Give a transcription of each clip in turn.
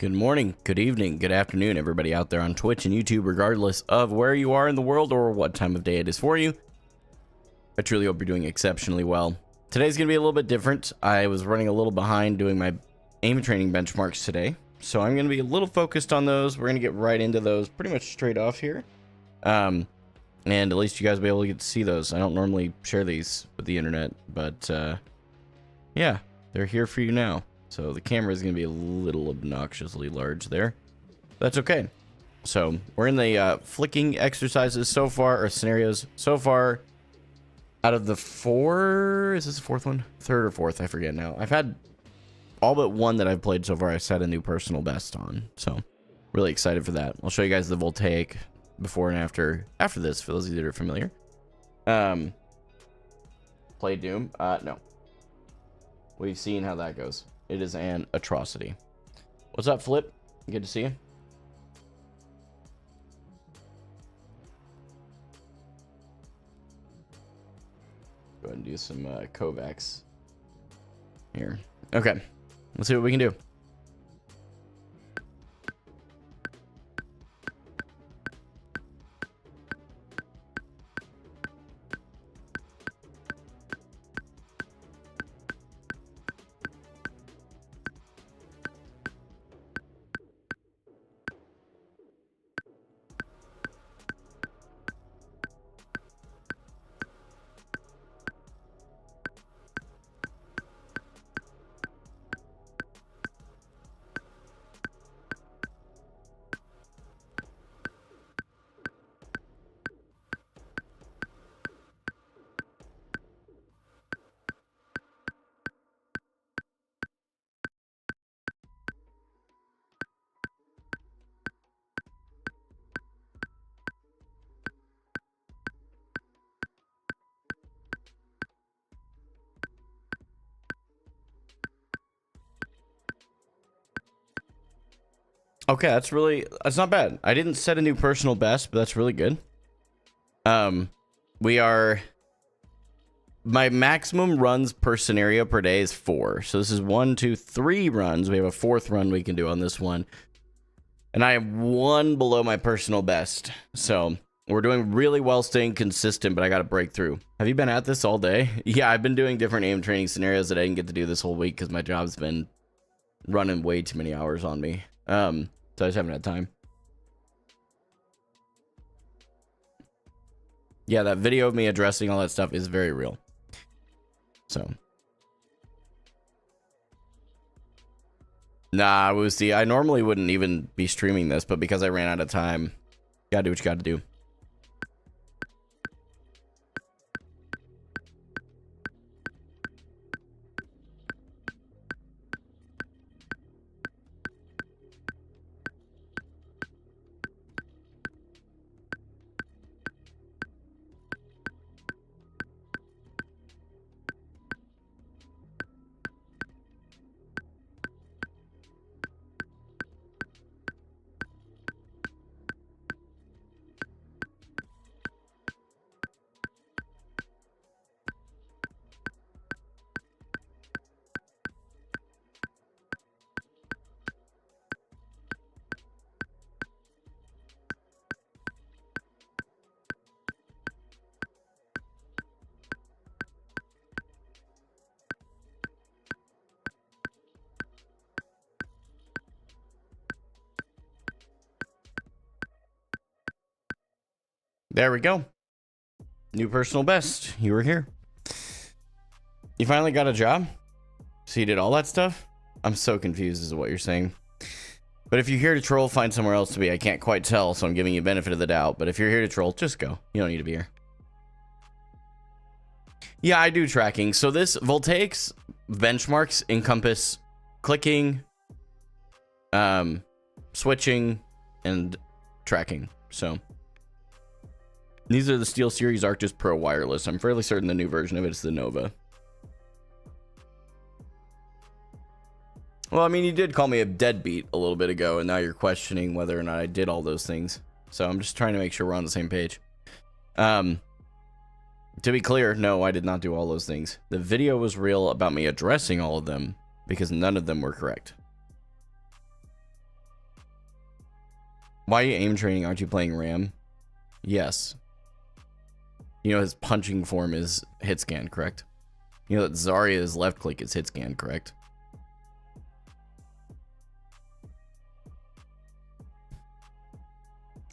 Good morning, good evening, good afternoon, everybody out there on Twitch and YouTube, regardless of where you are in the world or what time of day it is for you. I truly hope you're doing exceptionally well. Today's going to be a little bit different. I was running a little behind doing my aim training benchmarks today, so I'm going to be a little focused on those. We're going to get right into those pretty much straight off here. And at least you guys will be able to get to see those. I don't normally share these with the internet, but yeah, they're here for you now. So the camera is going to be a little obnoxiously large there. That's okay. So we're in the flicking exercises so far, or scenarios so far. Out of the four, is this the fourth one? Third or fourth, I forget now. I've had all but one that I've played so far I set a new personal best on. So really excited for that. I'll show you guys the voltaic before and after this, for those of you that are familiar. Play Doom? No. We've seen how that goes. It is an atrocity. What's up, Flip? Good to see you. Go ahead and do some Kovacs here. Okay, let's see what we can do. Okay, that's not bad. I didn't set a new personal best, but that's really good. My maximum runs per scenario per day is 4. So this is 1, 2, 3 runs. We have a 4th run we can do on this one. And I am 1 below my personal best. So we're doing really well staying consistent, but I got to break through. Have you been at this all day? Yeah, I've been doing different aim training scenarios that I didn't get to do this whole week because my job's been running way too many hours on me. So I just haven't had time. Yeah, that video of me addressing all that stuff is very real. So. Nah, Woozy, I normally wouldn't even be streaming this, but because I ran out of time, you gotta do what you gotta do. There we go. New personal best. You were here. You finally got a job? So you did all that stuff? I'm so confused as to what you're saying. But if you're here to troll, find somewhere else to be. I can't quite tell, so I'm giving you benefit of the doubt. But if you're here to troll, just go. You don't need to be here. Yeah, I do tracking. So this voltaics benchmarks encompass clicking, switching, and tracking. So these are the Steel Series Arctis Pro wireless. I'm fairly certain the new version of it is the Nova. Well, I mean, you did call me a deadbeat a little bit ago, and now you're questioning whether or not I did all those things. So I'm just trying to make sure we're on the same page. To be clear, no, I did not do all those things. The video was real about me addressing all of them, because none of them were correct. Why are you aim training? Aren't you playing Ram? Yes. You know his punching form is hit scan, correct? You know that Zarya's left click is hit scan, correct?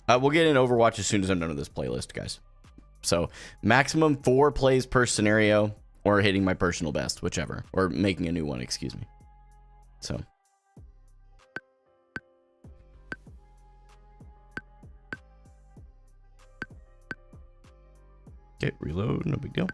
We'll get in Overwatch as soon as I'm done with this playlist, guys. So maximum 4 plays per scenario, or hitting my personal best, whichever, or making a new one, excuse me. So. Okay, reload, no big deal.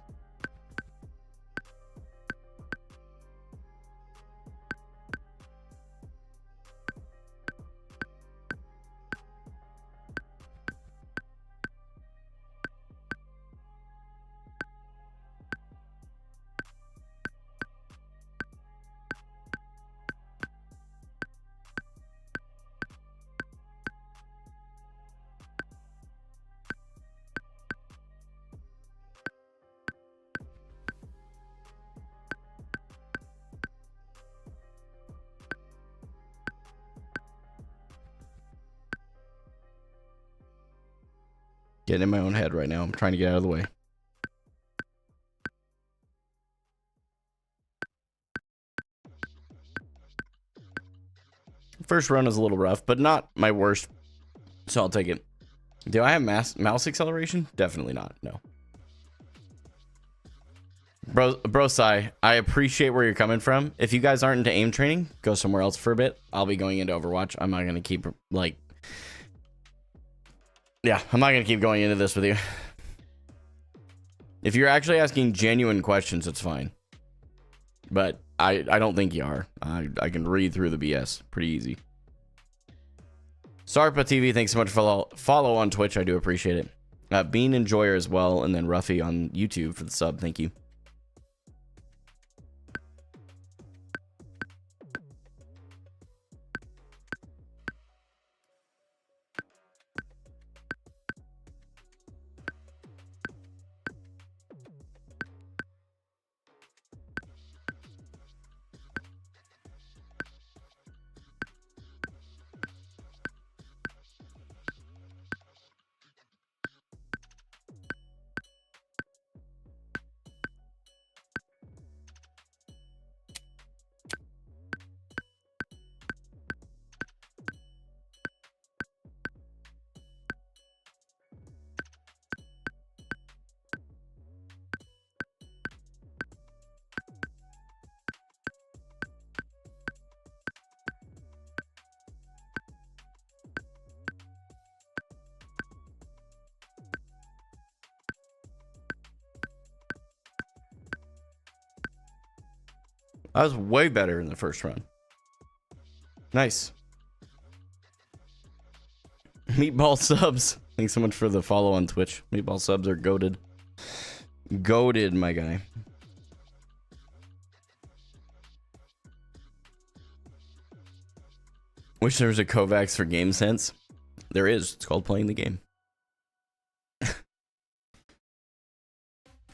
Getting in my own head right now. I'm trying to get out of the way. First run is a little rough, but not my worst, so I'll take it. Do I have mouse acceleration? Definitely not, no. Bro, Sai, I appreciate where you're coming from. If you guys aren't into aim training, go somewhere else for a bit. I'll be going into Overwatch. I'm not going to keep, like... Yeah, I'm not going to keep going into this with you. If you're actually asking genuine questions, it's fine. But I don't think you are. I can read through the BS pretty easy. Sarpa TV, thanks so much for follow on Twitch. I do appreciate it. Bean Enjoyer as well, and then Ruffy on YouTube for the sub. Thank you. I was way better in the first run. Nice. Meatball subs. Thanks so much for the follow on Twitch. Meatball subs are goated. Goated, my guy. Wish there was a Kovacs for Game Sense. There is. It's called playing the game.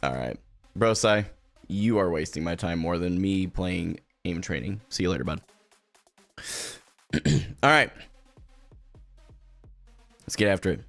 Alright. Bro, Sai. You are wasting my time more than me playing aim training. See you later, bud. All right. Let's get after it.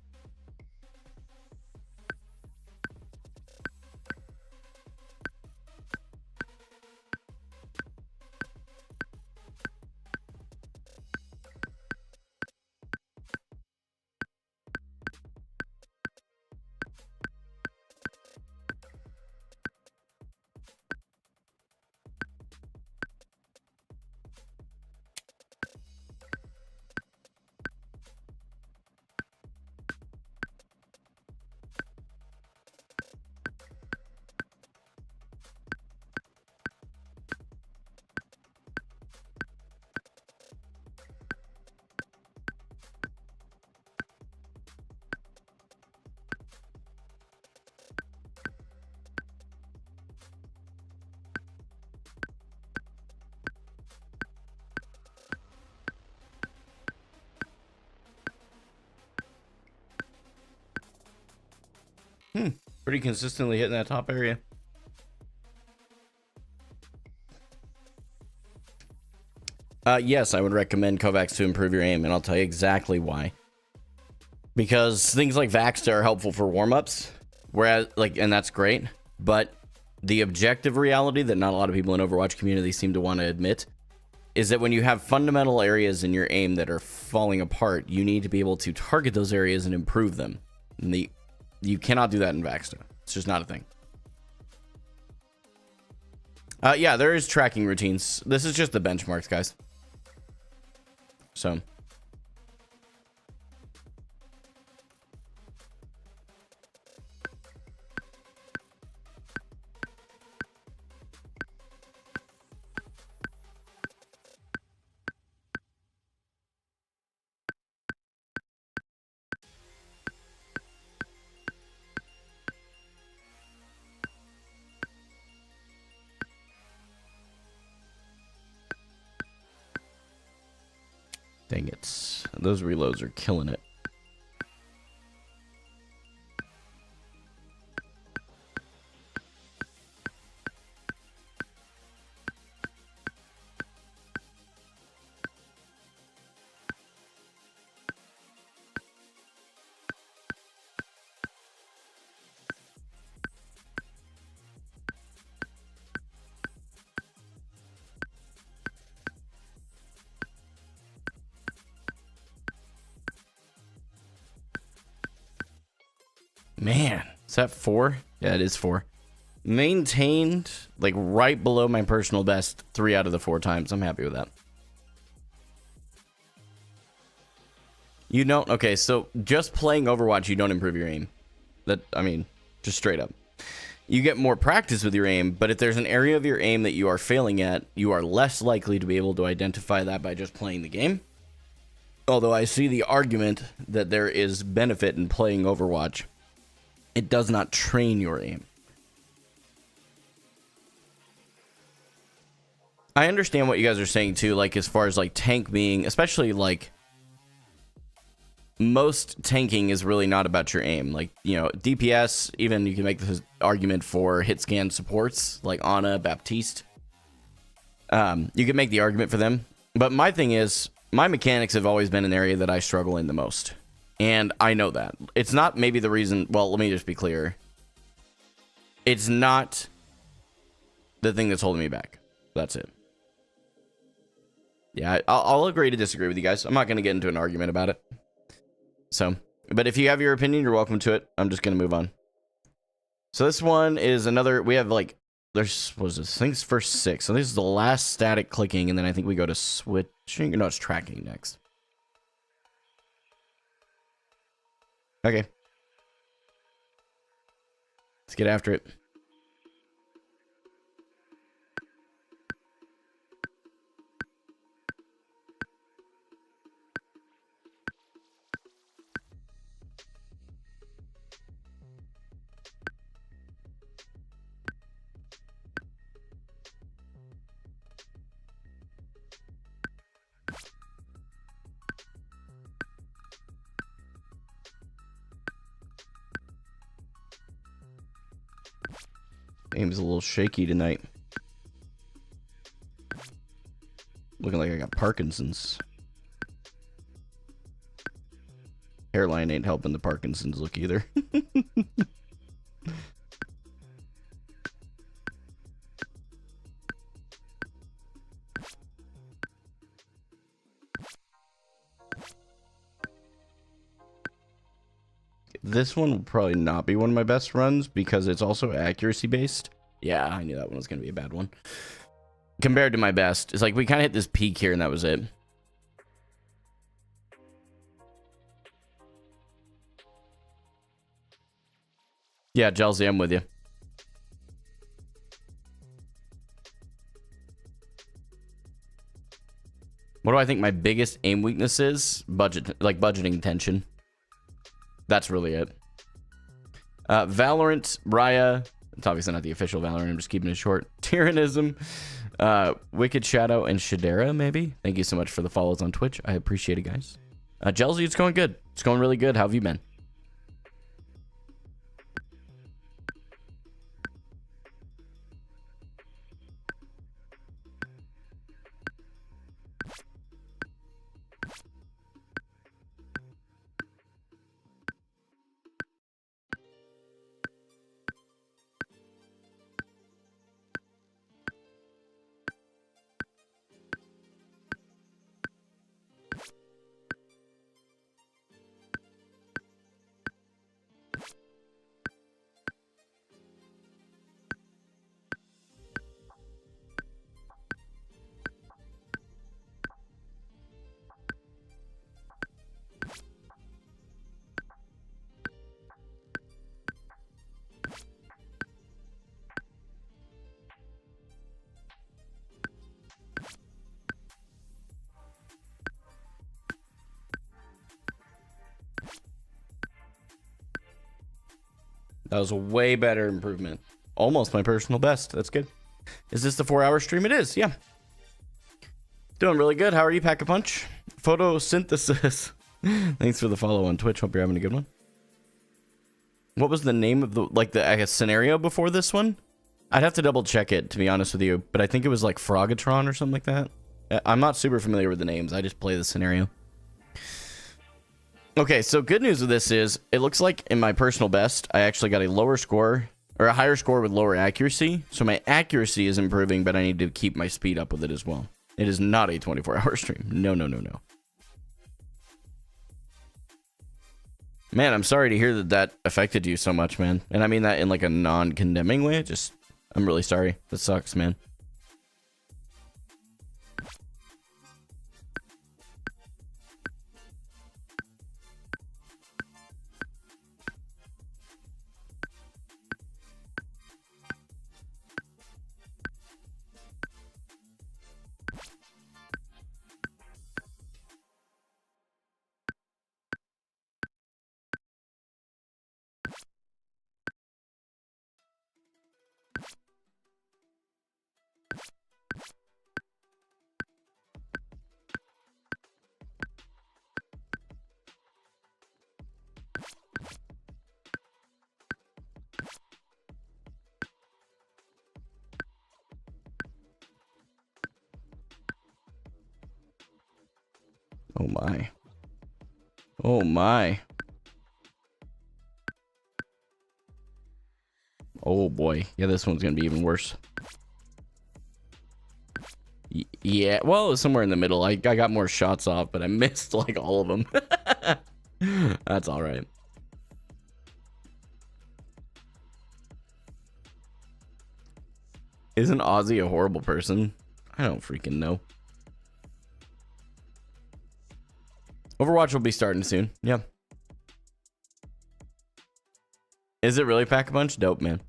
Pretty consistently hitting that top area. Yes, I would recommend Kovacs to improve your aim, and I'll tell you exactly why. because things like Vaxta are helpful for warm-ups, whereas and that's great, but the objective reality that not a lot of people in Overwatch community seem to want to admit is that when you have fundamental areas in your aim that are falling apart, you need to be able to target those areas and improve them. And you cannot do that in Vaxta. It's just not a thing. Yeah, there is tracking routines. This is just the benchmarks, guys. So dang it. Those reloads are killing it. Man, is that 4? Yeah, it is 4. Maintained, like, right below my personal best 3 out of the 4 times. I'm happy with that. You don't? Okay, so just playing Overwatch, you don't improve your aim. I mean, just straight up. You get more practice with your aim, but if there's an area of your aim that you are failing at, you are less likely to be able to identify that by just playing the game. Although I see the argument that there is benefit in playing Overwatch, it does not train your aim. I understand what you guys are saying too, like as far as like tank being, especially like most tanking is really not about your aim. Like, you know, DPS, even you can make this argument for hit scan supports like Ana, Baptiste. You can make the argument for them. But my thing is, my mechanics have always been an area that I struggle in the most. And I know that. It's not maybe the reason... Well, let me just be clear. It's not the thing that's holding me back. That's it. Yeah, I'll agree to disagree with you guys. I'm not going to get into an argument about it. So, but if you have your opinion, you're welcome to it. I'm just going to move on. So this one is another... We have like... There's... What is this? I think it's first 6. So this is the last static clicking. And then I think we go to switching. No, it's tracking next. Okay. Let's get after it. Aim's a little shaky tonight. Looking like I got Parkinson's. Hairline ain't helping the Parkinson's look either. This one will probably not be one of my best runs because it's also accuracy based. Yeah, I knew that one was going to be a bad one. Compared to my best, it's like we kind of hit this peak here and that was it. Yeah, Chelsea, I'm with you. What do I think my biggest aim weakness is? Budgeting tension. That's really it. Valorant, Raya. It's obviously not the official Valorant. I'm just keeping it short. Tyrannism, Wicked Shadow, and Shadera, maybe. Thank you so much for the follows on Twitch. I appreciate it, guys. Chelsea, it's going good. It's going really good. How have you been? That was a way better improvement. Almost my personal best. That's good. Is this the 4-hour stream? It is, yeah. Doing really good. How are you, Pack a Punch? Photosynthesis. Thanks for the follow on Twitch. Hope you're having a good one. What was the name of the, like, the, I guess, scenario before this one? I'd have to double check it, to be honest with you. But I think it was like Frogatron or something like that. I'm not super familiar with the names. I just play the scenario. Okay, so good news with this is, it looks like in my personal best, I actually got a lower score, or a higher score with lower accuracy. So my accuracy is improving, but I need to keep my speed up with it as well. It is not a 24-hour stream. No, no, no, no. Man, I'm sorry to hear that that affected you so much, man. And I mean that in like a non-condemning way. Just, I'm really sorry. That sucks, man. Oh my. Oh my. Oh boy. Yeah, this one's gonna be even worse. Yeah, well, it was somewhere in the middle. I got more shots off, but I missed like all of them. That's all right. Isn't Ozzy a horrible person? I don't freaking know. Overwatch will be starting soon. Yeah. Is it really Pack-a-Punch? Dope, man.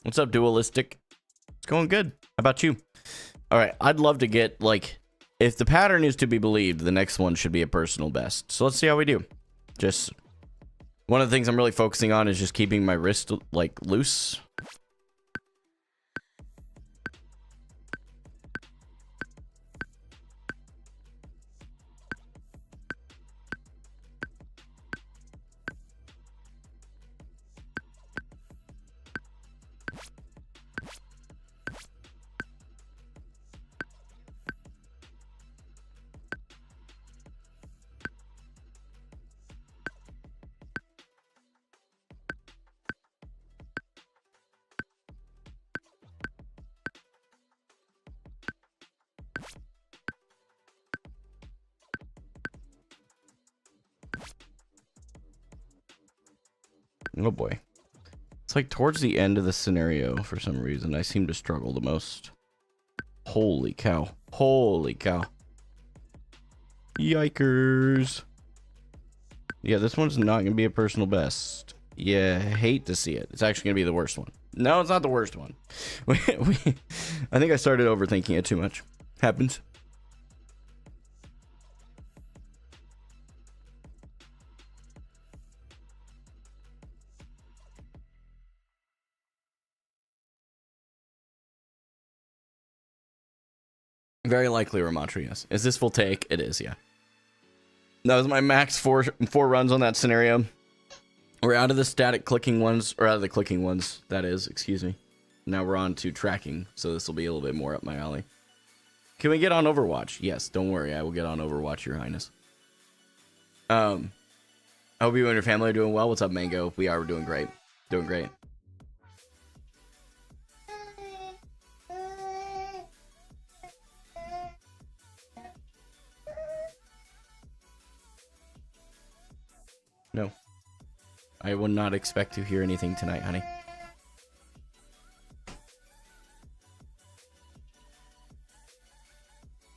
What's up, Dualistic? It's going good. How about you? All right. I'd love to get, like, if the pattern is to be believed, the next one should be a personal best. So let's see how we do. Just one of the things I'm really focusing on is just keeping my wrist, like, loose. Oh boy. It's like towards the end of the scenario, for some reason, I seem to struggle the most. Holy cow. Holy cow. Yikers. Yeah, this one's not going to be a personal best. Yeah, hate to see it. It's actually going to be the worst one. No, it's not the worst one. I think I started overthinking it too much. Happens. Very likely Ramatri, yes. Is this full take? It is, yeah. That was my max four runs on that scenario. We're out of the static clicking ones, or out of the clicking ones, that is, excuse me. Now we're on to tracking, so this will be a little bit more up my alley. Can we get on Overwatch? Yes, don't worry, I will get on Overwatch, Your Highness. I hope you and your family are doing well. What's up, Mango? We're doing great. Doing great. No. I will not expect to hear anything tonight, honey.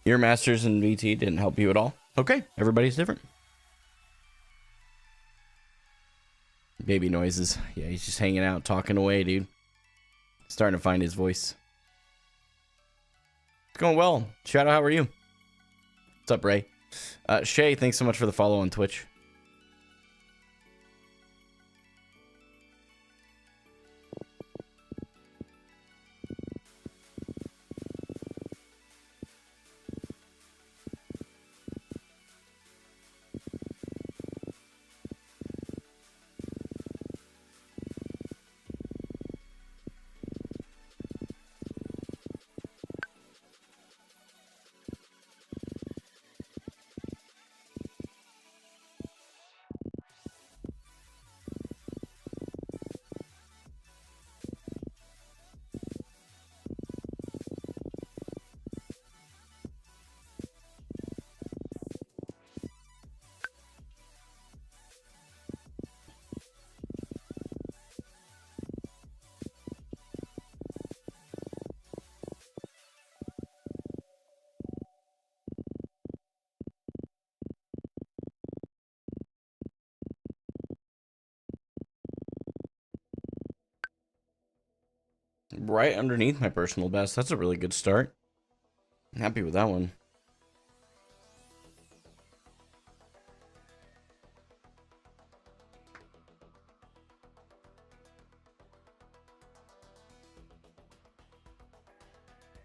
Your masters in VT didn't help you at all? Okay, everybody's different. Baby noises. Yeah, he's just hanging out, talking away, dude. Starting to find his voice. It's going well. Shadow, how are you? What's up, Ray? Shay, thanks so much for the follow on Twitch. Right underneath my personal best. That's a really good start. I'm happy with that one.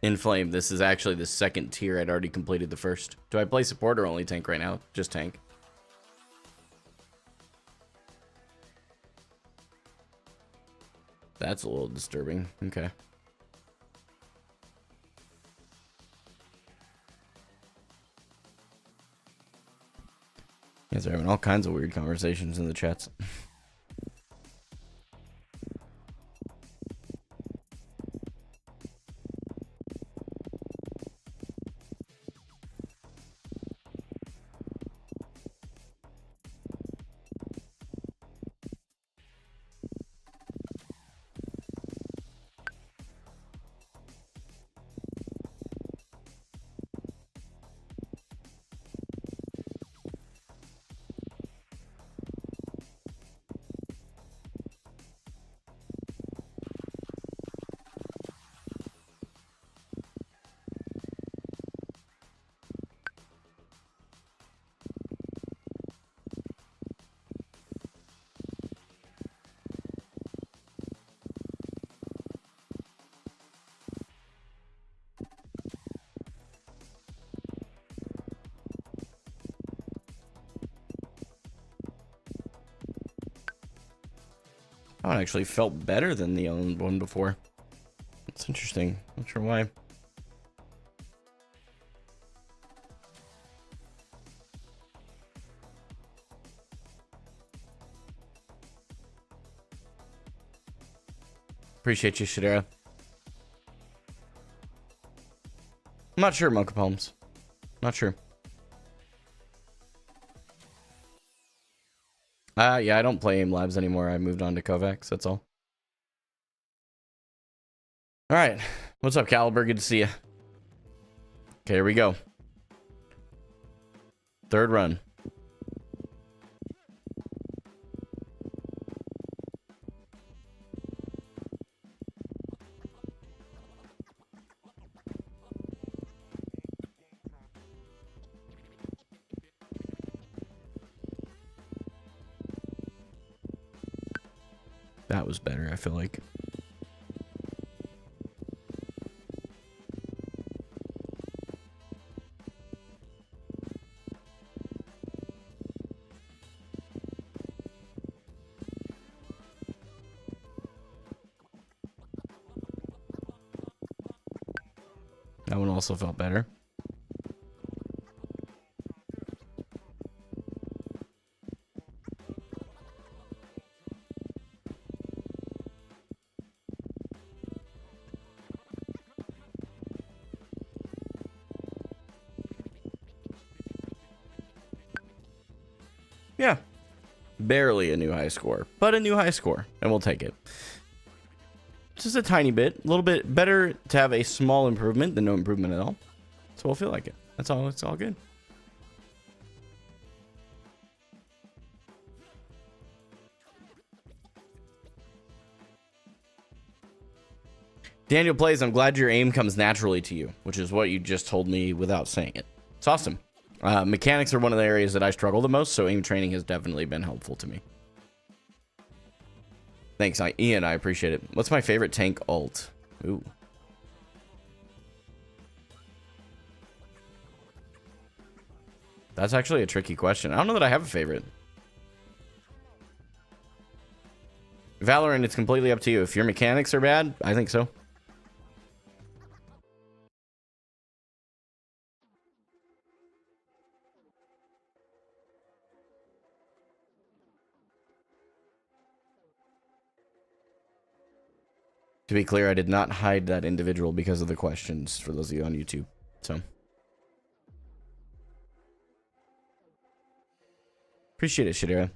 Inflame, this is actually the second tier. I'd already completed the first. Do I play support or only tank right now? Just tank. That's a little disturbing. Okay. You guys are having all kinds of weird conversations in the chats. That one actually felt better than the other one before. That's interesting. Not sure why. Appreciate you, Shadera. I'm not sure, Mocha Palms. Not sure. Yeah, I don't play AIM Labs anymore. I moved on to Kovacs, that's all. Alright. What's up, Caliber? Good to see you. Okay, here we go. Third run. That was better, I feel like. That one also felt better. Yeah. Barely a new high score, but a new high score, and we'll take it. Just a tiny bit, a little bit better to have a small improvement than no improvement at all. So we'll feel like it. That's all. It's all good. Daniel plays, I'm glad your aim comes naturally to you, which is what you just told me without saying it. It's awesome. Mechanics are one of the areas that I struggle the most, so aim training has definitely been helpful to me. Thanks, Ian. I appreciate it. What's my favorite tank ult? Ooh. That's actually a tricky question. I don't know that I have a favorite. Valorant, it's completely up to you. If your mechanics are bad, I think so. To be clear, I did not hide that individual because of the questions for those of you on YouTube. So. Appreciate it, Shadira.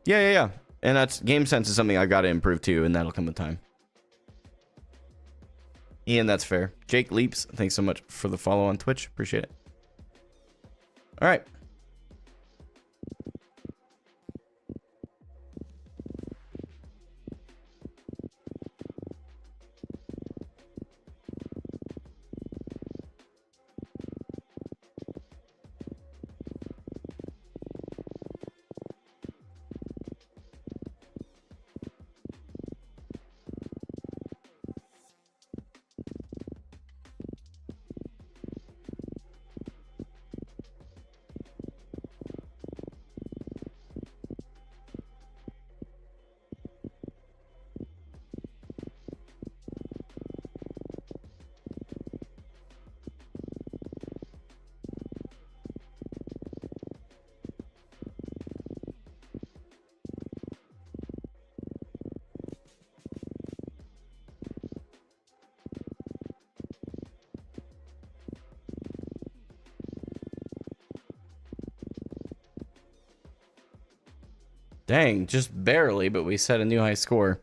Yeah. And that's game sense is something I've got to improve too, and that'll come with time. Ian, that's fair. Jake Leaps, thanks so much for the follow on Twitch. Appreciate it. All right. Dang, just barely, but we set a new high score.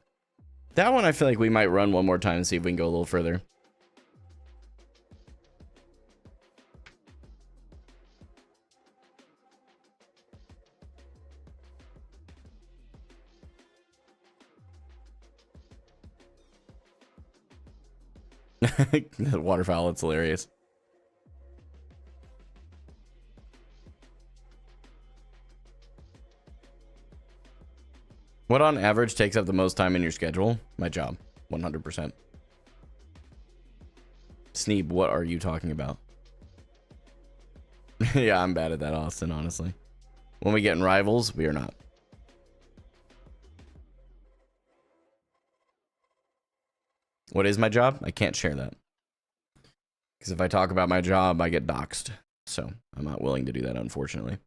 That one I feel like we might run one more time and see if we can go a little further. Waterfowl, it's hilarious. What on average takes up the most time in your schedule? My job, 100%. Sneeb, what are you talking about? Yeah, I'm bad at that, Austin, honestly. When we get in rivals, we are not. What is my job? I can't share that. Because if I talk about my job, I get doxxed. So I'm not willing to do that, unfortunately.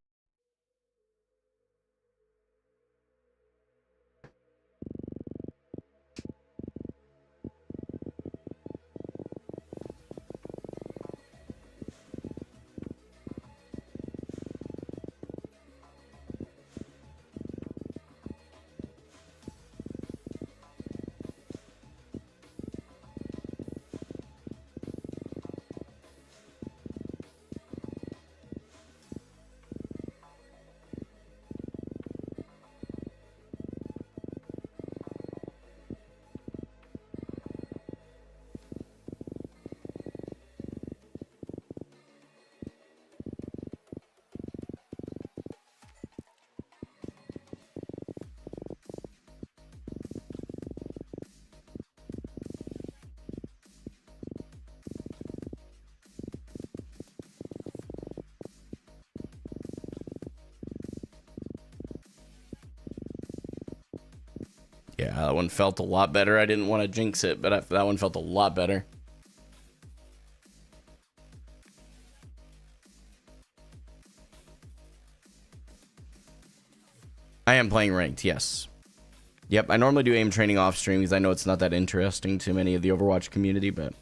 Yeah, that one felt a lot better. I didn't want to jinx it, but that one felt a lot better. I am playing ranked, yes. Yep, I normally do aim training off stream because I know it's not that interesting to many of the Overwatch community, but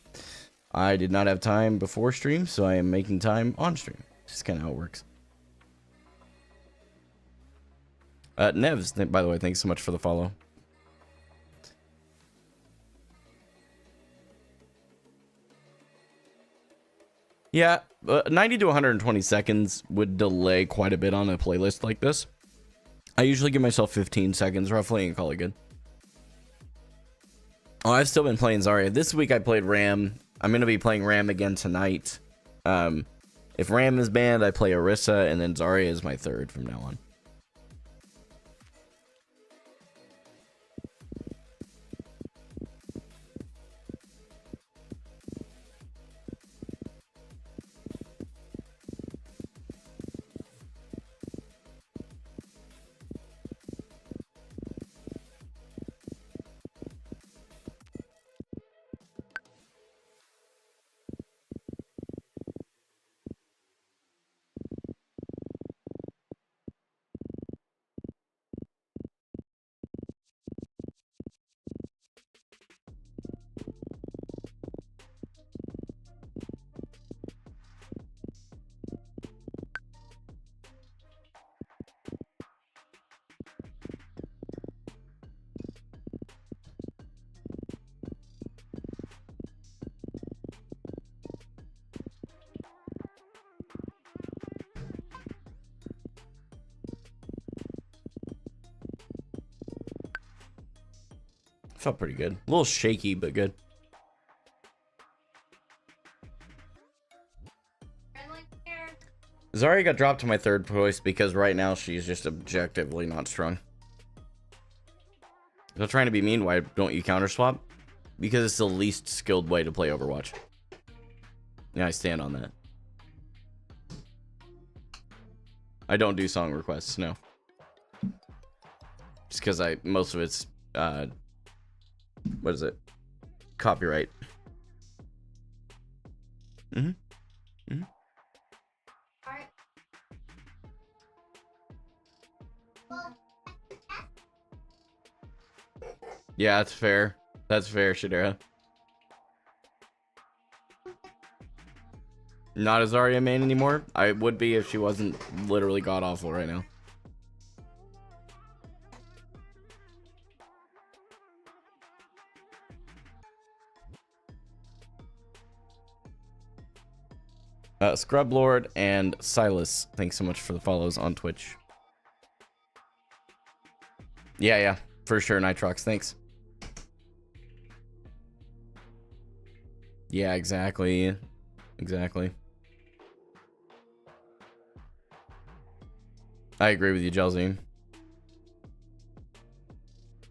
I did not have time before stream, so I am making time on stream. Just kind of how it works. Nevs, by the way, thanks so much for the follow. Yeah, 90 to 120 seconds would delay quite a bit on a playlist like this. I usually give myself 15 seconds roughly and call it good. Oh, I've still been playing Zarya. This week I played Ram. I'm going to be playing Ram again tonight. If Ram is banned, I play Orisa, and then Zarya is my third from now on. Felt pretty good. A little shaky, but good. Zarya got dropped to my third choice because right now she's just objectively not strong. They're trying to be mean. Why don't you counter swap? Because it's the least skilled way to play Overwatch. Yeah, I stand on that. I don't do song requests, no. Just because most of it's what is it? Copyright. Yeah, that's fair. That's fair, Shadera. Not a Zarya main anymore? I would be if she wasn't literally god-awful right now. Scrub Lord and Silas, thanks so much for the follows on Twitch. Yeah, for sure, Nitrox, thanks. Yeah, exactly. I agree with you, Jelzine.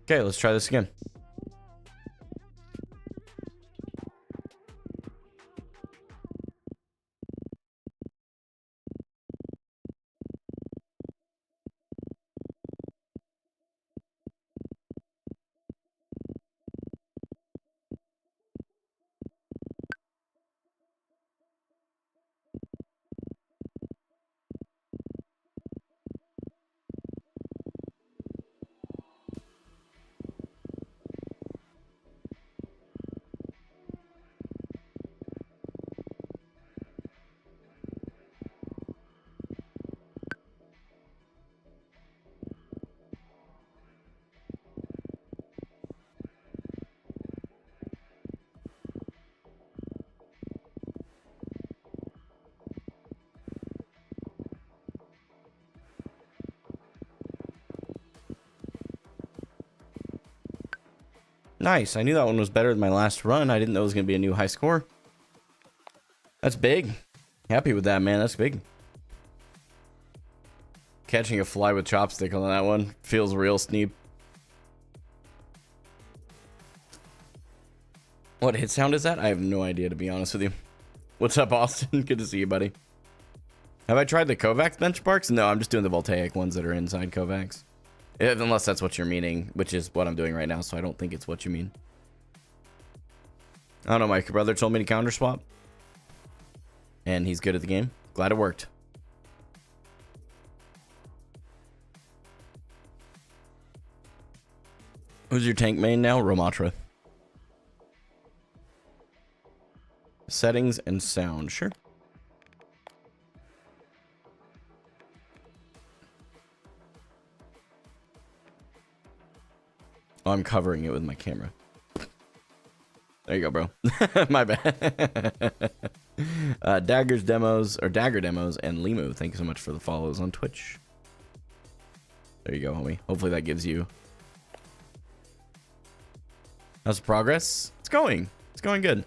Okay, let's try this again. Nice. I knew that one was better than my last run. I didn't know it was going to be a new high score. That's big. Happy with that, man. That's big. Catching a fly with chopstick on that one feels real sneep. What hit sound is that? I have no idea, to be honest with you. What's up, Austin? Good to see you, buddy. Have I tried the Kovacs benchmarks? No, I'm just doing the voltaic ones that are inside Kovacs. Unless that's what you're meaning, which is what I'm doing right now, so I don't think it's what you mean. I don't know, my brother told me to counter swap. And he's good at the game. Glad it worked. Who's your tank main now? Romatra. Settings and sound, sure. Oh, I'm covering it with my camera. There you go, bro. My bad. Dagger demos, and Limu, thank you so much for the follows on Twitch. There you go, homie. Hopefully that gives you... How's the progress? It's going good.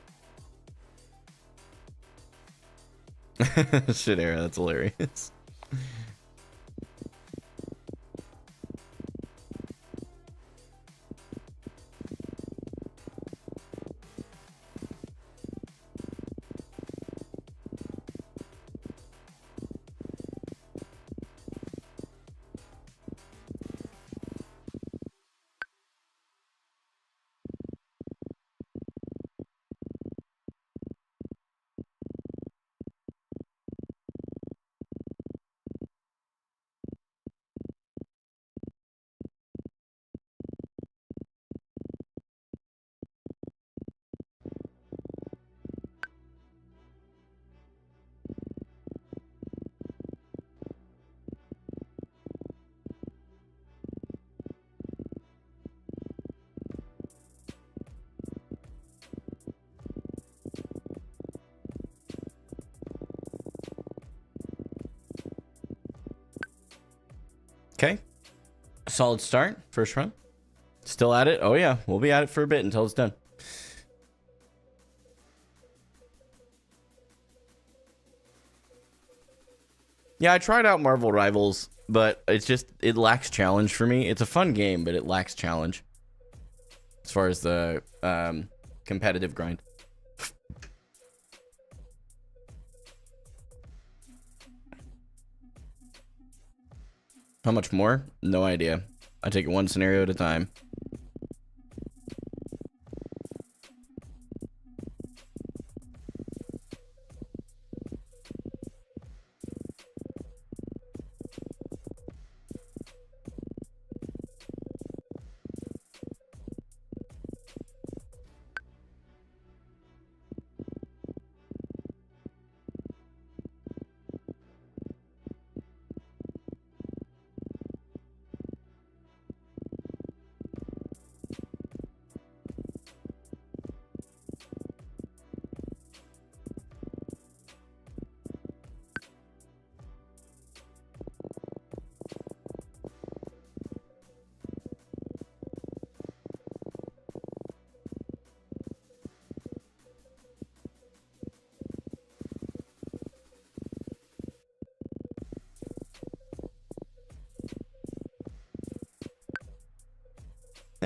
Shit, Era, that's hilarious. Okay. Solid start. First run. Still at it? Oh, yeah. We'll be at it for a bit until it's done. Yeah, I tried out Marvel Rivals, but it lacks challenge for me. It's a fun game, but it lacks challenge as far as the competitive grind. How much more? No idea. I take it one scenario at a time.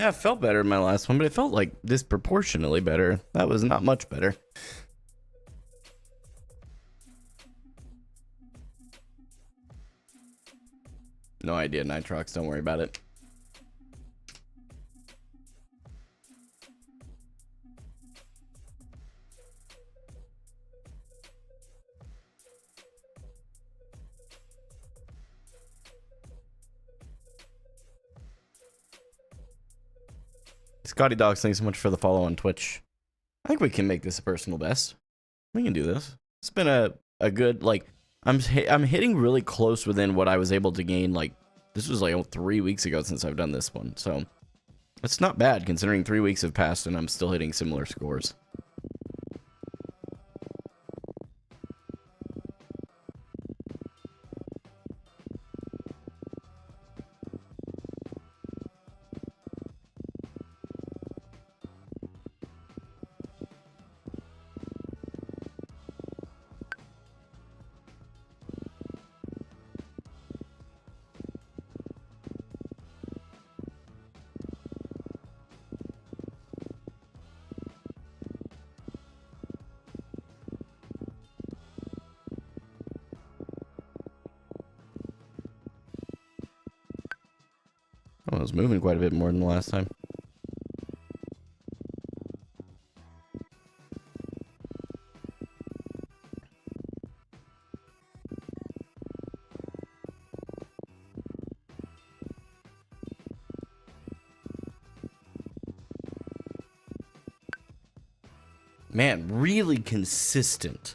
Yeah, it felt better in my last one, but it felt like disproportionately better. That was not much better. No idea, Nitrox. Don't worry about it. Scotty Dogs, thanks so much for the follow on Twitch. I think we can make this a personal best. We can do this. It's been a good, like, I'm hitting really close within what I was able to gain. Like, this was like 3 weeks ago since I've done this one. So it's not bad considering 3 weeks have passed and I'm still hitting similar scores. Oh, I was moving quite a bit more than the last time. Man, really consistent.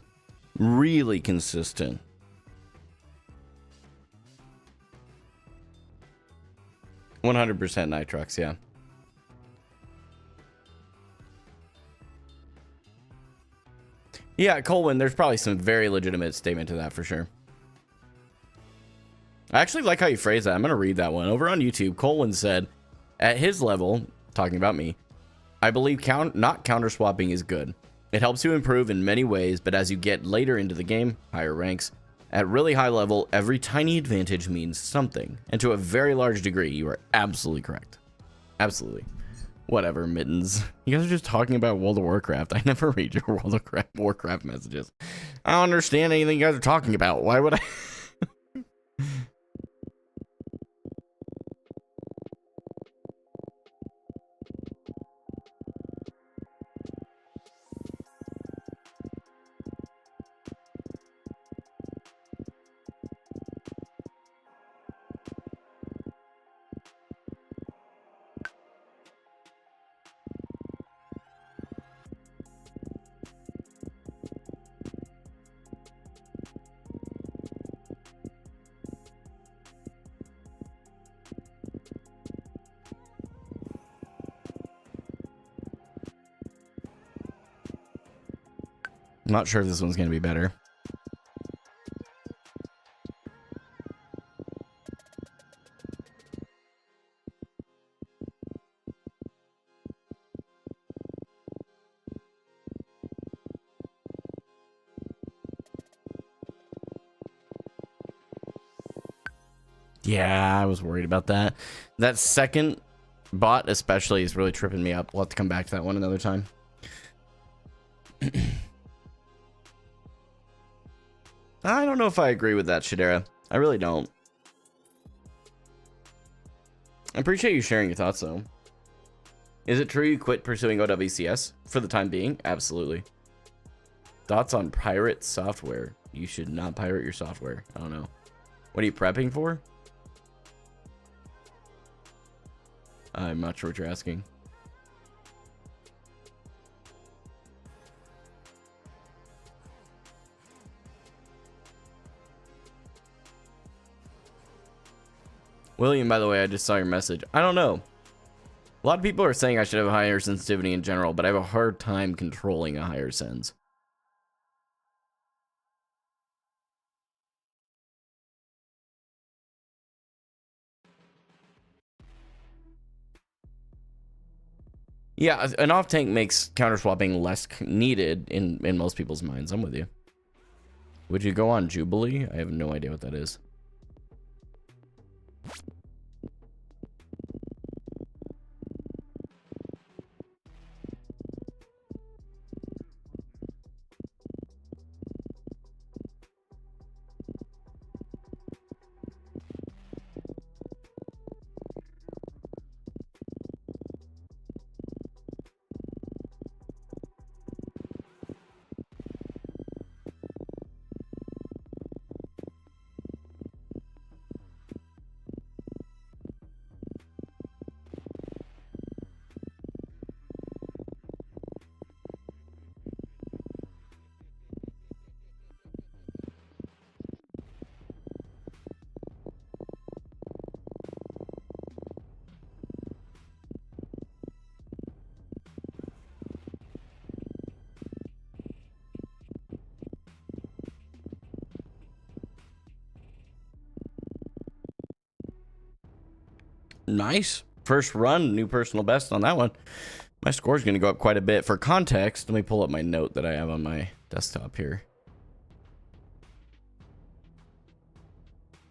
Really consistent. %100 Nitrox, yeah. Yeah, Colwyn, there's probably some very legitimate statement to that for sure. I actually like how you phrase that. I'm going to read that one. Over on YouTube, Colwyn said, at his level, talking about me, I believe not counter swapping is good. It helps you improve in many ways, but as you get later into the game, higher ranks, at really high level, every tiny advantage means something. And to a very large degree, you are absolutely correct. Absolutely. Whatever, Mittens. You guys are just talking about World of Warcraft. I never read your World of Warcraft messages. I don't understand anything you guys are talking about. Why would I? I'm not sure if this one's going to be better. Yeah, I was worried about that. That second bot especially is really tripping me up. We'll have to come back to that one another time. I don't know if I agree with that, Shadera. I really don't. I appreciate you sharing your thoughts, though. Is it true you quit pursuing OWCS for the time being? Absolutely. Thoughts on pirate software? You should not pirate your software. I don't know. What are you prepping for? I'm not sure what you're asking. William, by the way, I just saw your message. I don't know. A lot of people are saying I should have a higher sensitivity in general, but I have a hard time controlling a higher sens. Yeah, an off tank makes counter swapping less needed in most people's minds. I'm with you. Would you go on Jubilee? I have no idea what that is. Nice. First run, new personal best on that one. My score is going to go up quite a bit. For context, let me pull up my note that I have on my desktop here.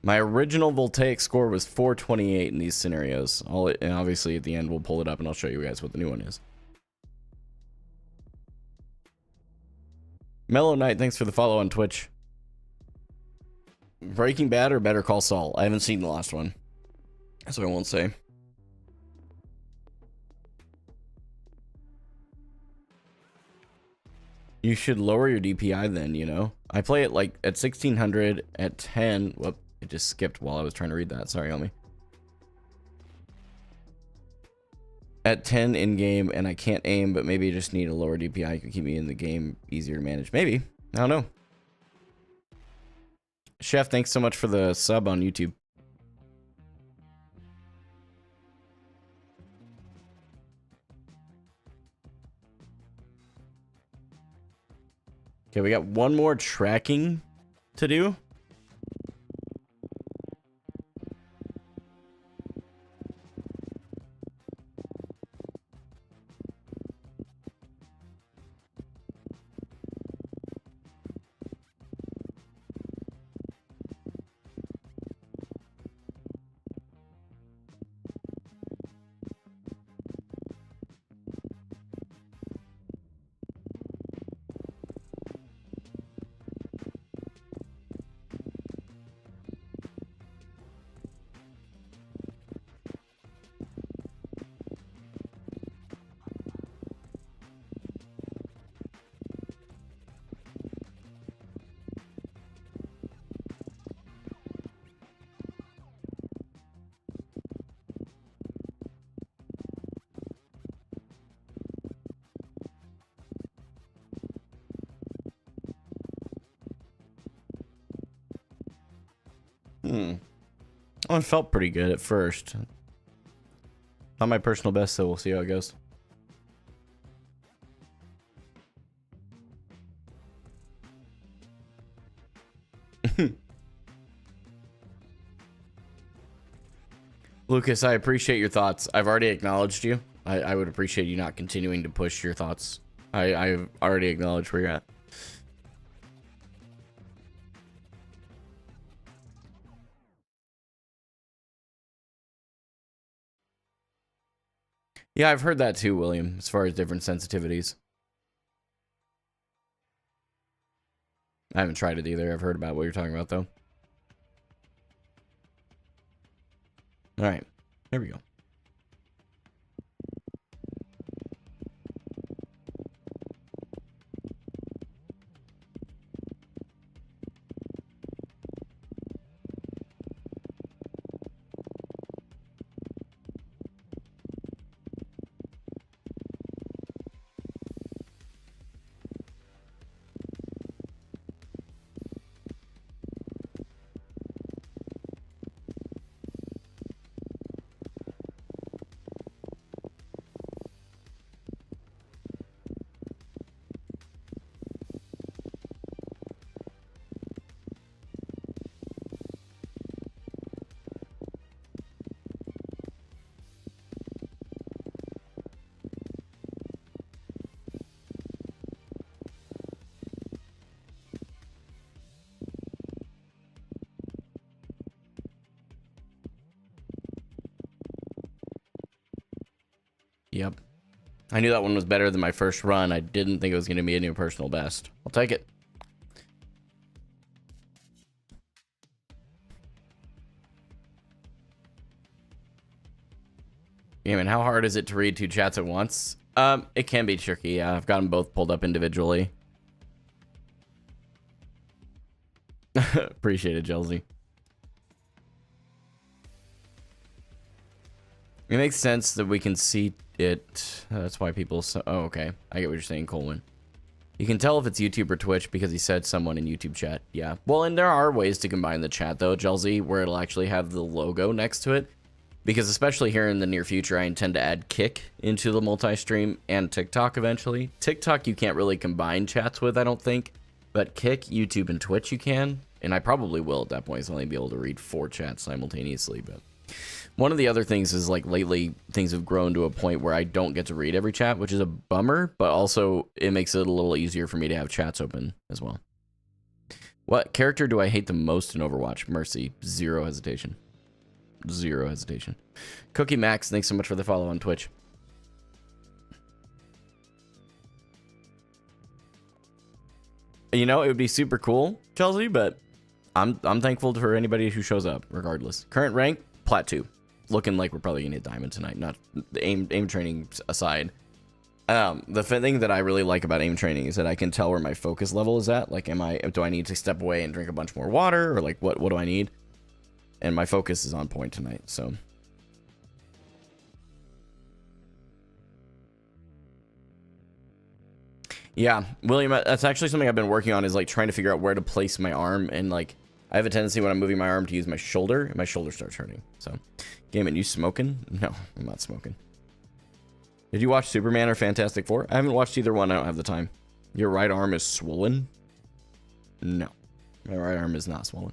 My original Voltaic score was 428 in these scenarios. And obviously, at the end, we'll pull it up and I'll show you guys what the new one is. Mellow Knight, thanks for the follow on Twitch. Breaking Bad or Better Call Saul? I haven't seen the last one, so I won't say. You should lower your DPI then, you know? I play it like at 1600, at 10. Whoop, it just skipped while I was trying to read that. Sorry, homie. At 10 in game, and I can't aim, but maybe I just need a lower DPI. Could keep me in the game easier to manage. Maybe. I don't know. Chef, thanks so much for the sub on YouTube. Okay, we got one more tracking to do. Well, it felt pretty good at first. Not my personal best, so we'll see how it goes. Lucas, I appreciate your thoughts. I've already acknowledged you. I would appreciate you not continuing to push your thoughts. I've already acknowledged where you're at. Yeah, I've heard that too, William, as far as different sensitivities. I haven't tried it either. I've heard about what you're talking about, though. All right, here we go. Yep. I knew that one was better than my first run. I didn't think it was going to be a new personal best. I'll take it. Yeah, man, how hard is it to read two chats at once? It can be tricky. Yeah, I've got them both pulled up individually. Appreciate it, Jelzy. It makes sense that we can see it. That's why people... Oh, okay. I get what you're saying, Colwyn. You can tell if it's YouTube or Twitch because he said someone in YouTube chat. Yeah. Well, and there are ways to combine the chat, though, Jelzy, where it'll actually have the logo next to it. Because especially here in the near future, I intend to add Kick into the multi-stream and TikTok eventually. TikTok you can't really combine chats with, I don't think. But Kick, YouTube, and Twitch you can. And I probably will at that point, so I'll only be able to read 4 chats simultaneously, but... One of the other things is like lately things have grown to a point where I don't get to read every chat, which is a bummer, but also it makes it a little easier for me to have chats open as well. What character do I hate the most in Overwatch? Mercy. Zero hesitation. Zero hesitation. Cookie Max, thanks so much for the follow on Twitch. You know, it would be super cool, Chelsea, but I'm thankful for anybody who shows up, regardless. Current rank, Plat 2. Looking like we're probably gonna hit Diamond tonight. Not the aim training aside. The thing that I really like about aim training is that I can tell where my focus level is at. Like, do I need to step away and drink a bunch more water, or like what do I need? And my focus is on point tonight, so. Yeah, William, that's actually something I've been working on, is like trying to figure out where to place my arm, and like I have a tendency when I'm moving my arm to use my shoulder, and my shoulder starts hurting. So, Gamin, you smoking? No, I'm not smoking. Did you watch Superman or Fantastic Four? I haven't watched either one. I don't have the time. Your right arm is swollen? No. My right arm is not swollen.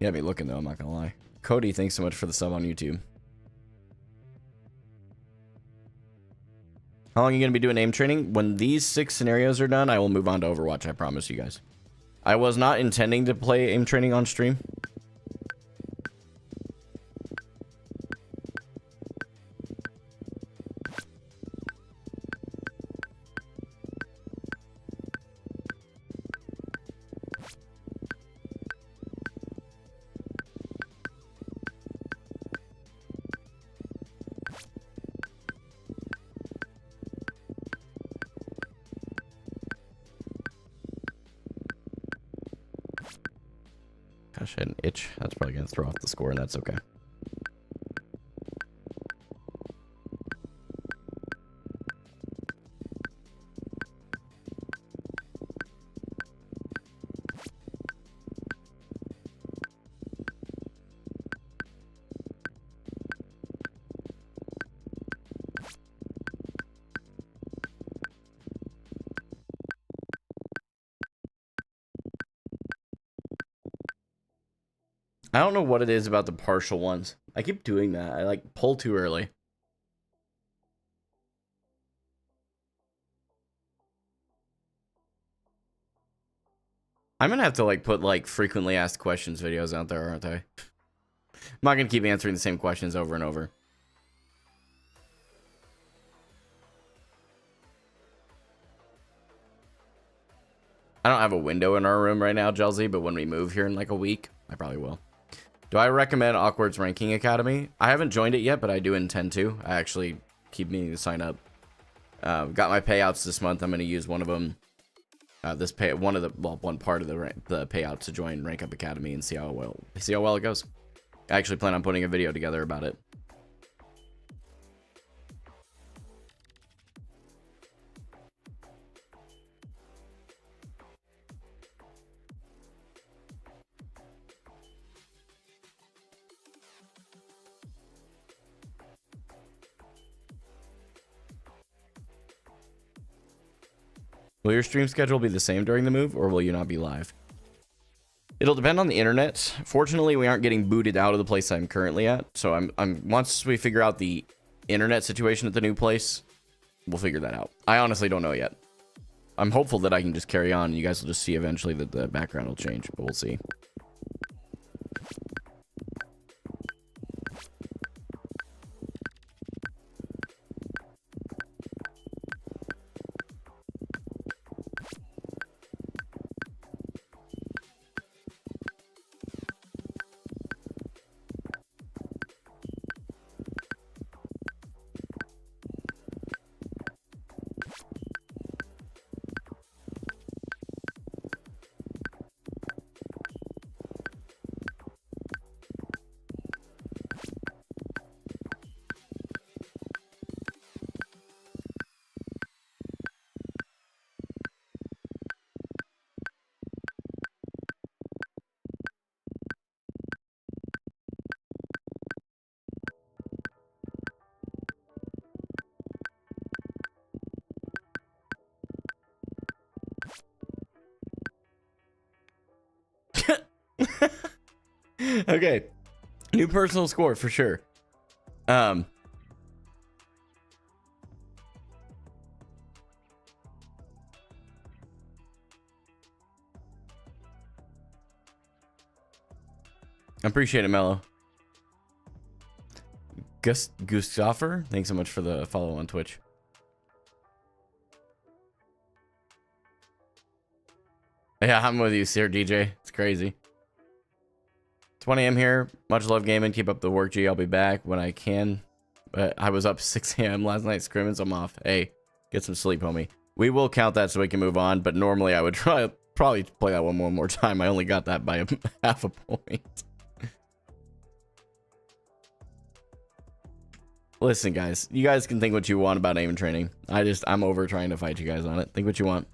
You had me looking, though. I'm not going to lie. Cody, thanks so much for the sub on YouTube. How long are you going to be doing aim training? When these 6 scenarios are done, I will move on to Overwatch. I promise you guys. I was not intending to play aim training on stream. Gosh, I had an itch. That's probably going to throw off the score, and that's okay. I don't know what it is about the partial ones. I keep doing that. I like pull too early. I'm gonna have to like put like frequently asked questions videos out there, aren't I? I'm not gonna keep answering the same questions over and over. I don't have a window in our room right now, Jelzy, but when we move here in like a week, I probably will. Do I recommend Awkward's Ranking Academy? I haven't joined it yet, but I do intend to. I actually keep meaning to sign up. Got my payouts this month. I'm going to use one of them. One part of the payout to join Rank Up Academy and see how well it goes. I actually plan on putting a video together about it. Will your stream schedule be the same during the move, or will you not be live? It'll depend on the internet. Fortunately, we aren't getting booted out of the place I'm currently at. So once we figure out the internet situation at the new place, we'll figure that out. I honestly don't know yet. I'm hopeful that I can just carry on. You guys will just see eventually that the background will change, but we'll see. Okay. New personal score for sure. I'm appreciate it, Mello. Gustaffer, thanks so much for the follow on Twitch. Yeah, I'm with you, Sir DJ. It's crazy. 20 a.m. here. Much love gaming. Keep up the work, G. I'll be back when I can. But I was up 6 a.m. last night scrimming, so I'm off. Hey, get some sleep, homie. We will count that so we can move on, but normally I would probably play that one more time. I only got that by half a point. Listen, guys. You guys can think what you want about aim training. I'm over trying to fight you guys on it. Think what you want.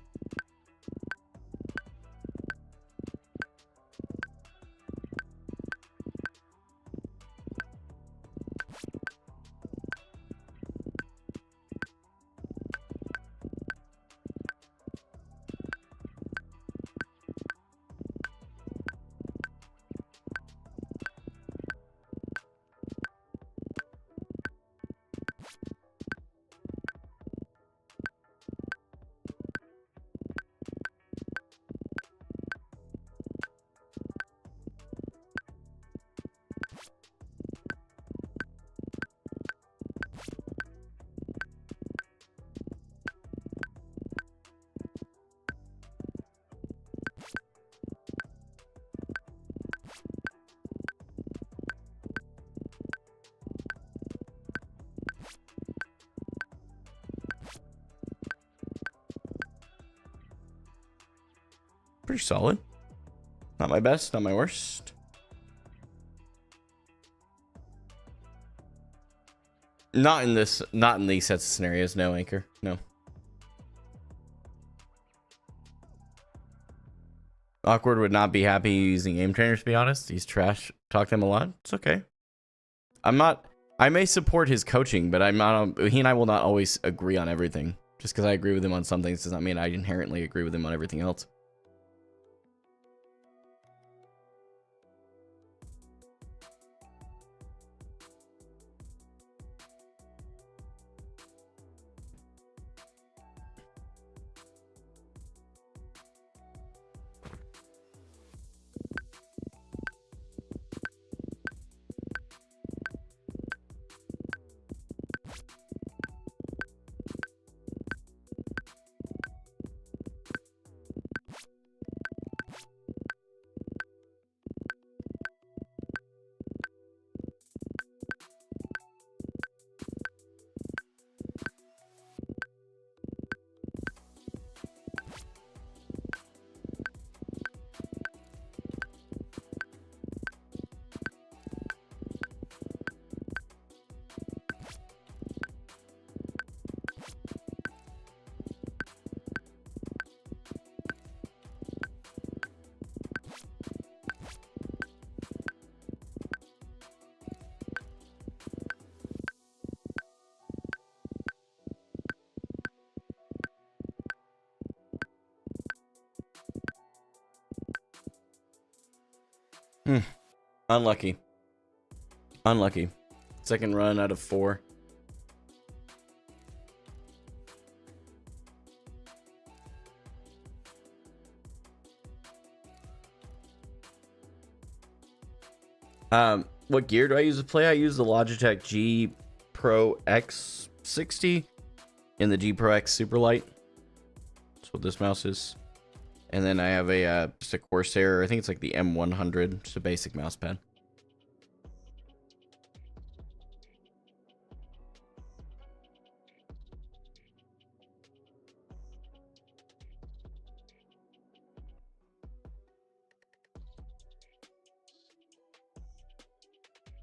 Pretty solid. Not my best, not my worst. Not in these sets of scenarios, no, Anchor. No. Awkward would not be happy using aim trainers, to be honest. He's trash. Talk to him a lot. It's okay. I may support his coaching, but he and I will not always agree on everything. Just because I agree with him on some things does not mean I inherently agree with him on everything else. Unlucky. Unlucky. Second run out of 4. What gear do I use to play? I use the Logitech G Pro X60 in the G Pro X Superlight. That's what this mouse is. And then I have just a Corsair. I think it's like the M100, just a basic mouse pad.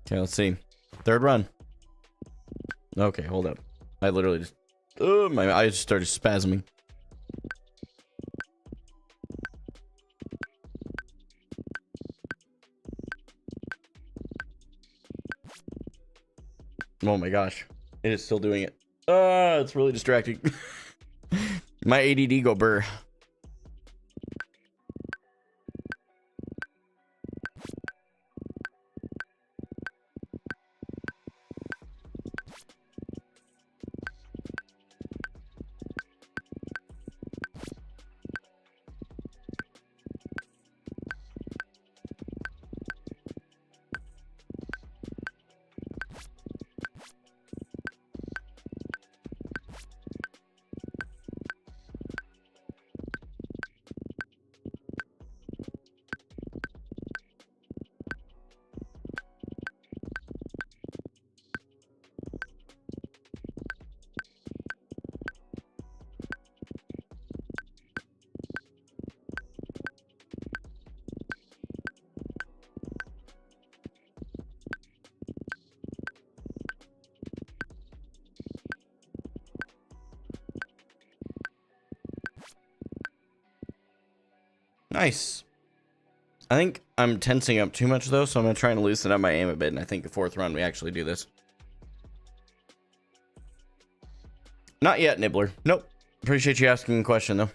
Okay, let's see. Third run. Okay, hold up. I literally just... Oh, my eyes started spasming. Oh my gosh. It is still doing it. It's really distracting. My ADD go burr. Nice. I think I'm tensing up too much, though, so I'm going to try and loosen up my aim a bit, and I think the 4th run we actually do this. Not yet, Nibbler. Nope. Appreciate you asking a question, though.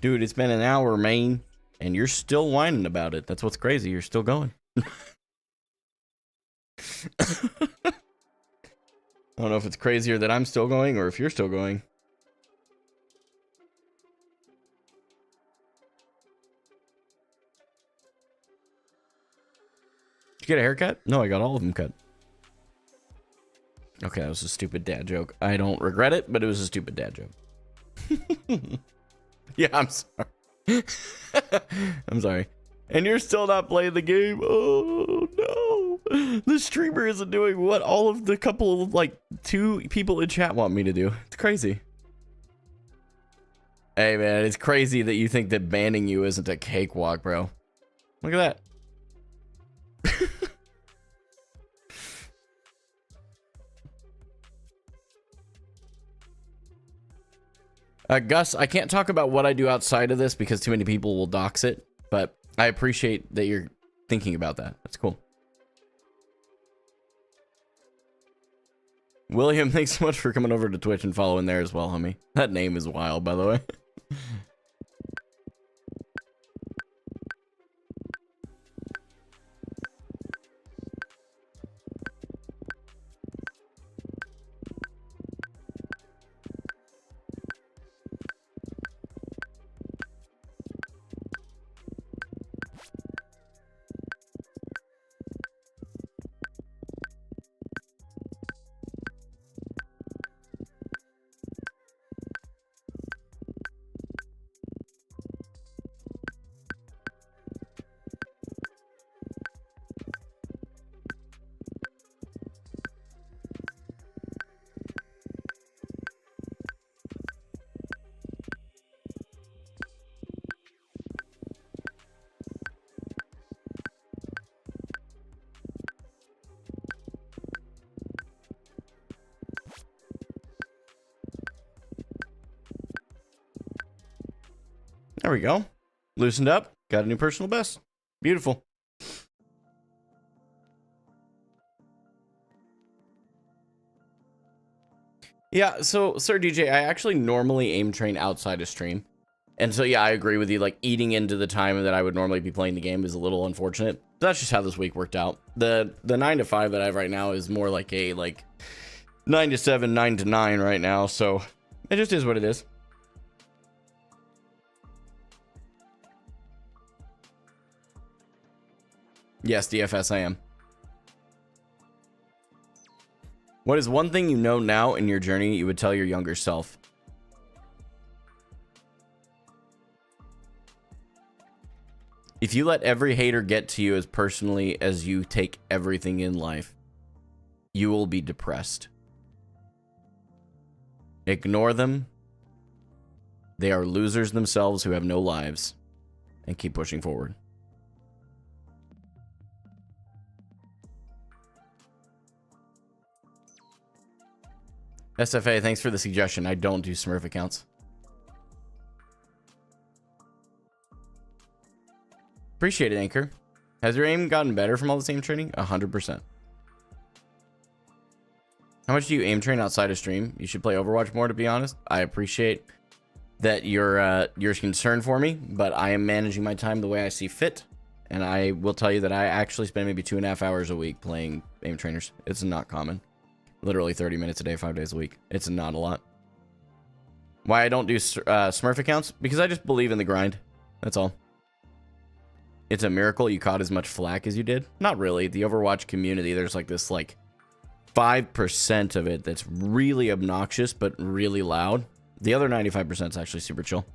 Dude, it's been an hour, man, and you're still whining about it. That's what's crazy. You're still going. I don't know if it's crazier that I'm still going or if you're still going. Did you get a haircut? No, I got all of them cut. Okay, that was a stupid dad joke. I don't regret it, but it was a stupid dad joke. Yeah, I'm sorry. I'm sorry. And you're still not playing the game? Oh, no. The streamer isn't doing what all of the couple of, like, 2 people in chat want me to do. It's crazy. Hey, man, it's crazy that you think that banning you isn't a cakewalk, bro. Look at that. Gus, I can't talk about what I do outside of this because too many people will dox it, but I appreciate that you're thinking about that. That's cool. William, thanks so much for coming over to Twitch and following there as well, homie. That name is wild, by the way. There we go. Loosened up. Got a new personal best. Beautiful. Yeah, so, Sir DJ, I actually normally aim train outside of stream. And so, yeah, I agree with you. Like, eating into the time that I would normally be playing the game is a little unfortunate. That's just how this week worked out. The 9 to 5 that I have right now is more like a, 9 to 7, 9 to 9 right now. So, it just is what it is. Yes, DFS, I am. What is one thing you know now in your journey you would tell your younger self? If you let every hater get to you as personally as you take everything in life, you will be depressed. Ignore them. They are losers themselves who have no lives. And keep pushing forward. SFA, thanks for the suggestion. I don't do Smurf accounts. Appreciate it, Anchor. Has your aim gotten better from all the same training? 100%. How much do you aim train outside of stream? You should play Overwatch more, to be honest. I appreciate that you're concerned for me, but I am managing my time the way I see fit. And I will tell you that I actually spend maybe 2.5 hours a week playing aim trainers. It's not common. Literally 30 minutes a day, 5 days a week. It's not a lot. Why I don't do Smurf accounts? Because I just believe in the grind. That's all. It's a miracle you caught as much flack as you did. Not really. The Overwatch community, there's like this 5% of it that's really obnoxious, but really loud. The other 95% is actually super chill.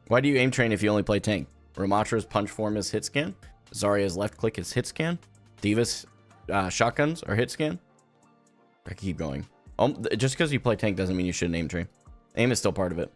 Why do you aim train if you only play tank? Ramatra's punch form is hit scan. Zarya's left click is hit scan. Diva's shotguns are hit scan. I can keep going. Just because you play tank doesn't mean you shouldn't aim train. Aim is still part of it.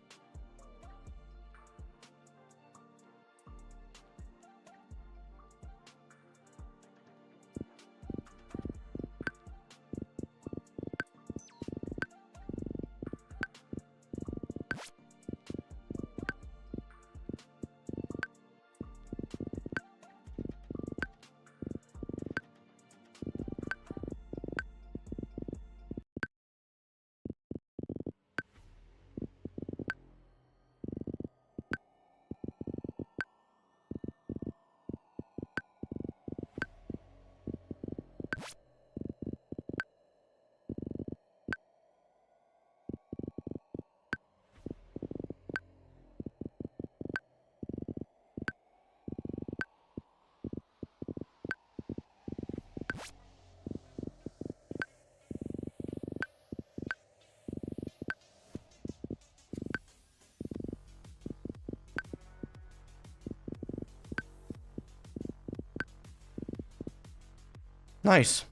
Nice.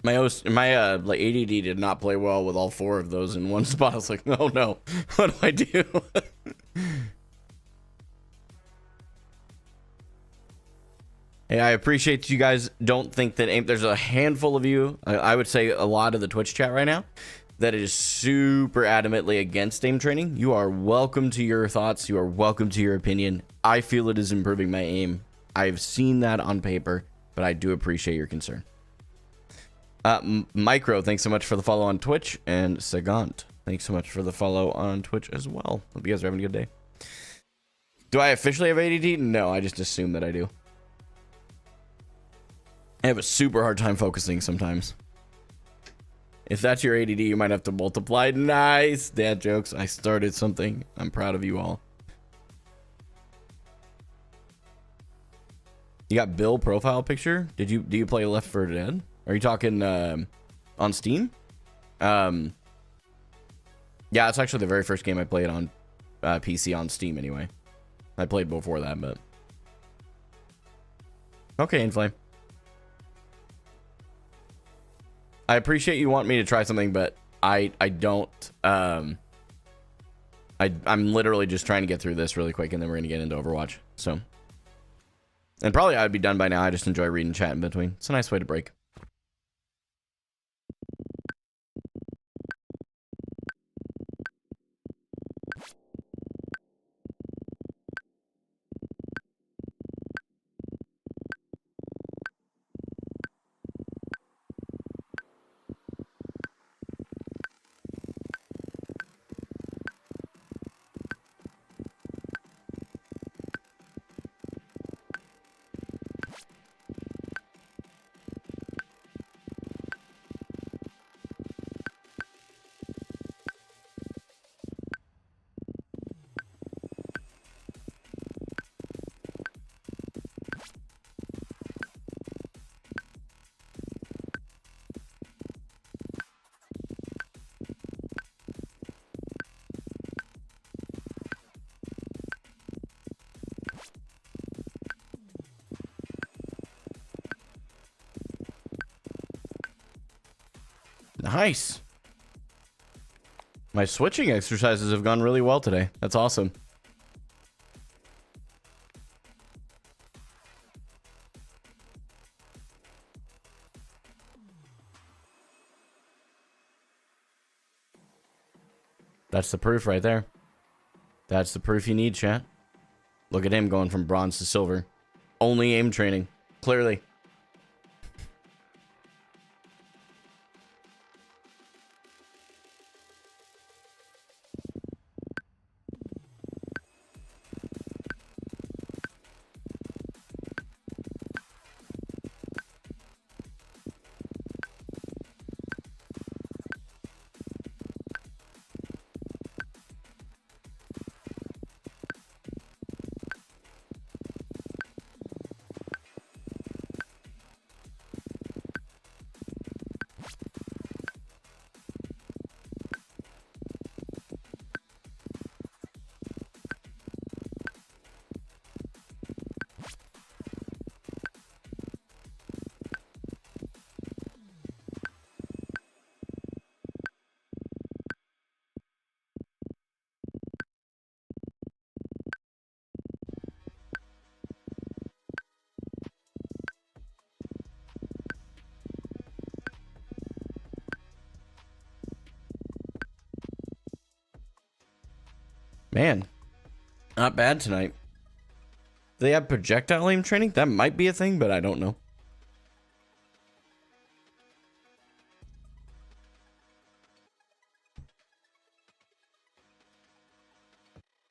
My like ADD did not play well with all 4 of those in one spot. I was like, oh no, what do I do? Hey, I appreciate you guys don't think that aim. There's a handful of you, I would say a lot of the Twitch chat right now, that is super adamantly against aim training. You are welcome to your thoughts. You are welcome to your opinion. I feel it is improving my aim. I've seen that on paper, but I do appreciate your concern. Micro, thanks so much for the follow on Twitch, and Sagant, thanks so much for the follow on Twitch as well. Hope you guys are having a good day. Do I officially have ADD? No, I just assume that I do. I have a super hard time focusing sometimes. If that's your ADD, you might have to multiply. Nice dad jokes. I started something. I'm proud of you all. You got Bill profile picture? Do you play Left 4 Dead? Are you talking on Steam? Yeah, it's actually the very first game I played on PC on Steam anyway. I played before that, but okay, Inflame. I appreciate you want me to try something, but I don't. I'm literally just trying to get through this really quick, and then we're gonna get into Overwatch. So, and probably I'd be done by now. I just enjoy reading chat in between. It's a nice way to break. Nice. My switching exercises have gone really well today. That's awesome. That's the proof right there. That's the proof you need, chat. Look at him going from bronze to silver. Only aim training. Clearly. Man, not bad tonight. Do they have projectile aim training? That might be a thing, but I don't know.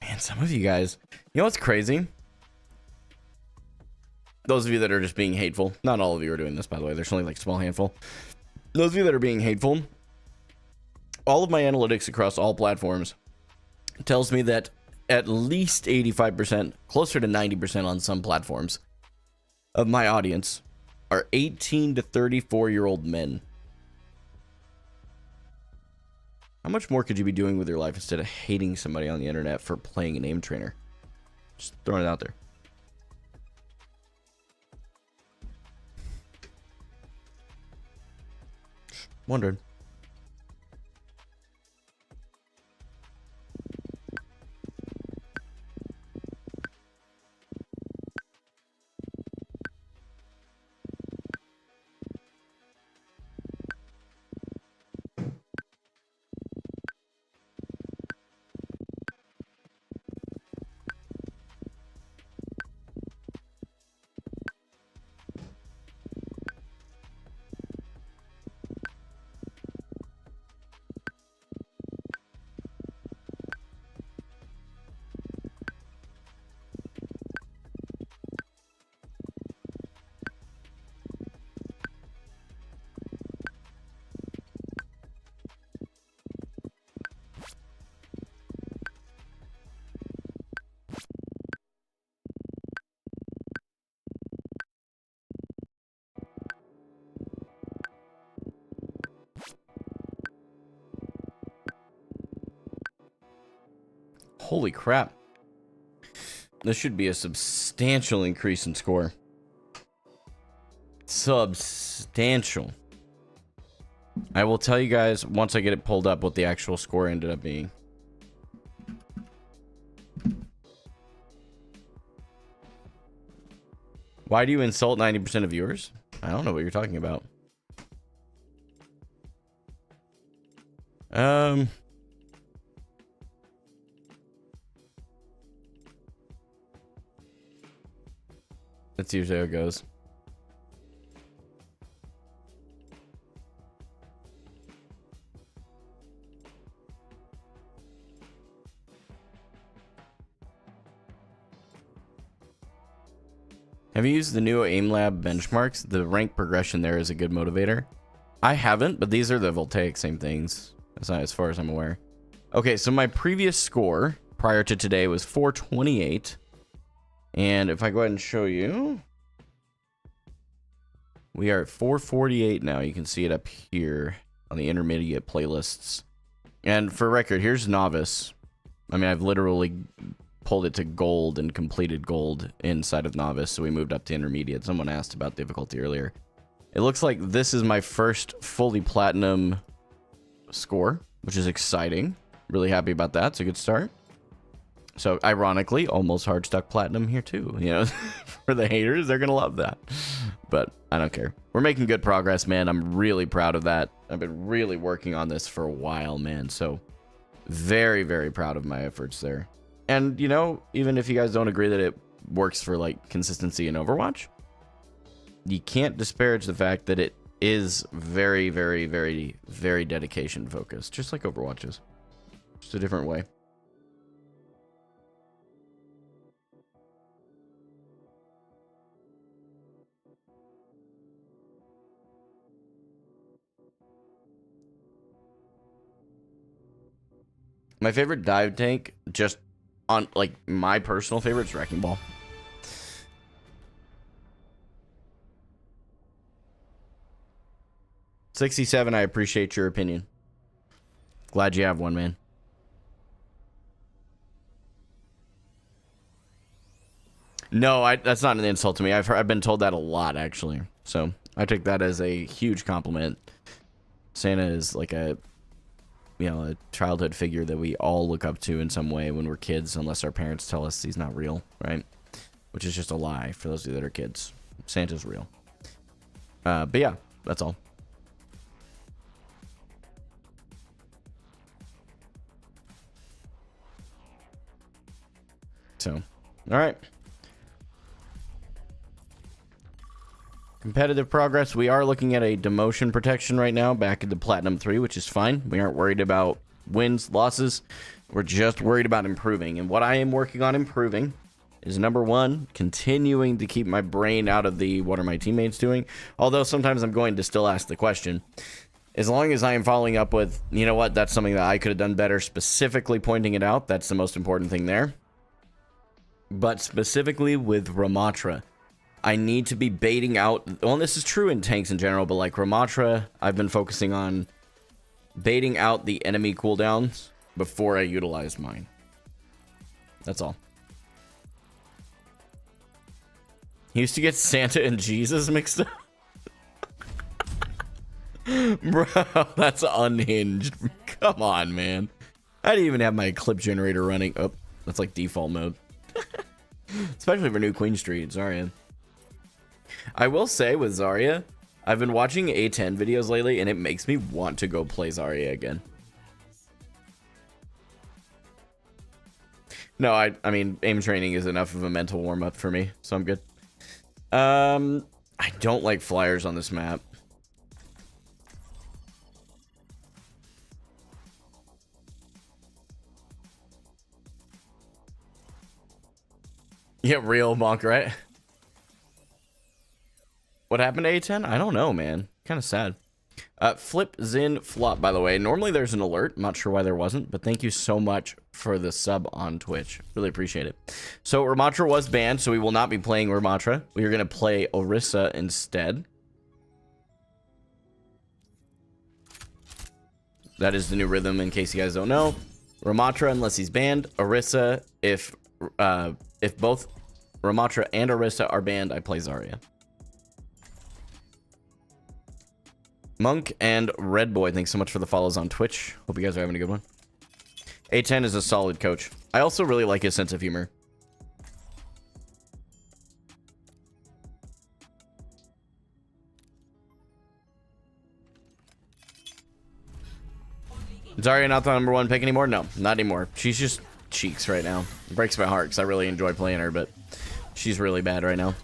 Man, some of you guys, you know what's crazy? Those of you that are just being hateful, not all of you are doing this, by the way. There's only like a small handful. Those of you that are being hateful, all of my analytics across all platforms tells me that at least 85%, closer to 90% on some platforms, of my audience are 18 to 34-year-old men. How much more could you be doing with your life instead of hating somebody on the internet for playing an aim trainer? Just throwing it out there. Wondered. Holy crap. This should be a substantial increase in score. Substantial. I will tell you guys once I get it pulled up what the actual score ended up being. Why do you insult 90% of viewers? I don't know what you're talking about. That's usually how it goes. Have you used the new AimLab benchmarks? The rank progression there is a good motivator. I haven't, but these are the Voltaic same things, as far as I'm aware. Okay, so my previous score prior to today was 428. And if I go ahead and show you, we are at 448 now. You can see it up here on the intermediate playlists. And for record, here's Novice. I mean, I've literally pulled it to gold and completed gold inside of Novice, so we moved up to intermediate. Someone asked about difficulty earlier. It looks like this is my first fully platinum score, which is exciting. Really happy about that. It's a good start. So ironically, almost hard stuck platinum here too. You know, for the haters, they're gonna love that. But I don't care. We're making good progress, man. I'm really proud of that. I've been really working on this for a while, man. So very, very proud of my efforts there. And you know, even if you guys don't agree that it works for like consistency in Overwatch, you can't disparage the fact that it is very, very, very, very dedication focused, just like Overwatch is. Just a different way. My favorite dive tank, just on like my personal favorite, is Wrecking Ball. $67, I appreciate your opinion. Glad you have one, man. No, that's not an insult to me. I've been told that a lot, actually. So I take that as a huge compliment. Santa is like a childhood figure that we all look up to in some way when we're kids, unless our parents tell us he's not real, right? Which is just a lie for those of you that are kids. Santa's real. But yeah, that's all. So, all right. Competitive progress. We are looking at a demotion protection right now back into Platinum 3, which is fine. We aren't worried about wins, losses. We're just worried about improving. And what I am working on improving is, number one, continuing to keep my brain out of the what are my teammates doing. Although sometimes I'm going to still ask the question. As long as I am following up with, you know what, that's something that I could have done better, specifically pointing it out. That's the most important thing there. But specifically with Ramatra, I need to be baiting out, well, this is true in tanks in general, but like Ramatra, I've been focusing on baiting out the enemy cooldowns before I utilize mine. That's all. He used to get Santa and Jesus mixed up. Bro, that's unhinged. Come on, man. I didn't even have my clip generator running. Oh, that's like default mode. Especially for new Queen Street, Zarya. I will say with Zarya, I've been watching A10 videos lately, and it makes me want to go play Zarya again. No, I mean, aim training is enough of a mental warm-up for me, so I'm good. I don't like flyers on this map. Yeah, real monk, right? What happened to A10? I don't know, man. Kind of sad. Flip Zin Flop, by the way. Normally there's an alert. I'm not sure why there wasn't, but thank you so much for the sub on Twitch. Really appreciate it. So Ramattra was banned, so we will not be playing Ramattra. We are going to play Orisa instead. That is the new rhythm, in case you guys don't know. Ramattra, unless he's banned. Orisa, if both Ramattra and Orisa are banned, I play Zarya. Monk and Red Boy, thanks so much for the follows on Twitch. Hope you guys are having a good one. A10 is a solid coach. I also really like his sense of humor. Zarya not the #1 pick anymore? No, not anymore. She's just cheeks right now. It breaks my heart because I really enjoy playing her, but she's really bad right now.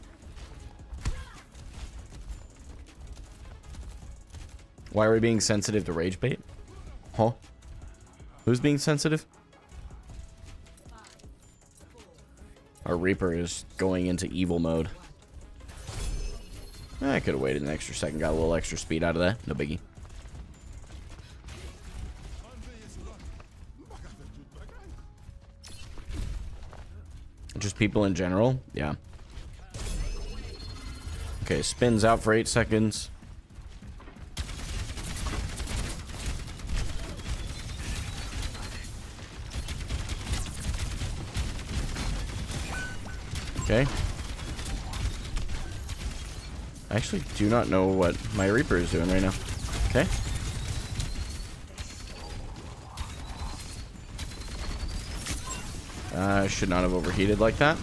Why are we being sensitive to rage bait? Huh? Who's being sensitive? Our Reaper is going into evil mode. I could have waited an extra second, got a little extra speed out of that. No biggie. Just people in general? Yeah. Okay, spins out for 8 seconds. Okay. I actually do not know what my Reaper is doing right now. Okay. I should not have overheated like that.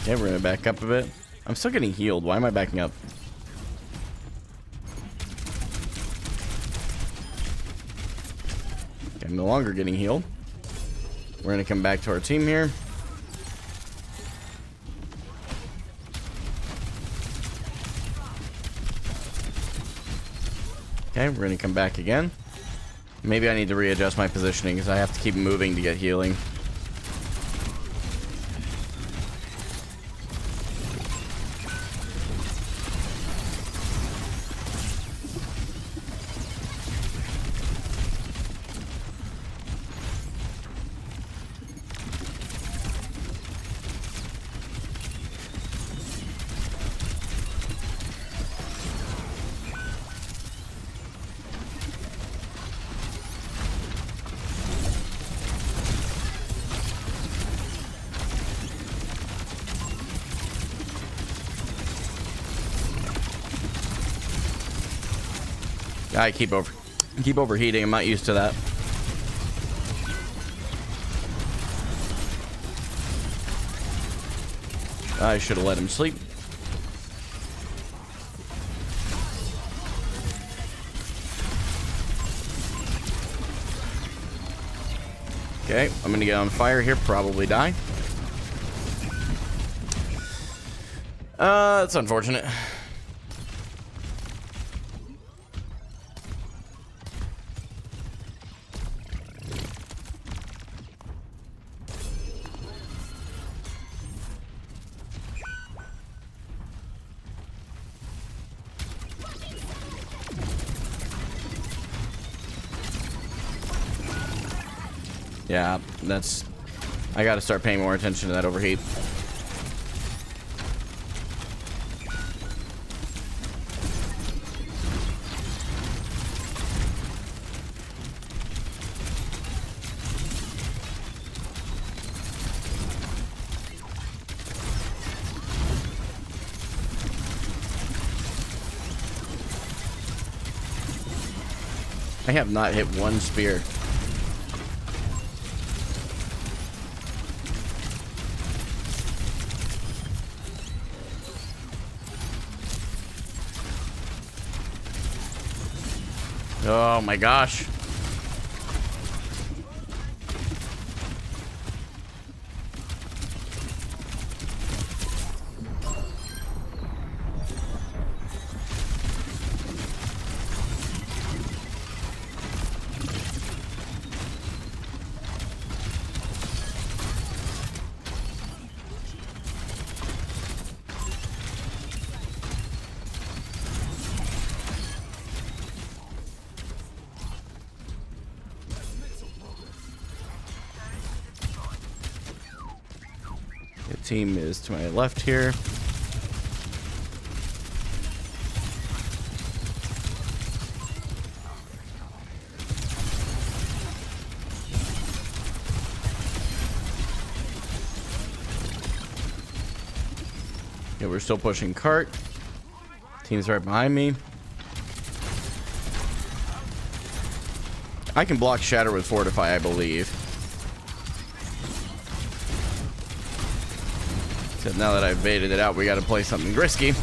Okay, we're gonna back up a bit. I'm still getting healed. Why am I backing up? Okay, I'm no longer getting healed. We're gonna come back to our team here. Okay, we're gonna come back again. Maybe I need to readjust my positioning because I have to keep moving to get healing. I keep overheating. I'm not used to that. I should have let him sleep. Okay, I'm gonna get on fire here, probably die. That's unfortunate. Yeah, that's... I gotta start paying more attention to that overheat. I have not hit one spear. Oh my gosh. The team is to my left here. Yeah, we're still pushing cart. Team's right behind me. I can block Shatter with Fortify, I believe. Except now that I've baited it out, we got to play something risky.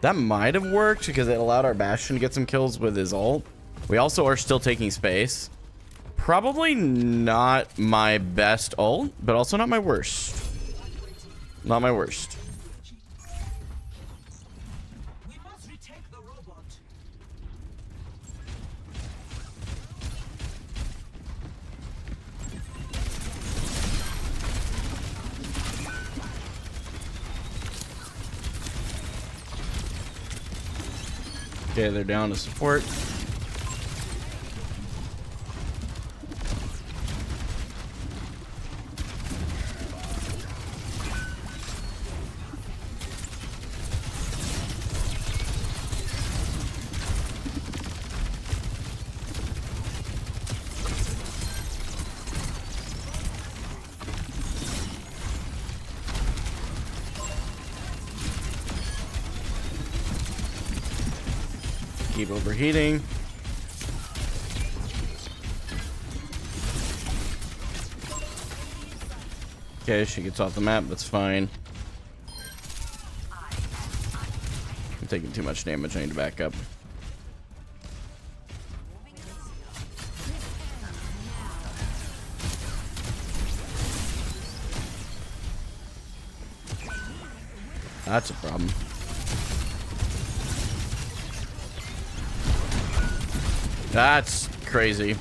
That might have worked because it allowed our Bastion to get some kills with his ult. We also are still taking space. Probably not my best ult, but also not my worst. Not my worst. Okay, they're down to support. Keep overheating. Okay, she gets off the map. That's fine. I'm taking too much damage. I need to back up. That's a problem. That's crazy.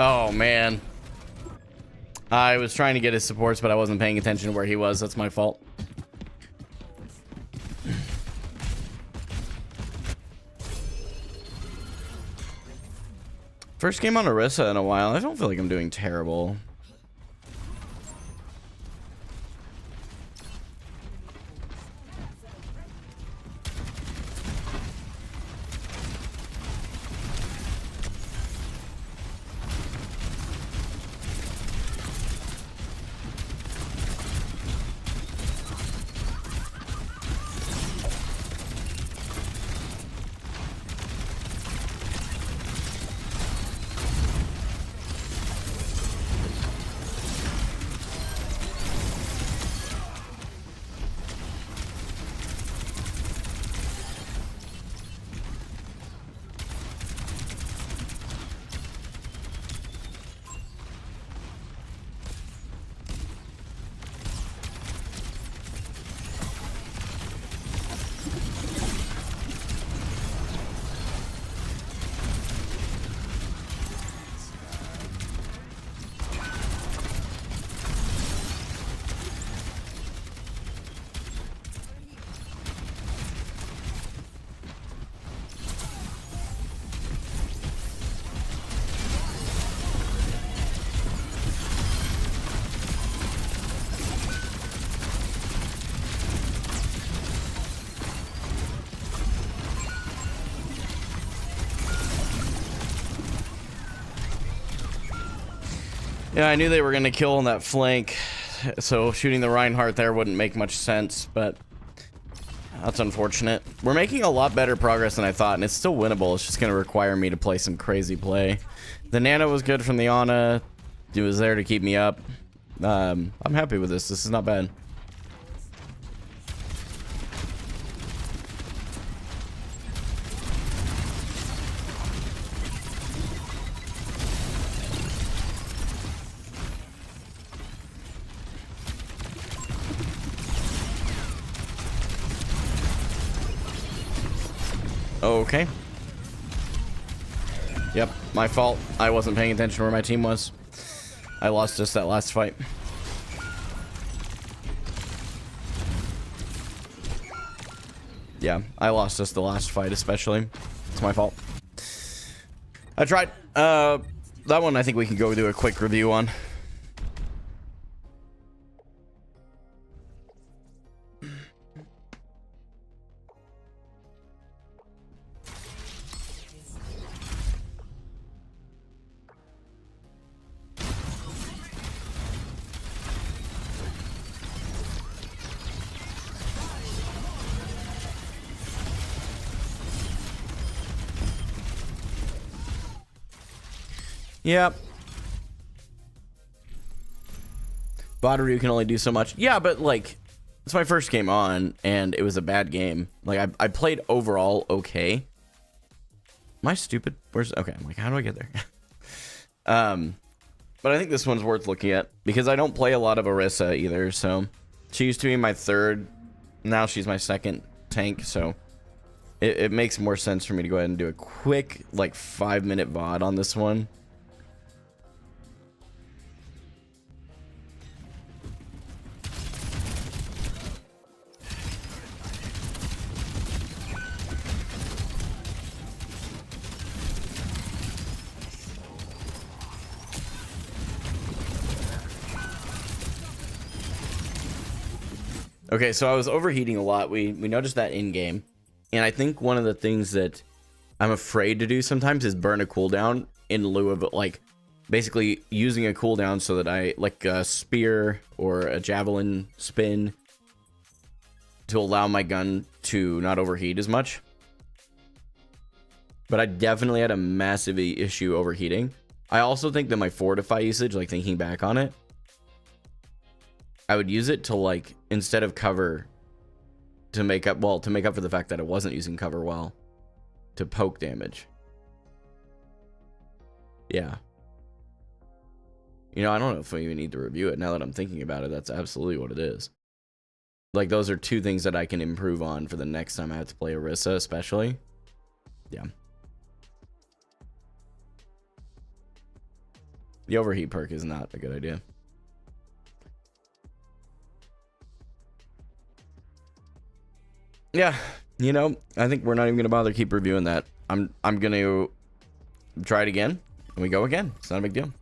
Oh, man. I was trying to get his supports, but I wasn't paying attention to where he was. That's my fault. First game on Orisa in a while. I don't feel like I'm doing terrible. Yeah, I knew they were going to kill on that flank, so shooting the Reinhardt there wouldn't make much sense, but that's unfortunate. We're making a lot better progress than I thought, and it's still winnable. It's just going to require me to play some crazy play. The Nano was good from the Ana. It was there to keep me up. I'm happy with this. This is not bad. Okay. Yep, my fault. I wasn't paying attention where my team was. I lost just that last fight. Yeah, I lost just the last fight especially. It's my fault. I tried. That one I think we can go do a quick review on. Yep. Botteroo can only do so much. Yeah, but like, it's my first game on, and it was a bad game. Like, I played overall okay. Am I stupid? Where's... Okay, I'm like, how do I get there? But I think this one's worth looking at, because I don't play a lot of Orisa either, so... She used to be my third. Now she's my second tank, so... It makes more sense for me to go ahead and do a quick, like, 5-minute VOD on this one. Okay, so I was overheating a lot. We noticed that in game, and I think one of the things that I'm afraid to do sometimes is burn a cooldown in lieu of like basically using a cooldown so that I like a spear or a javelin spin to allow my gun to not overheat as much. But I definitely had a massive issue overheating. I also think that my fortify usage, like thinking back on it, I would use it to like, instead of cover, to make up, well, to make up for the fact that I wasn't using cover well, to poke damage. Yeah. You know, I don't know if we even need to review it now that I'm thinking about it. That's absolutely what it is. Like, those are two things that I can improve on for the next time I have to play Orisa, especially. Yeah. The overheat perk is not a good idea. Yeah, you know, I think we're not even gonna bother keep reviewing that. I'm gonna try it again, and we go again. It's not a big deal.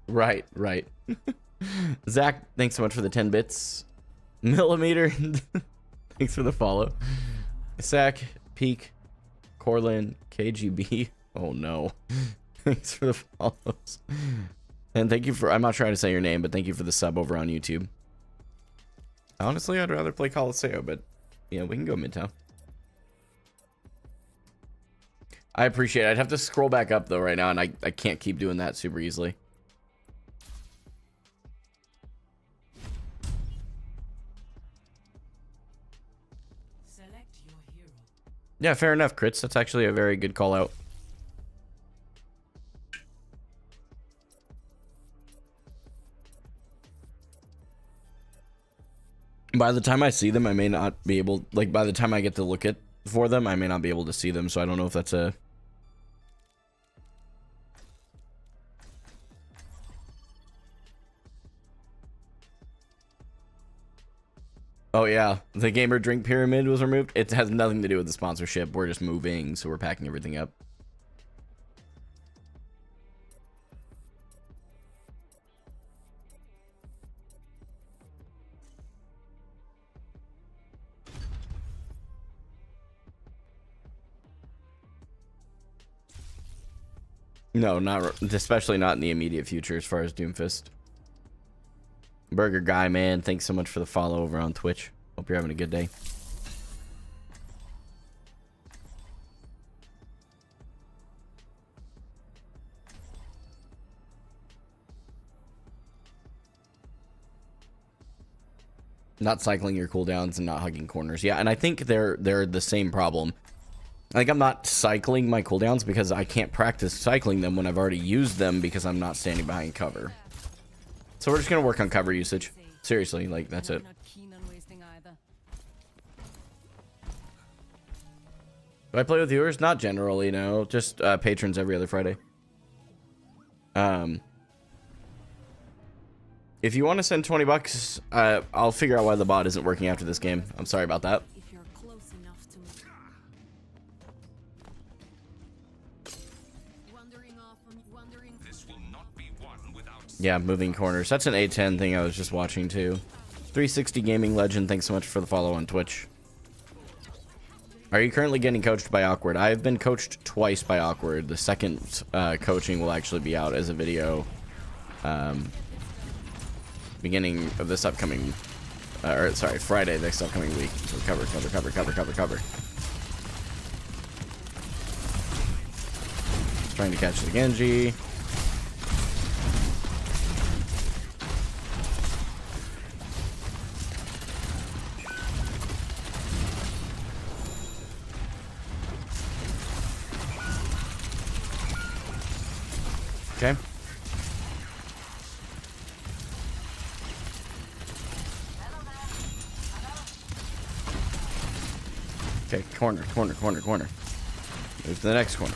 Right, right. Zach, thanks so much for the 10 bits. Millimeter, thanks for the follow. Zach, Peak, Corlin, KGB. Oh no. Thanks for the follows. And thank you for, I'm not trying to say your name, but thank you for the sub over on YouTube. Honestly, I'd rather play Coliseo, but yeah, we can go Midtown. I appreciate it. I'd have to scroll back up though right now, and I can't keep doing that super easily. Select your hero. Yeah, fair enough, Crits. That's actually a very good call out. By the time I see them, I may not be able, like, by the time I get to look at for them, I may not be able to see them, so I don't know if that's a... Oh yeah, the gamer drink pyramid was removed. It has nothing to do with the sponsorship. We're just moving, so we're packing everything up. No, especially not in the immediate future as far as Doomfist. Burger Guy, man, thanks so much for the follow over on Twitch. Hope you're having a good day. Not cycling your cooldowns and not hugging corners. Yeah, and I think they're the same problem. Like, I'm not cycling my cooldowns because I can't practice cycling them when I've already used them because I'm not standing behind cover. So we're just going to work on cover usage. Seriously, like, that's it. Do I play with viewers? Not generally, no. Just patrons every other Friday. If you want to send 20 bucks, I'll figure out why the bot isn't working after this game. I'm sorry about that. If you're close enough to me. This will not be won without. Yeah, moving corners. That's an A10 thing I was just watching too. 360 Gaming Legend, thanks so much for the follow on Twitch. Are you currently getting coached by Awkward? I've been coached twice by Awkward. The second coaching will actually be out as a video beginning of this upcoming, or sorry, Friday this upcoming week. So cover. Trying to catch the Genji. Okay. Okay, corner. Move to the next corner.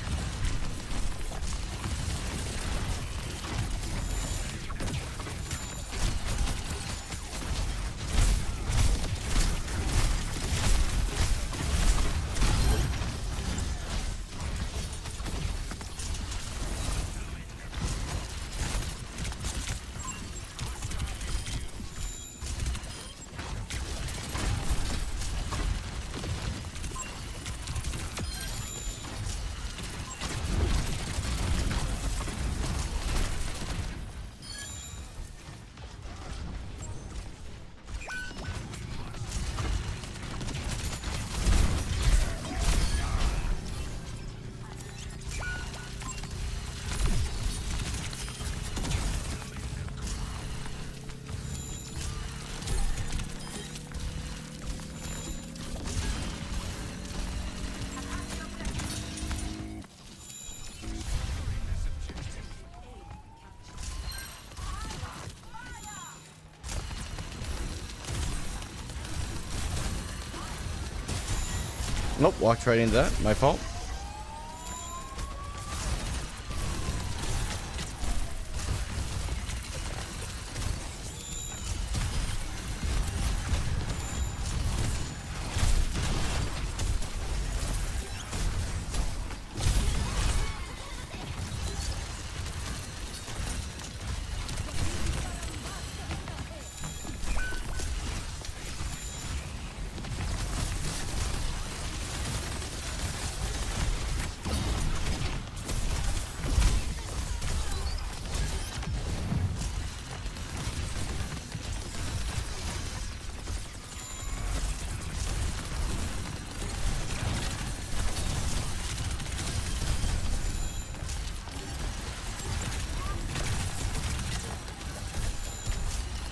Nope, walked right into that. My fault.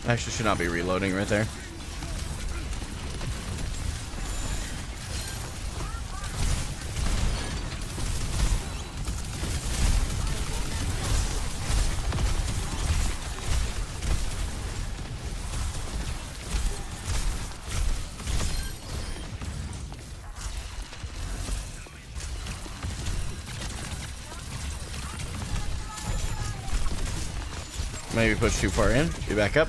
Actually, should not be reloading right there. Maybe push too far in. Be back up.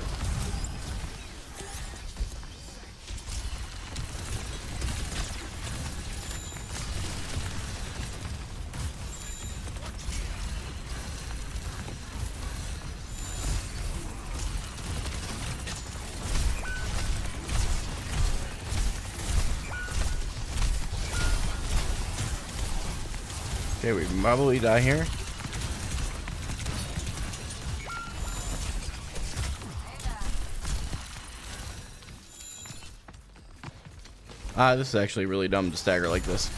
Okay, we probably die here. This is actually really dumb to stagger like this.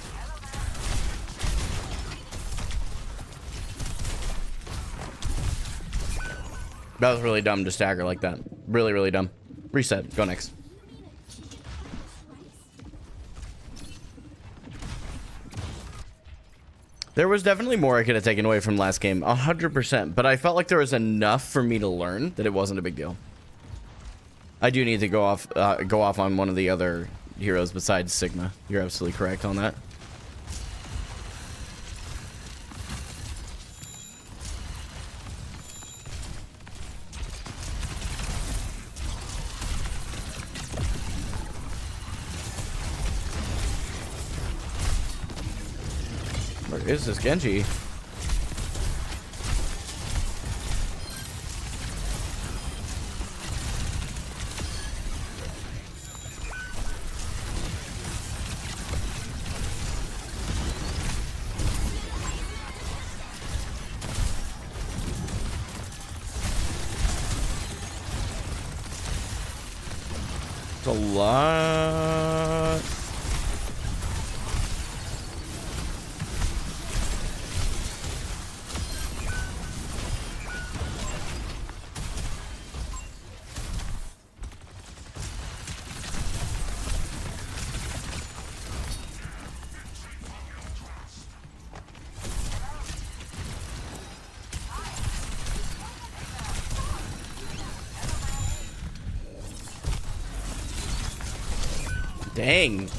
That was really dumb to stagger like that. Really, really dumb. Reset. Go next. There was definitely more I could have taken away from last game. 100%. But I felt like there was enough for me to learn that it wasn't a big deal. I do need to go off on one of the other heroes besides Sigma. You're absolutely correct on that. Where is this Genji? It's a lot. Dang.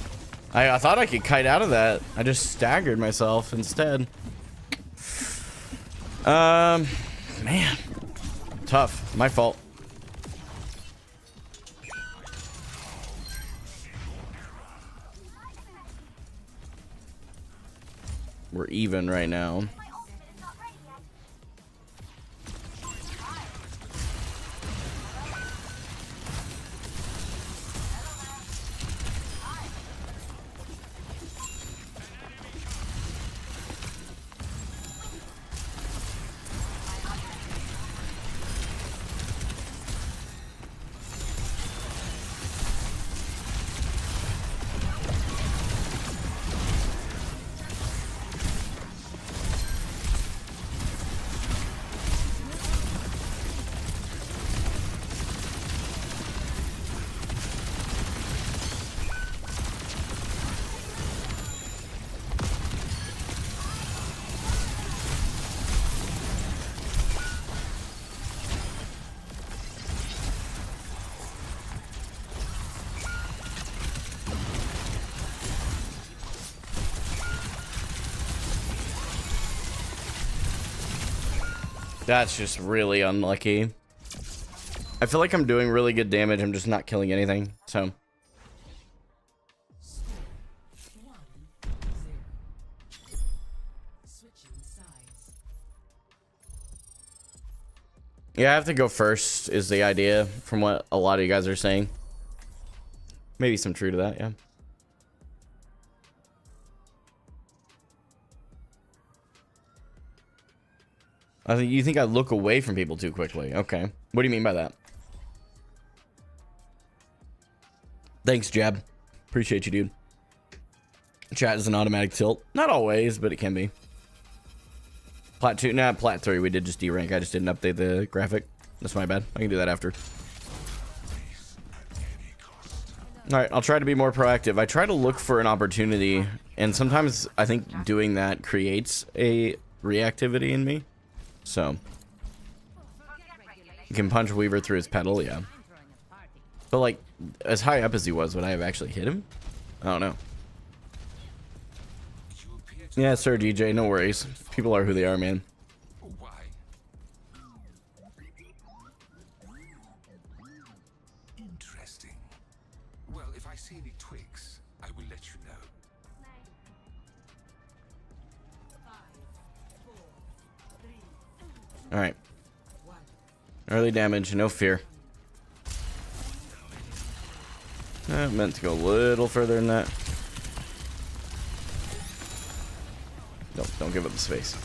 I thought I could kite out of that. I just staggered myself instead. Man. Tough. My fault. We're even right now. That's just really unlucky. I feel like I'm doing really good damage. I'm just not killing anything. So. Yeah, I have to go first is the idea from what a lot of you guys are saying. Maybe some true to that, yeah. You think I look away from people too quickly. Okay. What do you mean by that? Thanks, Jab. Appreciate you, dude. Chat is an automatic tilt. Not always, but it can be. Plat 2, nah, Plat 3. We did just D-rank. I just didn't update the graphic. That's my bad. I can do that after. Alright, I'll try to be more proactive. I try to look for an opportunity, and sometimes I think doing that creates a reactivity in me. So, you can punch Weaver through his pedal, yeah. But, like, as high up as he was, would I have actually hit him? I don't know. Yeah, sir, DJ, no worries. People are who they are, man. Why? Interesting. Well, if I see any twigs, I will let you know. Alright. Early damage, no fear. I meant to go a little further than that. Don't give up the space.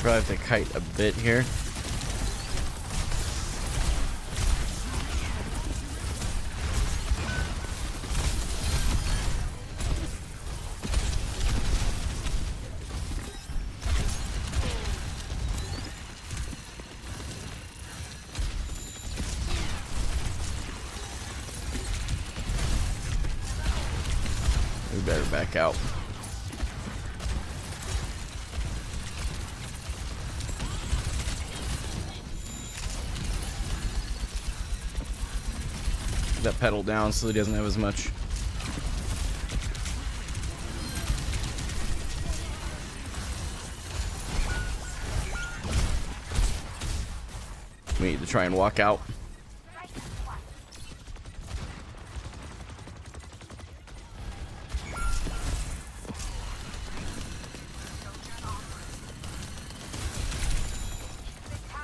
probably have to kite a bit here. We better back out. That pedal down so he doesn't have as much. We need to try and walk out.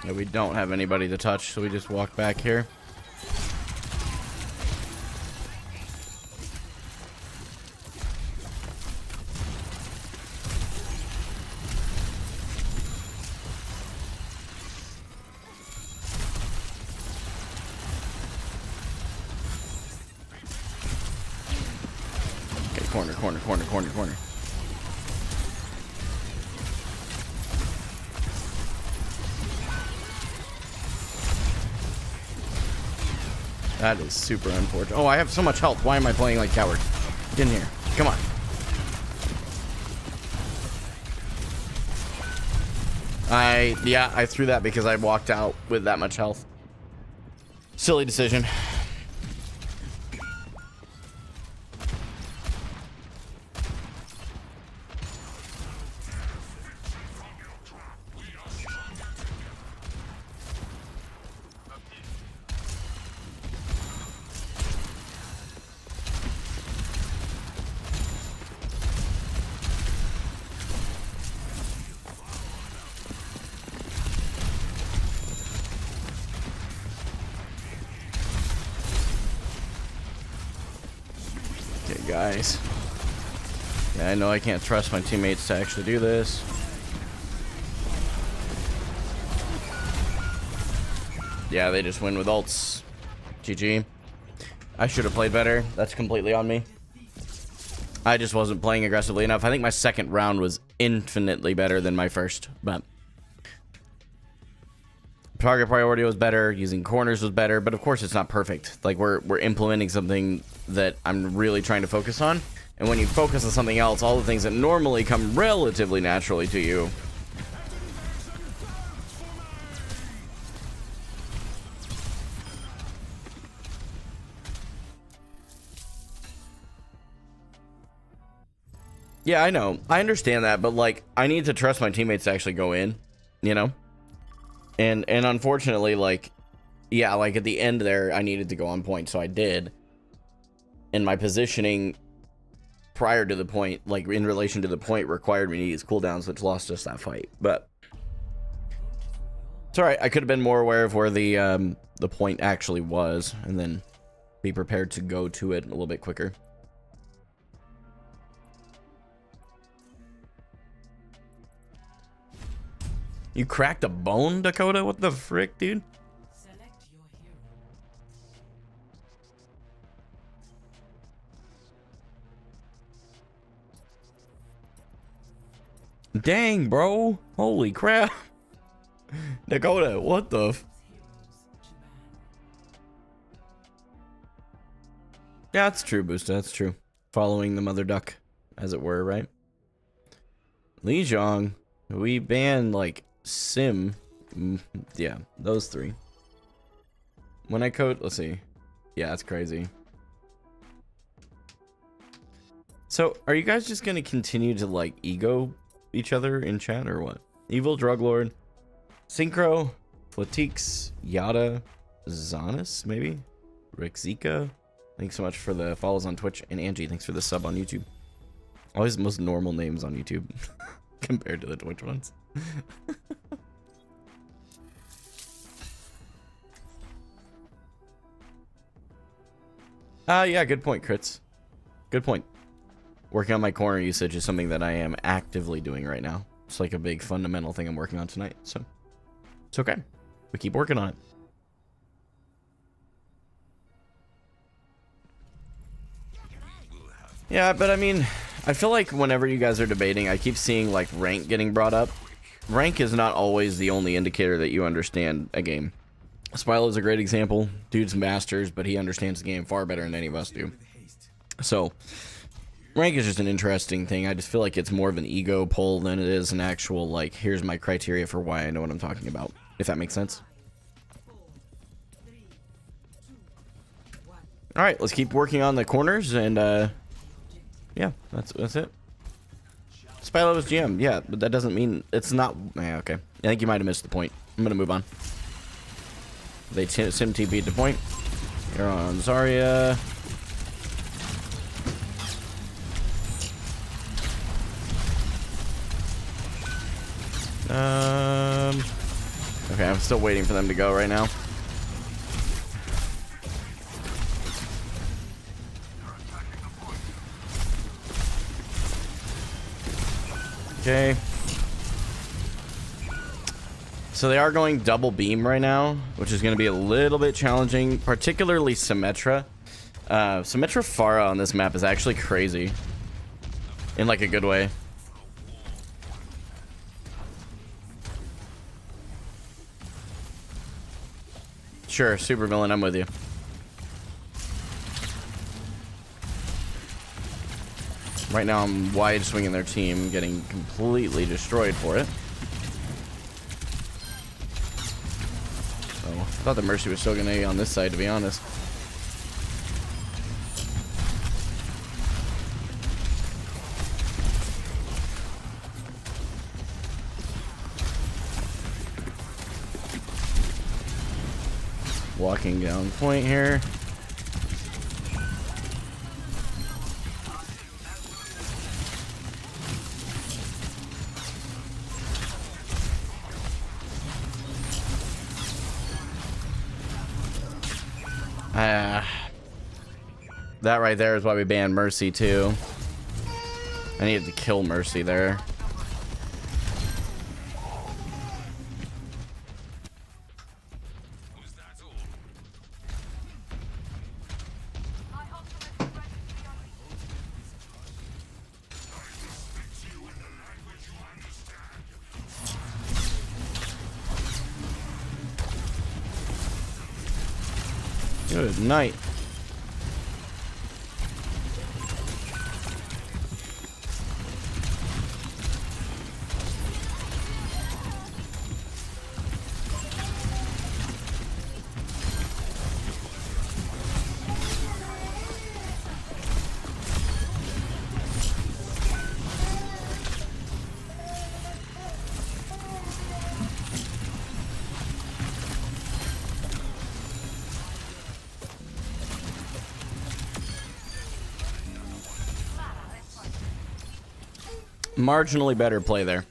Yeah, we don't have anybody to touch, so we just walk back here. Okay, corner, corner, corner, corner, corner. That is super unfortunate. Oh, I have so much health. Why am I playing like coward? Get in here. Come on. Yeah, I threw that because I walked out with that much health. Silly decision. Okay, guys. Yeah, I know I can't trust my teammates to actually do this. Yeah, they just win with ults. GG. I should have played better. That's completely on me. I just wasn't playing aggressively enough. I think my second round was infinitely better than my first, but target priority was better, using corners was better, but of course it's not perfect. Like we're implementing something that I'm really trying to focus on, and when you focus on something else, all the things that normally come relatively naturally to you yeah, I know. I understand that, but like I need to trust my teammates to actually go in, you know? And unfortunately, like, yeah, like at the end there, I needed to go on point, so I did. And my positioning prior to the point, like in relation to the point, required me to use cooldowns, which lost us that fight. But it's all right. I could have been more aware of where the point actually was, and then be prepared to go to it a little bit quicker. You cracked a bone, Dakota? What the frick, dude? Select your hero. Dang, bro. Holy crap. Dakota, what the f... Yeah, that's true, Booster. That's true. Following the mother duck, as it were, right? Li Zhong. We banned, like, Sim. Yeah, those three. When I code... Let's see. Yeah, that's crazy. So, are you guys just gonna continue to, like, ego each other in chat, or what? Evil Drug Lord. Synchro. Flatix. Yada. Zanus, maybe? Rexika. Thanks so much for the follows on Twitch. And Angie, thanks for the sub on YouTube. Always the most normal names on YouTube. Compared to the Twitch ones. Yeah, good point, Crits. Good point. Working on my corner usage is something that I am actively doing right now. It's like a big fundamental thing I'm working on tonight, so it's okay. We keep working on it. Yeah, but I mean, I feel like whenever you guys are debating, I keep seeing like rank getting brought up. Rank is not always the only indicator that you understand a game. Spilo is a great example. Dude's masters, but he understands the game far better than any of us do. So, rank is just an interesting thing. I just feel like it's more of an ego pull than it is an actual, like, here's my criteria for why I know what I'm talking about. If that makes sense. Alright, let's keep working on the corners, and, yeah, that's it. Spilo is GM, yeah, but that doesn't mean it's not... Yeah, okay. I think you might have missed the point. I'm gonna move on. They sim TP'd the point. You're on Zarya. Okay, I'm still waiting for them to go right now. Okay. So they are going double beam right now, which is going to be a little bit challenging, particularly Symmetra. Symmetra Pharah on this map is actually crazy. In like a good way. Sure, super villain, I'm with you. Right now I'm wide swinging their team, getting completely destroyed for it. So, I thought the Mercy was still gonna be on this side, to be honest. Walking down point here. That right there is why we banned Mercy too. I needed to kill Mercy there. Good night. Marginally better play there.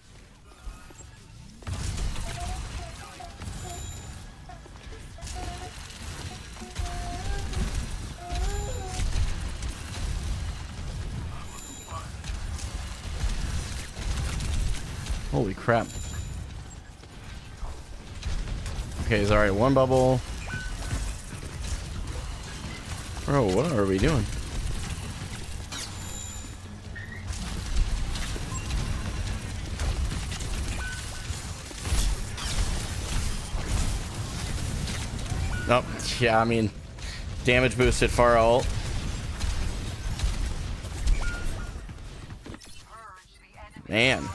Holy crap. Okay, sorry, one bubble. Bro, what are we doing? Nope. Yeah, I mean, damage boosted far ult. Man.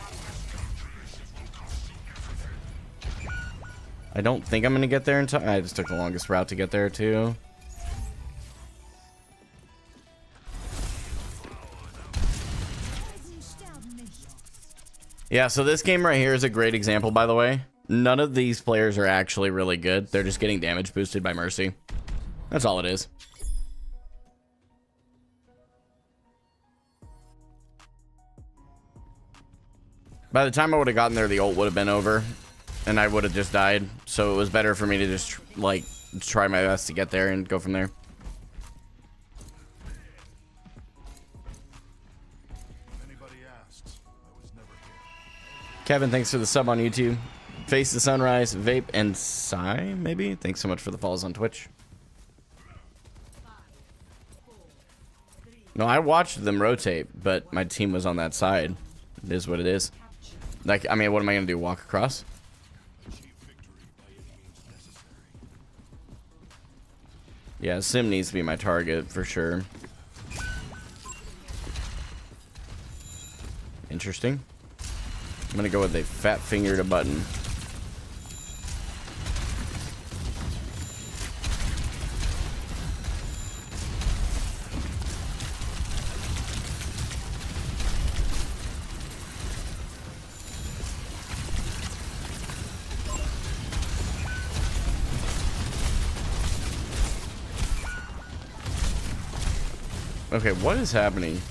I don't think I'm going to get there in time. I just took the longest route to get there, too. Yeah, so this game right here is a great example, by the way. None of these players are actually really good. They're just getting damage boosted by Mercy. That's all it is. By the time I would have gotten there, the ult would have been over. And I would have just died. So it was better for me to just, like, try my best to get there and go from there. Kevin, thanks for the sub on YouTube. Face the Sunrise, Vape, and Psy, maybe? Thanks so much for the follows on Twitch. No, I watched them rotate, but my team was on that side. It is what it is. Like, I mean, what am I going to do? Walk across? Yeah, Sim needs to be my target for sure. Interesting. I'm going to go with a fat finger to button. Okay, what is happening?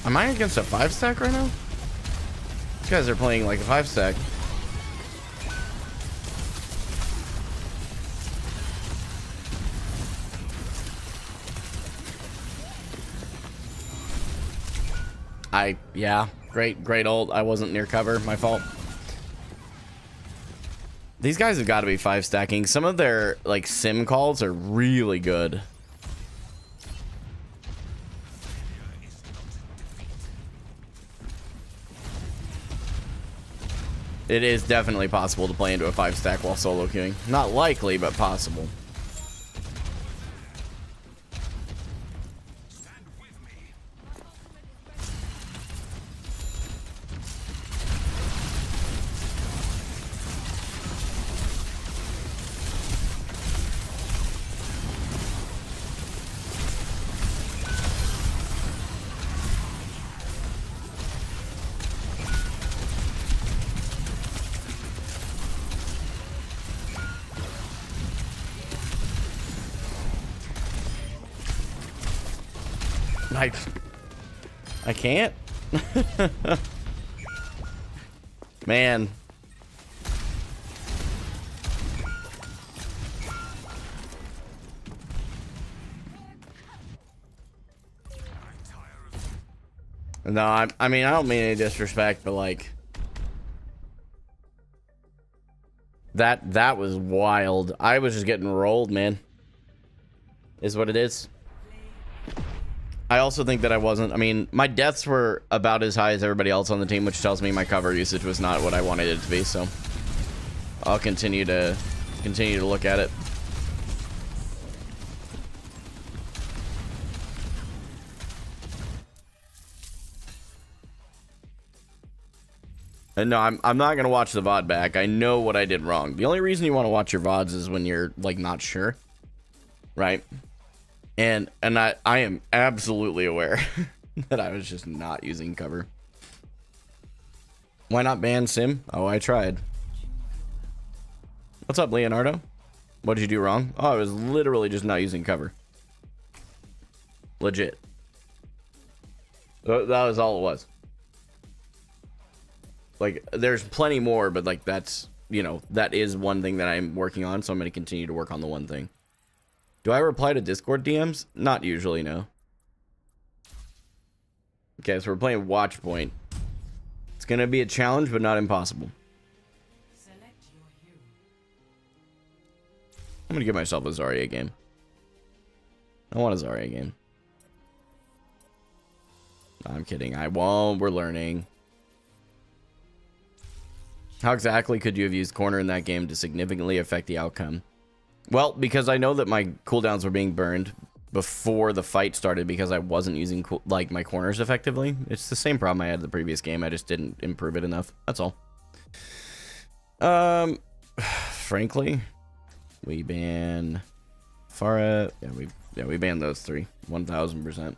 Am I against a 5-stack right now? These guys are playing like a 5-stack. Yeah, great ult. I wasn't near cover, my fault. These guys have got to be 5-stacking. Some of their like sim calls are really good. It is definitely possible to play into a 5-stack while solo queuing. Not likely, but possible. I can't. Man. No, I mean, I don't mean any disrespect, but like that was wild. I was just getting rolled, man. Is what it is. I also think that I wasn't. I mean, my deaths were about as high as everybody else on the team, which tells me my cover usage was not what I wanted it to be. So I'll continue to look at it. And no, I'm not gonna watch the VOD back. I know what I did wrong. The only reason you want to watch your VODs is when you're like not sure, right? And I am absolutely aware that I was just not using cover. Why not ban Sim? Oh, I tried. What's up, Leonardo? What did you do wrong? Oh, I was literally just not using cover. Legit. That was all it was. Like, there's plenty more, but like that's, you know, that is one thing that I'm working on, so I'm going to continue to work on the one thing. Do I reply to Discord DMs? Not usually, no. Okay, so we're playing Watchpoint. It's going to be a challenge, but not impossible. Select your hero. I'm going to give myself a Zarya game. I want a Zarya game. No, I'm kidding. I won't. We're learning. How exactly could you have used corner in that game to significantly affect the outcome? Well, because I know that my cooldowns were being burned before the fight started because I wasn't using like my corners effectively. It's the same problem I had in the previous game. I just didn't improve it enough. That's all. Frankly, we ban Farah. Yeah, we ban those three. 1000%.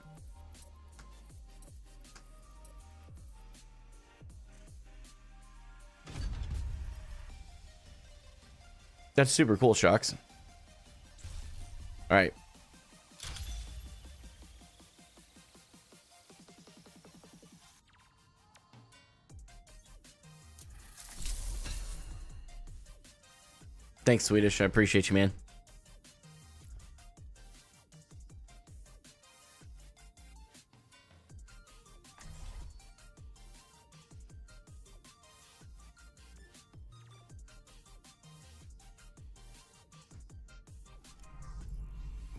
That's super cool, Shocks. All right. Thanks, Swedish. I appreciate you, man.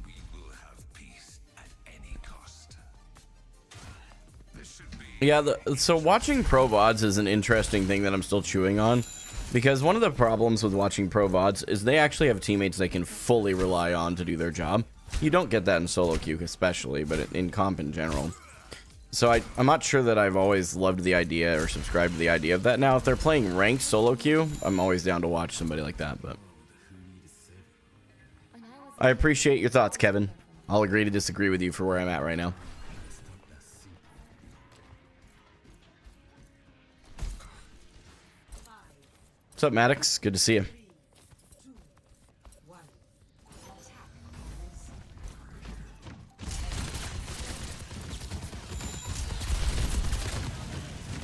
We will have peace at any cost. This should be. Yeah, so watching pro VODs is an interesting thing that I'm still chewing on. Because one of the problems with watching pro VODs is they actually have teammates they can fully rely on to do their job. You don't get that in solo queue especially, but in comp in general. So I'm not sure that I've always loved the idea or subscribed to the idea of that. Now, if they're playing ranked solo queue, I'm always down to watch somebody like that. But I appreciate your thoughts, Kevin. I'll agree to disagree with you for where I'm at right now. What's up, Maddox? Good to see you.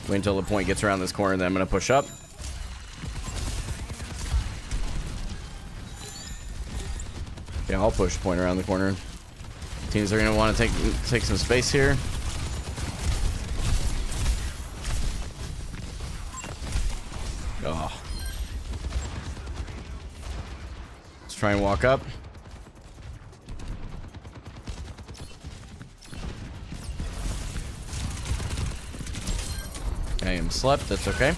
Wait until the point gets around this corner, and then I'm going to push up. Yeah, I'll push point around the corner. Teams are going to want to take some space here. Oh. Let's try and walk up. I am slept, that's okay.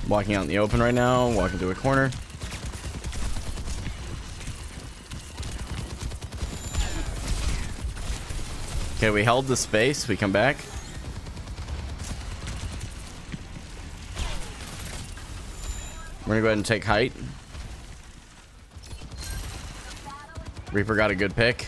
Walking out in the open right now, walking to a corner. Okay, we held the space, we come back. We're gonna go ahead and take height. Reaper got a good pick.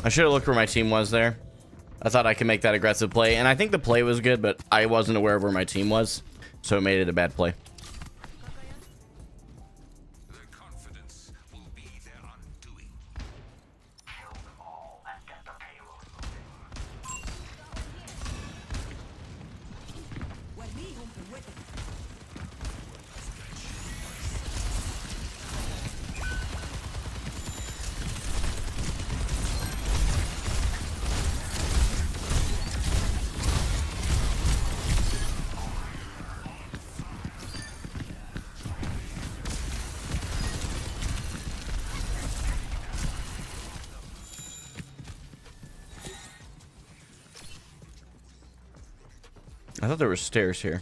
I should have looked where my team was there. I thought I could make that aggressive play, and I think the play was good, but I wasn't aware of where my team was, so it made it a bad play. Their confidence will be their undoing. Kill them all and get the payload moving. I thought there were stairs here.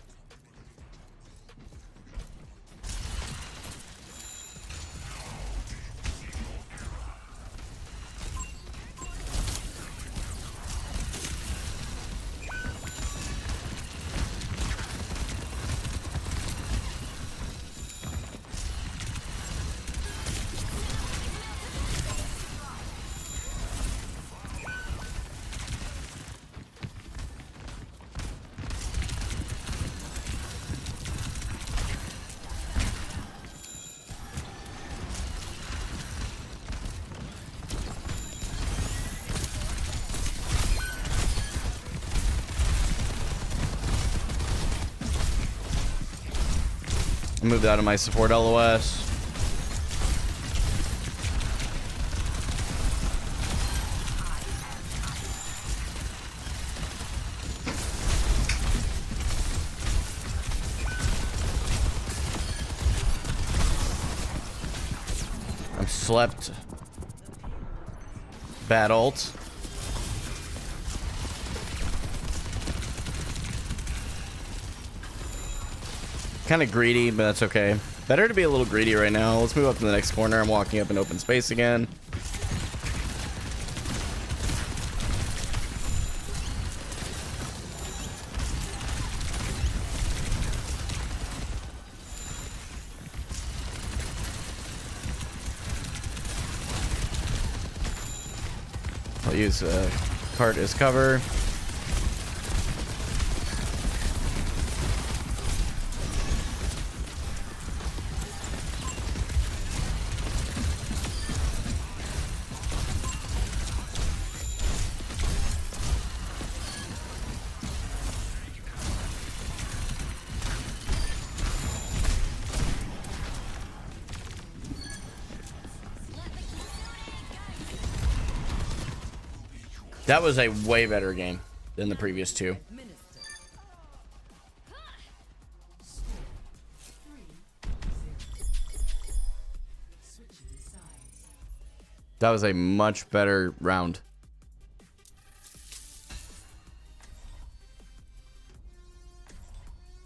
Move that to my support LOS. I'm slept. Bad ult. Kind of greedy, but that's okay. Better to be a little greedy right now. Let's move up to the next corner. I'm walking up in open space again. I'll use cart as cover. That was a way better game than the previous two. That was a much better round.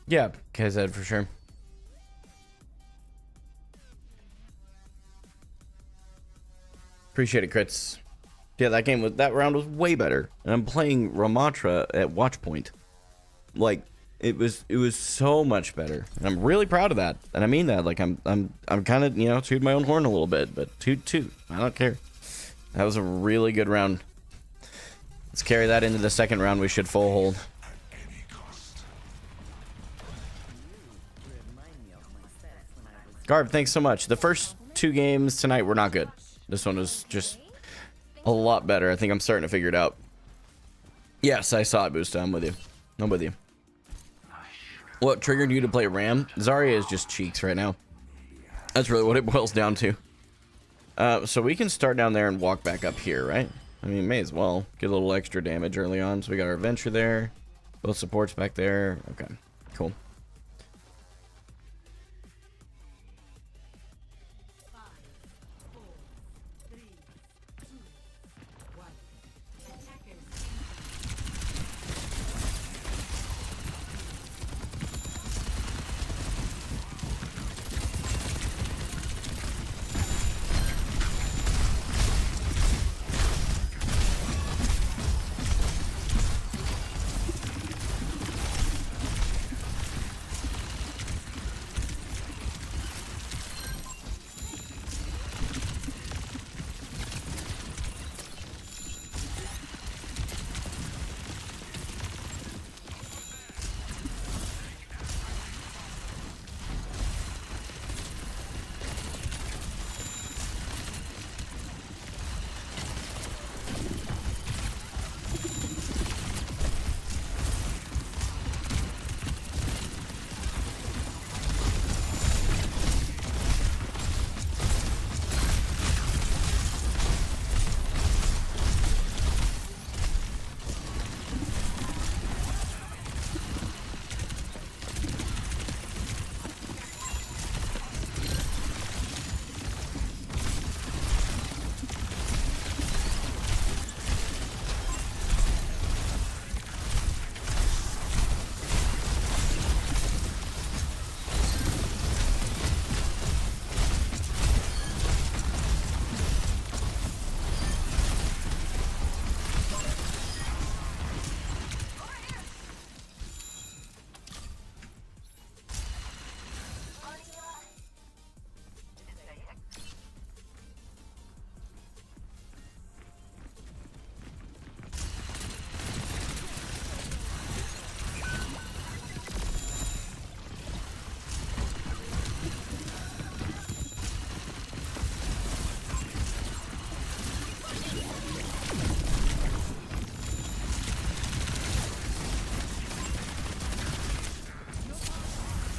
Yeah, KZ for sure. Appreciate it, crits. Yeah, that round was way better. And I'm playing Ramatra at watch point. Like, it was so much better. And I'm really proud of that. And I mean that. Like, I'm kind of, you know, tooting my own horn a little bit, but toot. I don't care. That was a really good round. Let's carry that into the second round. We should full hold. Garb, thanks so much. The first two games tonight were not good. This one was just a lot better. I think I'm starting to figure it out. Yes, I saw it, Boosta. I'm with you. I'm with you. What triggered you to play Ram? Zarya is just cheeks right now. That's really what it boils down to. So we can start down there and walk back up here, right? I mean, may as well. Get a little extra damage early on. So we got our Venture there. Both supports back there. Okay, cool.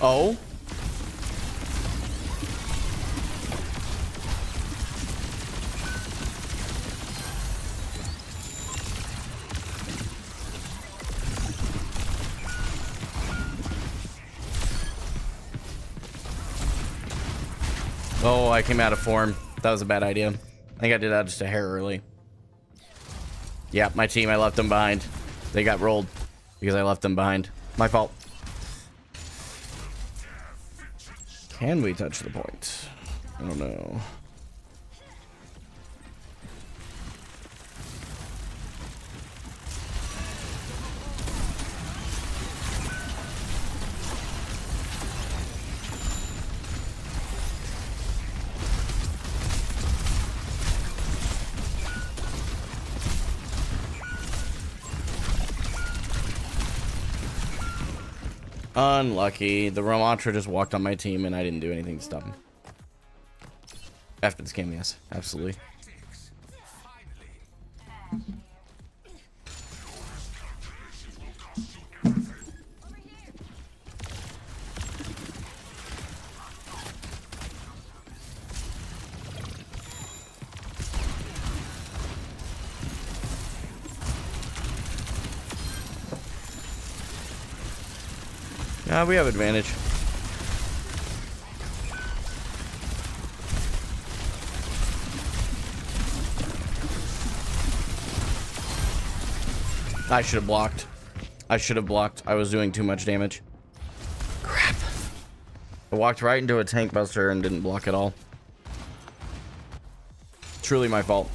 Oh. Oh, I came out of form. That was a bad idea. I think I did that just a hair early. Yeah, my team, I left them behind. They got rolled because I left them behind. My fault. Can we touch the point? I don't know. Unlucky. The Ramantra just walked on my team and I didn't do anything to stop him. After this game, yes. Absolutely. We have advantage. I should have blocked. I should have blocked. I was doing too much damage. Crap. I walked right into a tank buster and didn't block at all. Truly my fault.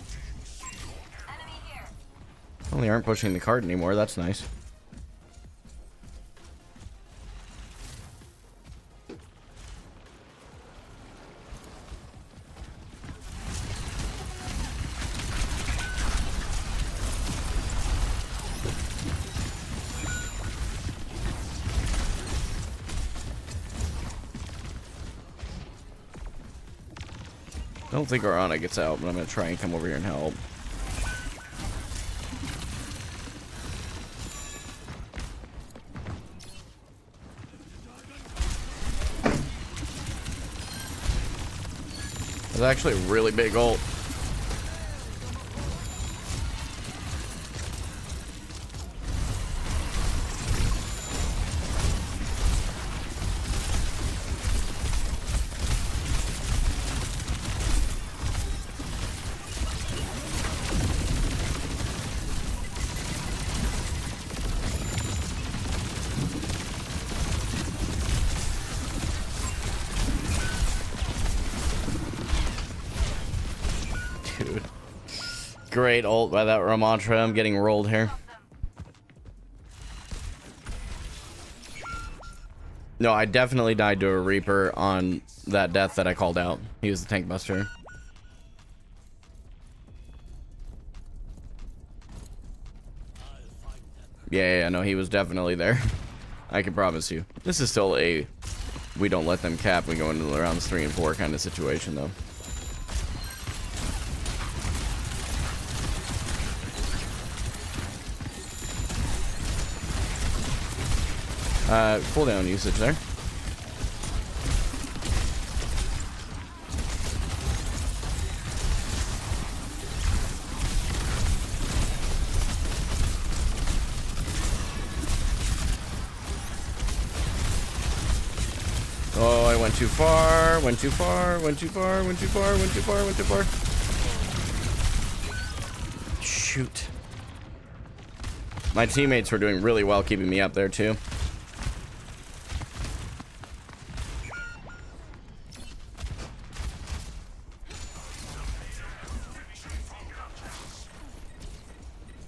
Well, they aren't pushing the card anymore. That's nice. I don't think our Ana gets out, but I'm going to try and come over here and help. That's actually a really big ult. Dude. Great ult by that Ramantra. I'm getting rolled here. No, I definitely died to a Reaper on that death that I called out. He was the tank buster. Yeah, no, he was definitely there. I can promise you. This is still a we don't let them cap, we go into the rounds 3 and 4 kind of situation, though. Cooldown usage there. Oh, I went too far, went too far, went too far, went too far, went too far, went too far. Shoot. My teammates were doing really well keeping me up there, too.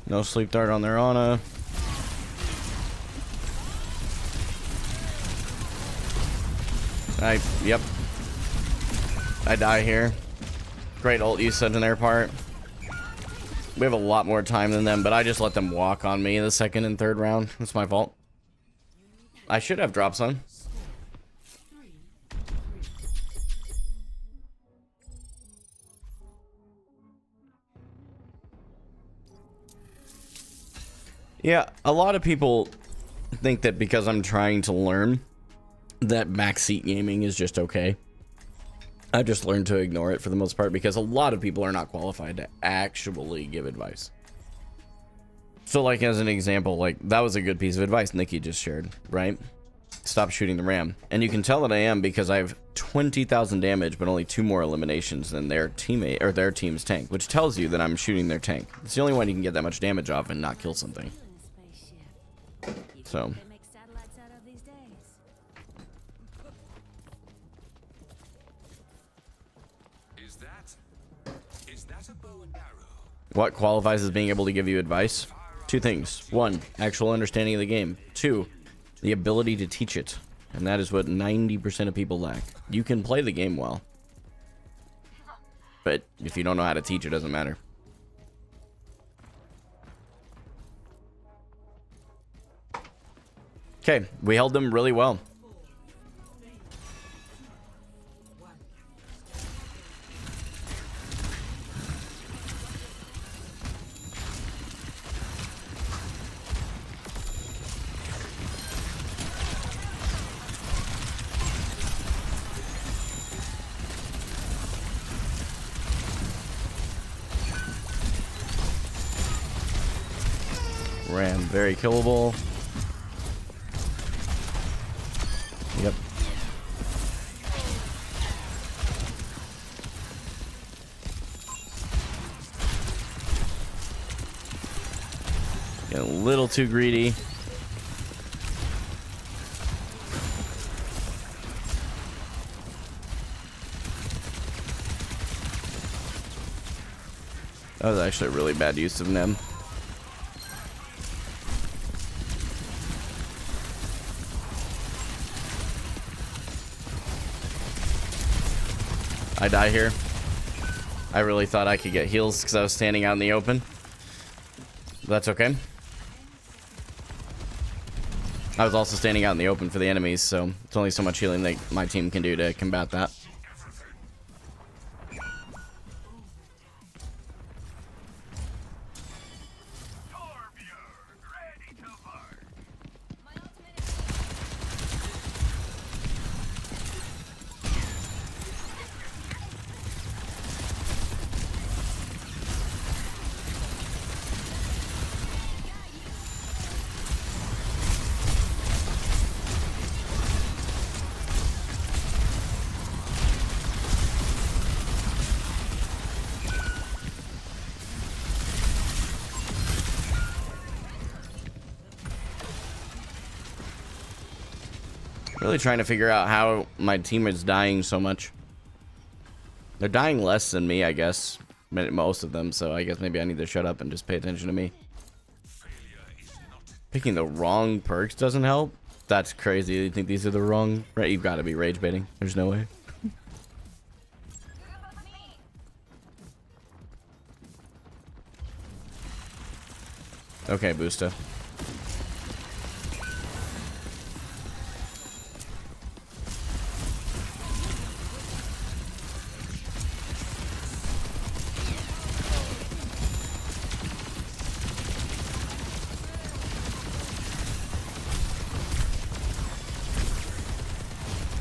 No sleep dart on their Ana. Yep. I die here. Great ult usage on their part. We have a lot more time than them, but I just let them walk on me in the second and third round. That's my fault. I should have drops on. Yeah, a lot of people think that because I'm trying to learn that backseat gaming is just okay. I just learned to ignore it for the most part because a lot of people are not qualified to actually give advice. So like as an example, like that was a good piece of advice Nikki just shared, right? stop shooting the ram. And you can tell that I am because I have 20,000 damage, but only 2 more eliminations than their teammate or their team's tank, which tells you that I'm shooting their tank. It's the only one you can get that much damage off and not kill something. So. Is that a bow and arrow? What qualifies as being able to give you advice? 2 things. 1, actual understanding of the game. 2, the ability to teach it. And that is what 90% of people lack. You can play the game well, but if you don't know how to teach, it doesn't matter. Okay, we held them really well. Ram, very killable. Yep. Getting a little too greedy. That was actually a really bad use of NEM. I die here. I really thought I could get heals because I was standing out in the open. That's okay. I was also standing out in the open for the enemies, so it's only so much healing that my team can do to combat that. Really trying to figure out how my team is dying so much. They're dying less than me, I guess. Most of them, so I guess maybe I need to shut up and just pay attention to me. Picking the wrong perks doesn't help? That's crazy. You think these are the wrong... Right, you've got to be rage baiting. There's no way. Okay, Boosta.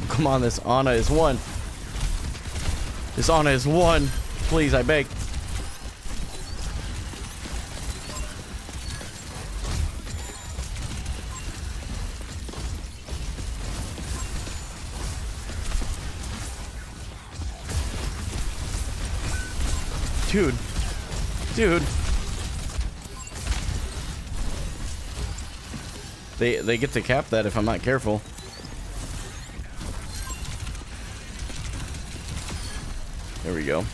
Come on, this Ana is one. This Ana is one. Please, I beg. Dude. Dude. They get to cap that if I'm not careful. There we go.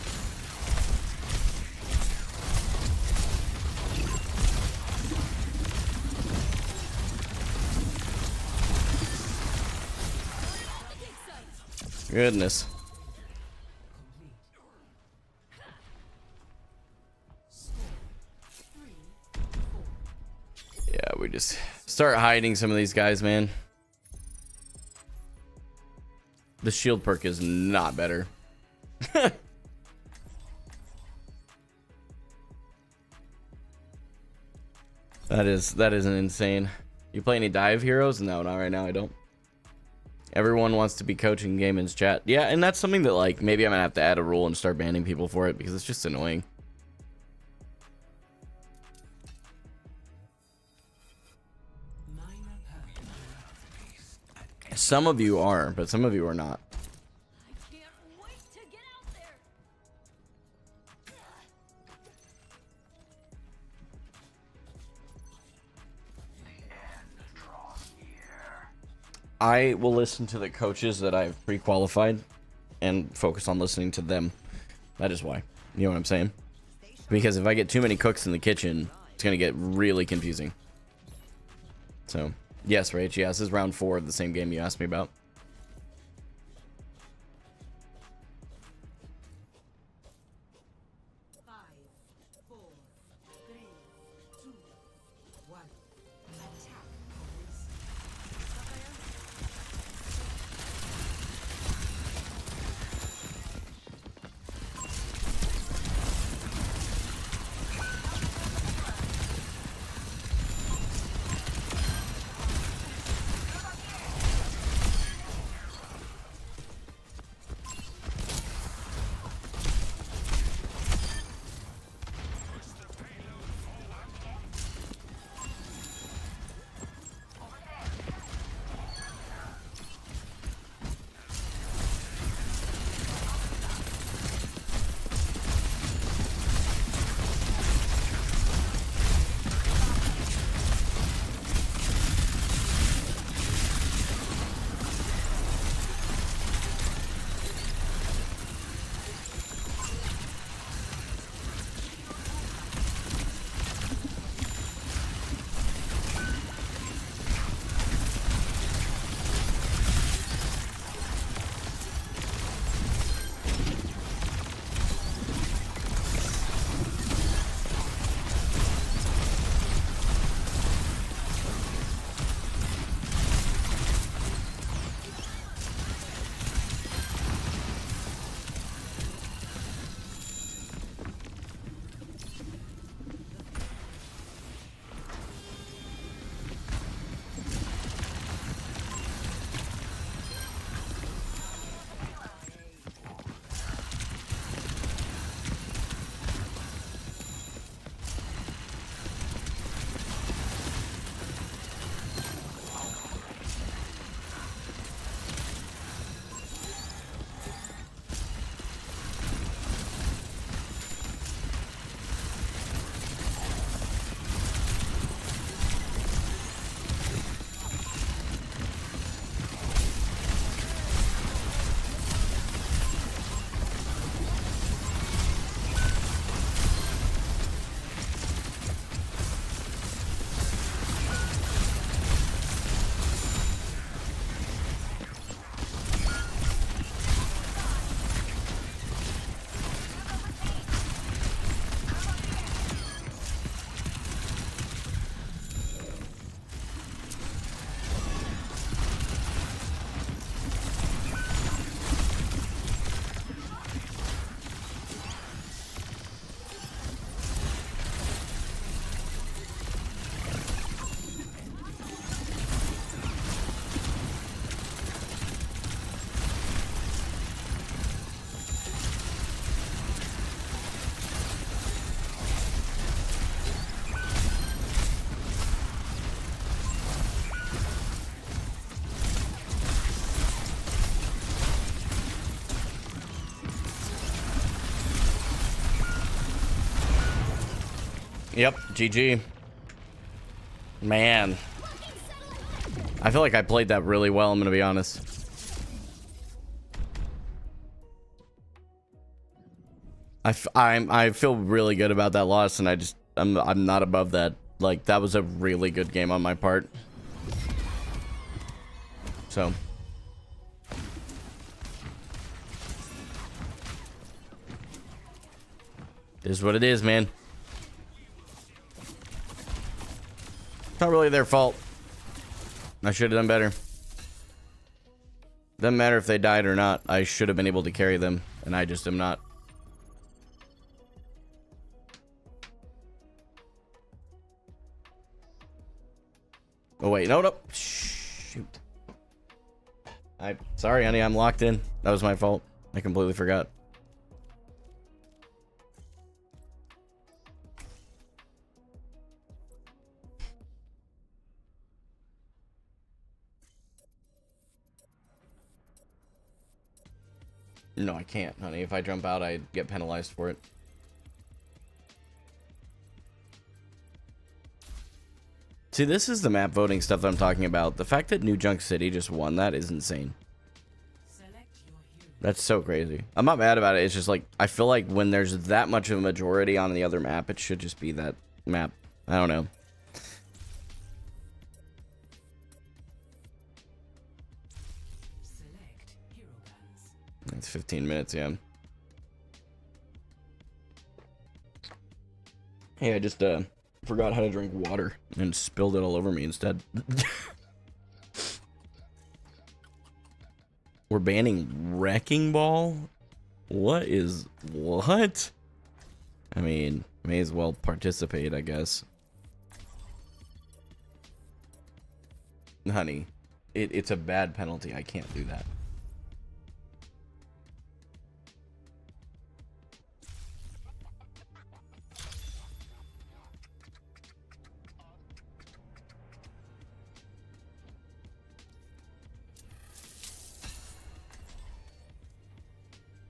Goodness. Yeah, we just start hiding some of these guys, man. The shield perk is not better. That is an insane. You play any dive heroes? No, not right now. I don't. Everyone wants to be coaching Gaiman's chat. Yeah, and that's something that like maybe I'm gonna have to add a rule and start banning people for it because it's just annoying. Some of you are, but some of you are not. I can't wait to get out there. I will listen to the coaches that I've pre-qualified and focus on listening to them. That is why. You know what I'm saying? Because if I get too many cooks in the kitchen, it's going to get really confusing. So, yes, Rach, yes, this is round 4 of the same game you asked me about. Yep, GG. Man. I feel like I played that really well, I'm gonna be honest. I feel really good about that loss, and I'm not above that. Like, that was a really good game on my part. So. It is what it is, man. Not really their fault. I should have done better. Doesn't matter if they died or not. I should have been able to carry them, and I just am not. Oh wait, no. Shoot. Sorry, honey, I'm locked in. That was my fault. I completely forgot. No, I can't, honey. If I jump out, I get penalized for it. See, this is the map voting stuff that I'm talking about. The fact that New Junk City just won that is insane. Select your hero. That's so crazy. I'm not mad about it. It's just like, I feel like when there's that much of a majority on the other map, it should just be that map. I don't know. Select hero guns. It's 15 minutes, yeah. Hey, I just forgot how to drink water and spilled it all over me instead. We're banning Wrecking Ball? What? I mean, may as well participate, I guess. Honey, it's a bad penalty. I can't do that.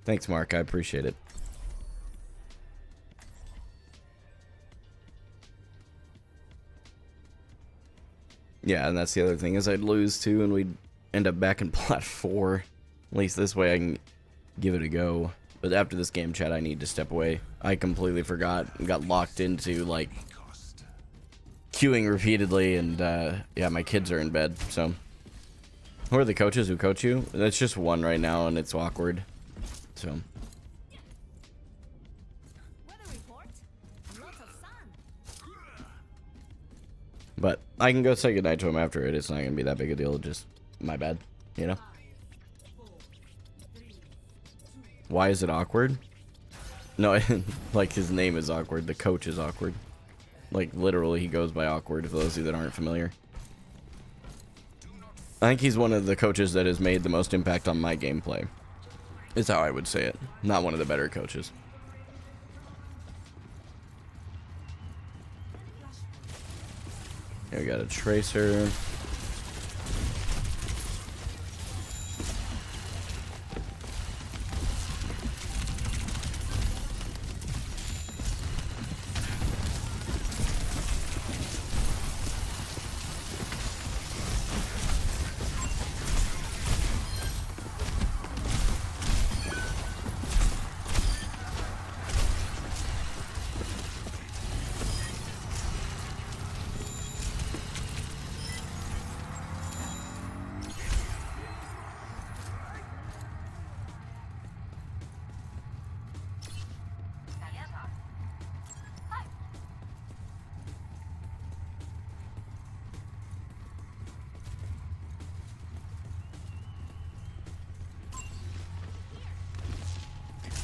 Thanks, Mark. I appreciate it. Yeah, and that's the other thing is I'd lose too, and we'd end up back in plat 4. At least this way I can give it a go. But after this game chat, I need to step away. I completely forgot and got locked into like queuing repeatedly, and yeah, my kids are in bed. So, who are the coaches who coach you? That's just one right now, and it's awkward. So. Weather report. Lots of sun. But I can go say goodnight to him after it. It's not gonna be that big a deal. Just my bad, you know. Why is it awkward? No, like his name is awkward. The coach is awkward. Like literally, he goes by awkward. For those of you that aren't familiar, I think he's one of the coaches that has made the most impact on my gameplay. Is how I would say it. Not one of the better coaches. Here we got a tracer.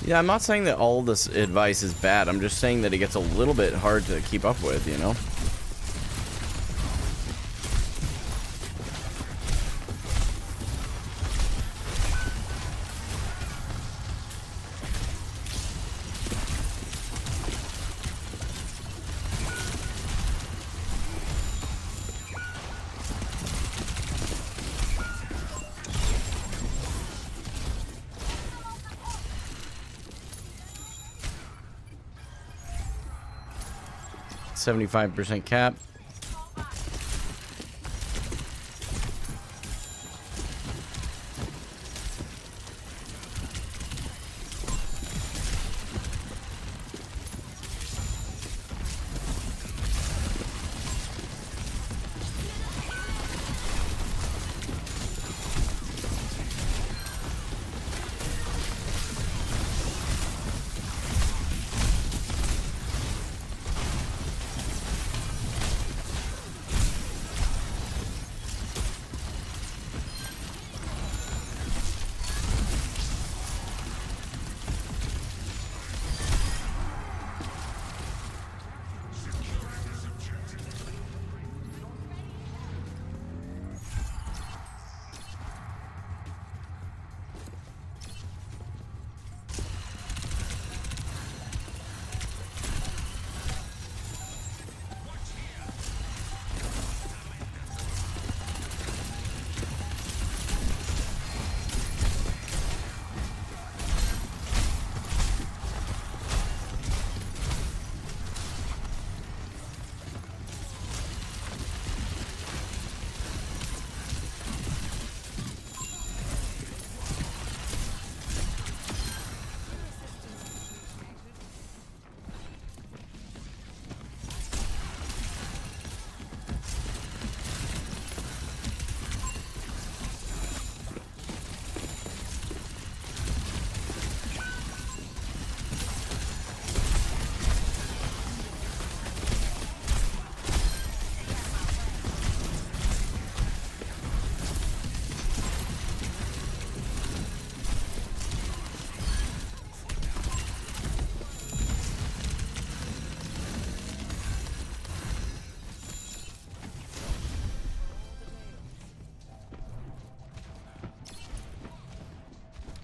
Yeah, I'm not saying that all this advice is bad. I'm just saying that it gets a little bit hard to keep up with, you know? 75% cap.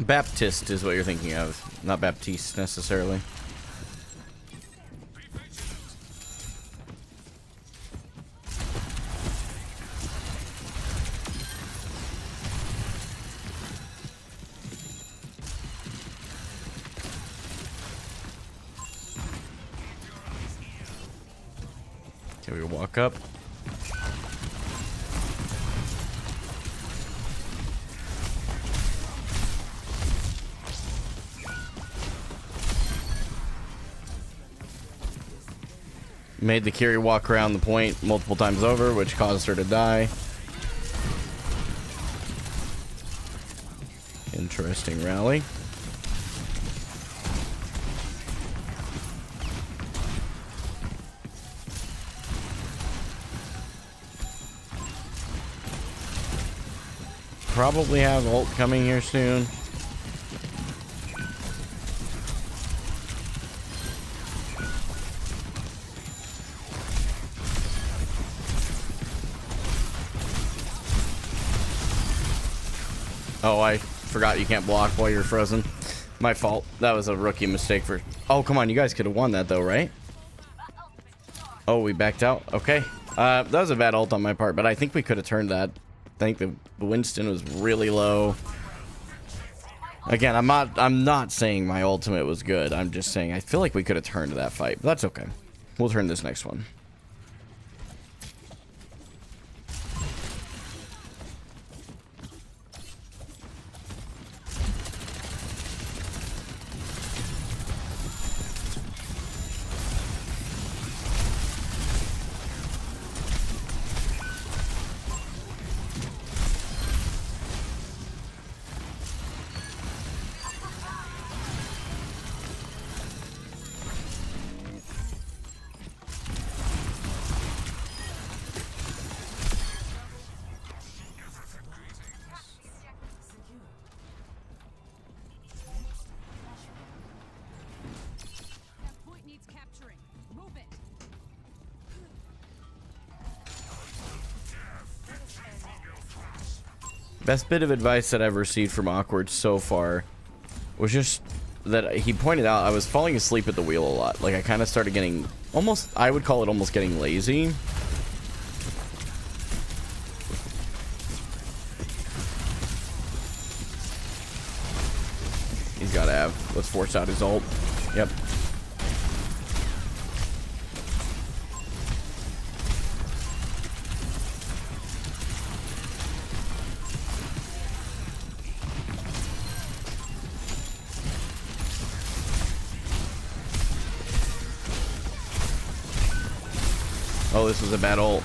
Baptist is what you're thinking of, not Baptiste necessarily. Okay, we walk up. Made the Kiri walk around the point multiple times over, which caused her to die. Interesting rally. Probably have ult coming here soon. Oh, I forgot you can't block while you're frozen. My fault. That was a rookie mistake for... Oh, come on. You guys could have won that, though, right? Oh, we backed out? Okay. That was a bad ult on my part, but I think we could have turned that. I think the Winston was really low. Again, I'm not saying my ultimate was good. I'm just saying I feel like we could have turned that fight, but that's okay. We'll turn this next one. That point needs capturing. Move it. Best bit of advice that I've received from Awkward so far was just that he pointed out I was falling asleep at the wheel a lot. Like, I kind of started getting almost, I would call it almost getting lazy. He's got to have. Let's force out his ult. Yep. Oh, this was a bad ult.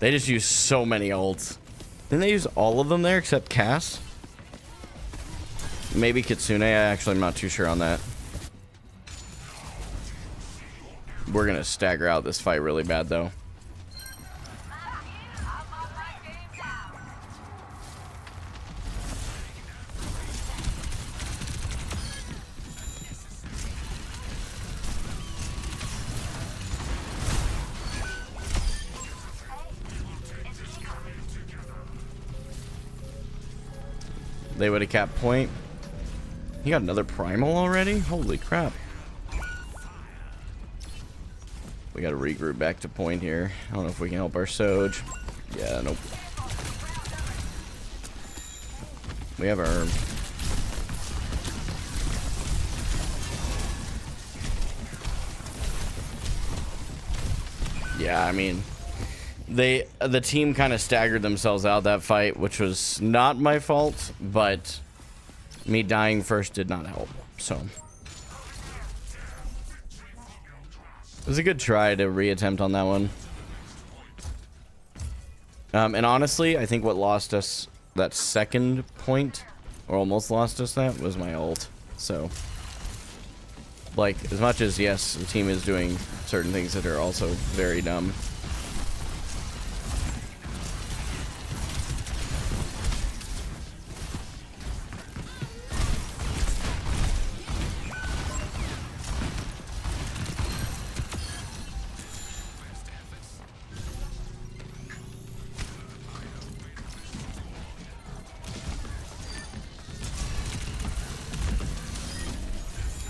They just use so many ults. Didn't they use all of them there except Cass? Maybe Kitsune. I'm not too sure on that. We're gonna stagger out this fight really bad though. They would have capped point. He got another primal already? Holy crap. We gotta regroup back to point here. I don't know if we can help our Soj. Yeah, nope. We have our... Yeah, I mean... The team kind of staggered themselves out that fight, which was not my fault, but... me dying first did not help, so. It was a good try to reattempt on that one. And honestly, I think what lost us that second point, or almost lost us that, was my ult. So, like, as much as, yes, the team is doing certain things that are also very dumb.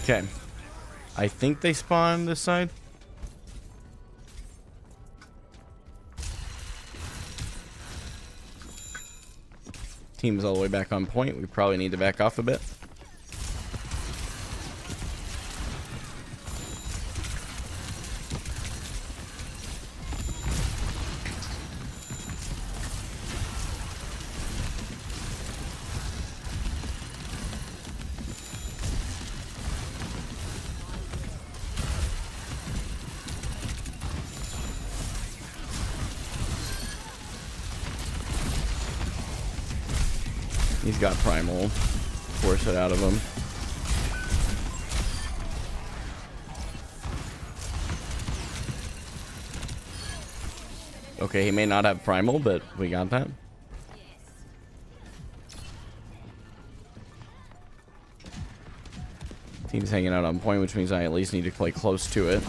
Okay. I think they spawn this side. Team's all the way back on point. We probably need to back off a bit. He's got primal. Force it out of him. Okay, he may not have primal, but we got that. Team's hanging out on point, which means I at least need to play close to it.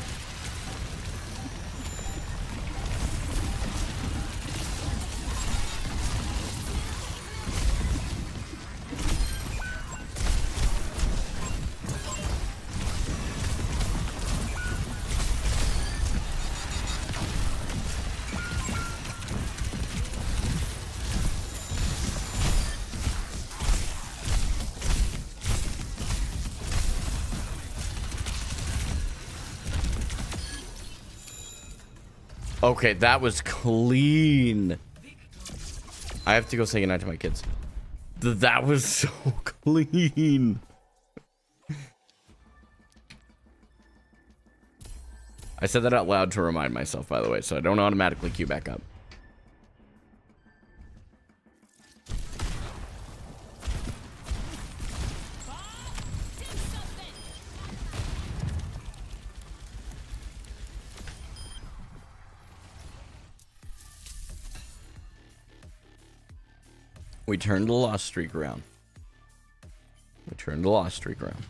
Okay, that was clean. I have to go say goodnight to my kids. That was so clean. I said that out loud to remind myself, by the way, so I don't automatically queue back up. We turned the loss streak around. We turned the loss streak around.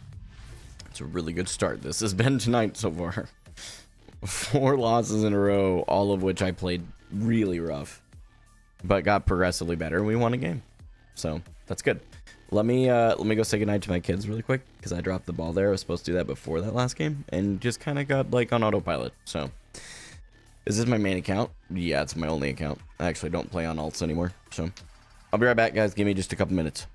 It's a really good start. This has been tonight so far. 4 losses in a row, all of which I played really rough, but got progressively better. We won a game, so that's good. Let me go say goodnight to my kids really quick because I dropped the ball there. I was supposed to do that before that last game and just kind of got like on autopilot. So, is this my main account? Yeah, it's my only account. I actually don't play on alts anymore, so. I'll be right back, guys. Give me just a couple minutes.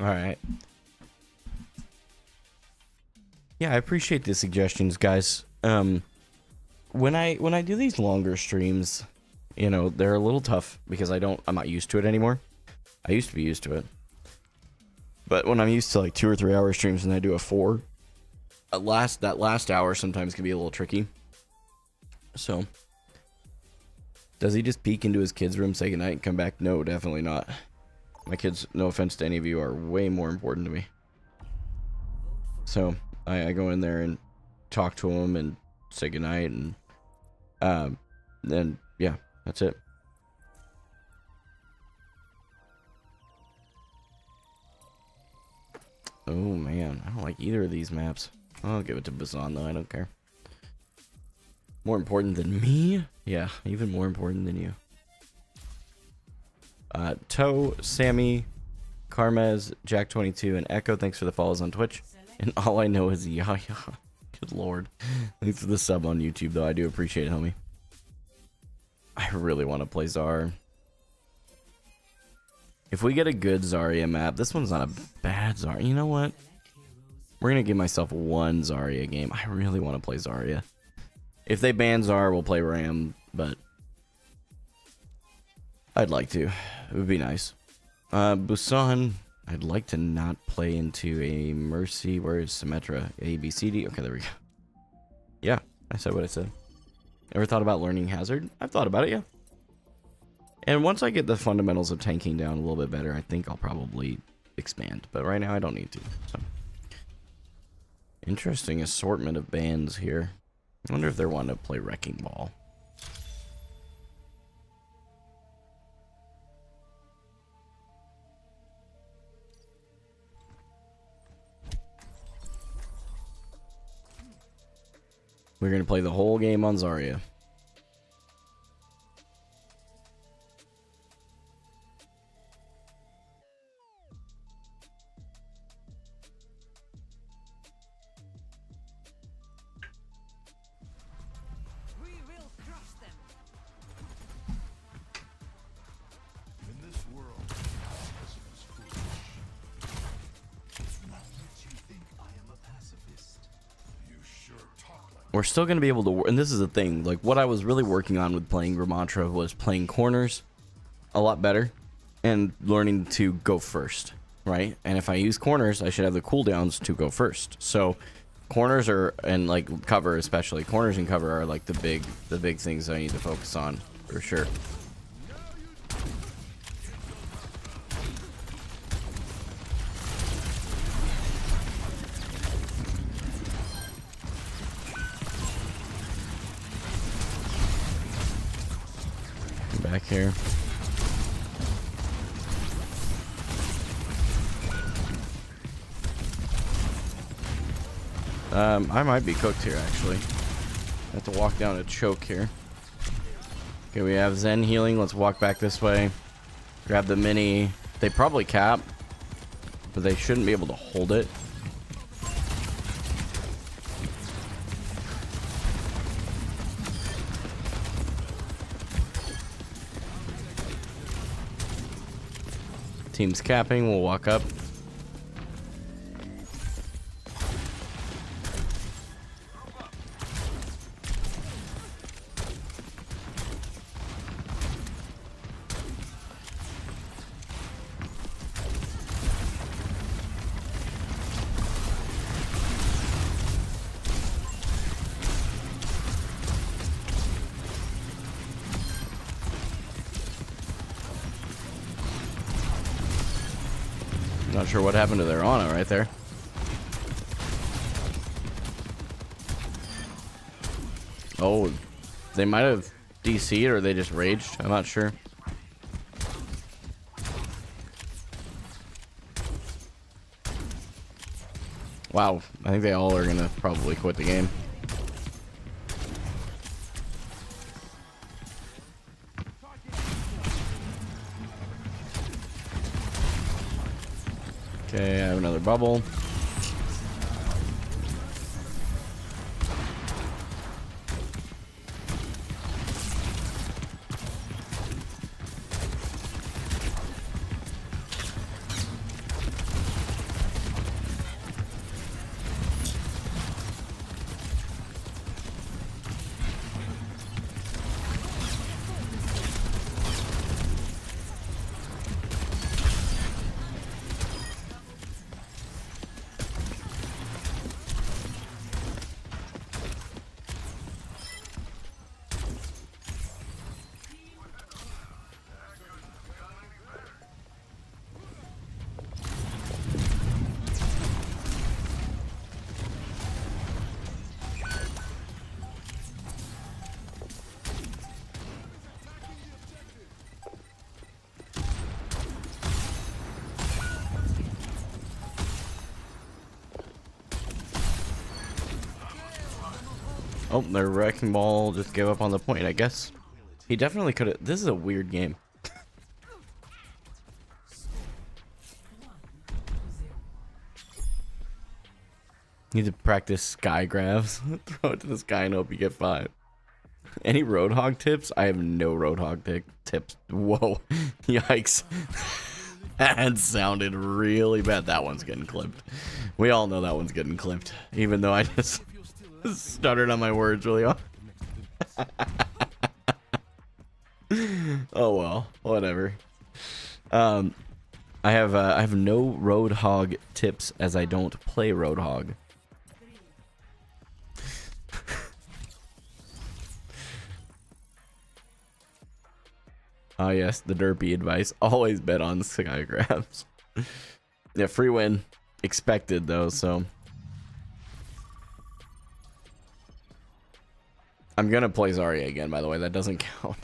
All right. Yeah, I appreciate the suggestions, guys. When I do these longer streams, you know, they're a little tough because I'm not used to it anymore. I used to be used to it. But when I'm used to like 2 or 3 hour streams and I do a 4, that last hour sometimes can be a little tricky. So, does he just peek into his kid's room, say goodnight, and come back? No, definitely not. My kids, no offense to any of you, are way more important to me. So, I go in there and talk to him and say goodnight, and then, yeah, that's it. Oh, man, I don't like either of these maps. I'll give it to Bazan, though, I don't care. More important than me? Yeah, even more important than you. Toe, Sammy, Carmez, Jack22, and Echo, thanks for the follows on Twitch. And all I know is Yaya. Good lord. Thanks for the sub on YouTube, though. I do appreciate it, homie. I really want to play Zar. If we get a good Zarya map, this one's not a bad Zarya. You know what? We're going to give myself one Zarya game. I really want to play Zarya. If they ban Zar, we'll play Ram, but I'd like to. It would be nice. Busan, I'd like to not play into a Mercy. Where is Symmetra? A, B, C, D? Okay, there we go. Yeah, I said what I said. Ever thought about learning Hazard? I've thought about it, yeah. And once I get the fundamentals of tanking down a little bit better, I think I'll probably expand. But right now, I don't need to. So, interesting assortment of bands here. I wonder if they're wanting to play Wrecking Ball. We're going to play the whole game on Zarya. We will crush them. In this world, pacifism is foolish. Now that you think I am a pacifist, you sure talk like We're still going to be able to, and this is the thing, like what I was really working on with playing Ramantra was playing corners a lot better and learning to go first, right? And if I use corners, I should have the cooldowns to go first. So corners are, and like cover especially, corners and cover are like the big things I need to focus on for sure. Back here. I might be cooked here actually. I have to walk down a choke here. Okay, we have Zen healing. Let's walk back this way. Grab the mini. They probably cap, but they shouldn't be able to hold it. Team's capping, we'll walk up. Not sure what happened to their Ana right there. Oh, they might have DC'd or they just raged. I'm not sure. Wow, I think they all are gonna probably quit the game. Okay, I have another bubble. Oh, their wrecking ball just gave up on the point, I guess. He definitely could have. This is a weird game. Need to practice sky grabs. Throw it to the sky and hope you get 5. Any Roadhog tips? I have no Roadhog tips. Whoa. Yikes. That sounded really bad. That one's getting clipped. We all know that one's getting clipped. Even though I just stuttered on my words really hard. Oh well. Whatever. I have no Roadhog tips as I don't play Roadhog. Oh yes, the derpy advice. Always bet on sky grabs. Yeah, free win. Expected though, so. I'm gonna play Zarya again, by the way. That doesn't count.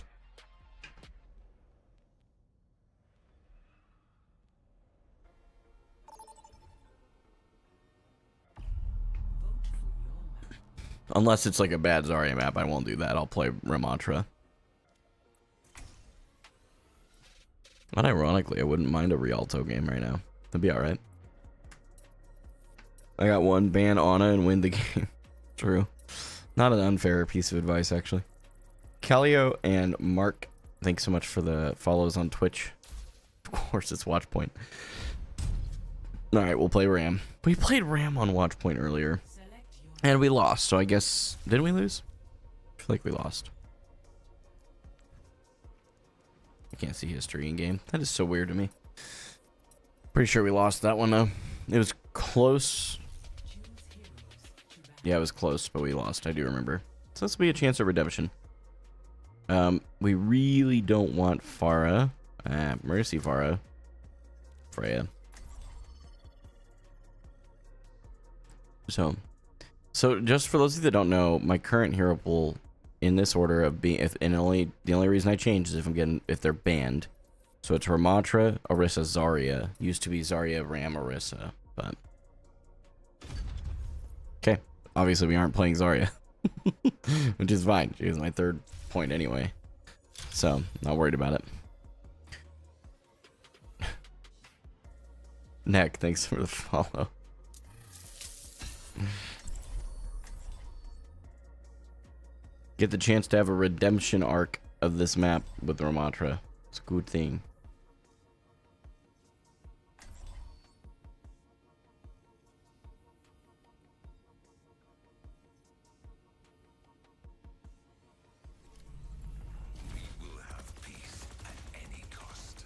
Unless it's like a bad Zarya map, I won't do that. I'll play Ramattra. But ironically, I wouldn't mind a Rialto game right now. That'd be alright. I got one, ban Ana and win the game. True. Not an unfair piece of advice, actually. Calio and Mark, thanks so much for the follows on Twitch. Of course, it's Watchpoint. Alright, we'll play Ram. We played Ram on Watchpoint earlier. And we lost, so I guess... Did we lose? I feel like we lost. I can't see history in game. That is so weird to me. Pretty sure we lost that one though. It was close. Yeah, it was close, but we lost. I do remember. So this will be a chance of redemption. We really don't want Pharah. Mercy Pharah. Freya. So just for those of you that don't know, my current hero pool in this order of being, the only reason I change is if they're banned. So it's Ramattra, Orisa, Zarya. Used to be Zarya, Ram, Orisa, but okay. Obviously, we aren't playing Zarya, which is fine. She was my 3rd point anyway, so not worried about it. Neck, thanks for the follow. Get the chance to have a redemption arc of this map with Ramattra. It's a good thing. We will have peace at any cost.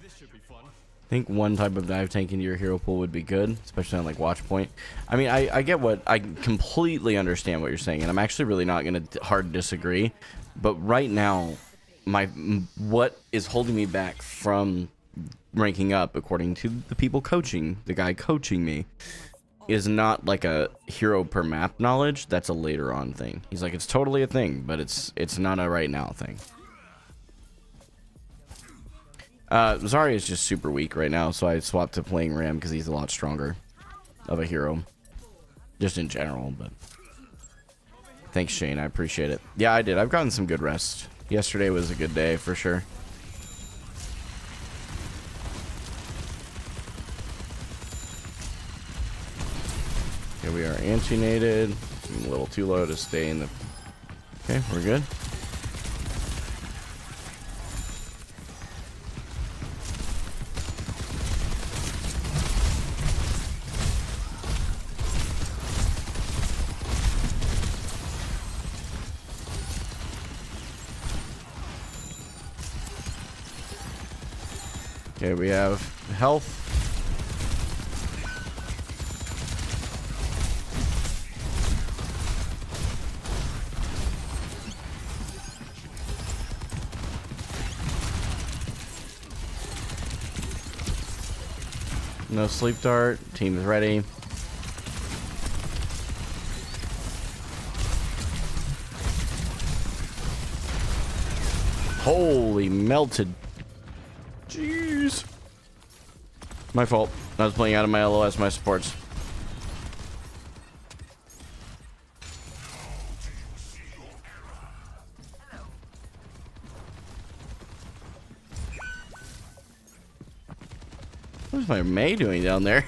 This should be fun. I think one type of dive tank into your hero pool would be good, especially on like Watchpoint. I mean, I get I completely understand what you're saying, and I'm actually really not gonna hard disagree. But right now, what is holding me back from ranking up, according to the people coaching, the guy coaching me, is not like a hero per map knowledge. That's a later on thing. He's like, it's totally a thing, but it's not a right now thing. Zarya is just super weak right now, so I swapped to playing Ram because he's a lot stronger of a hero. Just in general, but... Thanks, Shane. I appreciate it. Yeah, I did. I've gotten some good rest. Yesterday was a good day, for sure. Okay, we are anti-nated. A little too low to stay in the... Okay, we're good. Okay, we have health. No sleep dart. Team is ready. Holy melted. Jeez. My fault. I was playing out of my LOS, my supports. What's my May doing down there?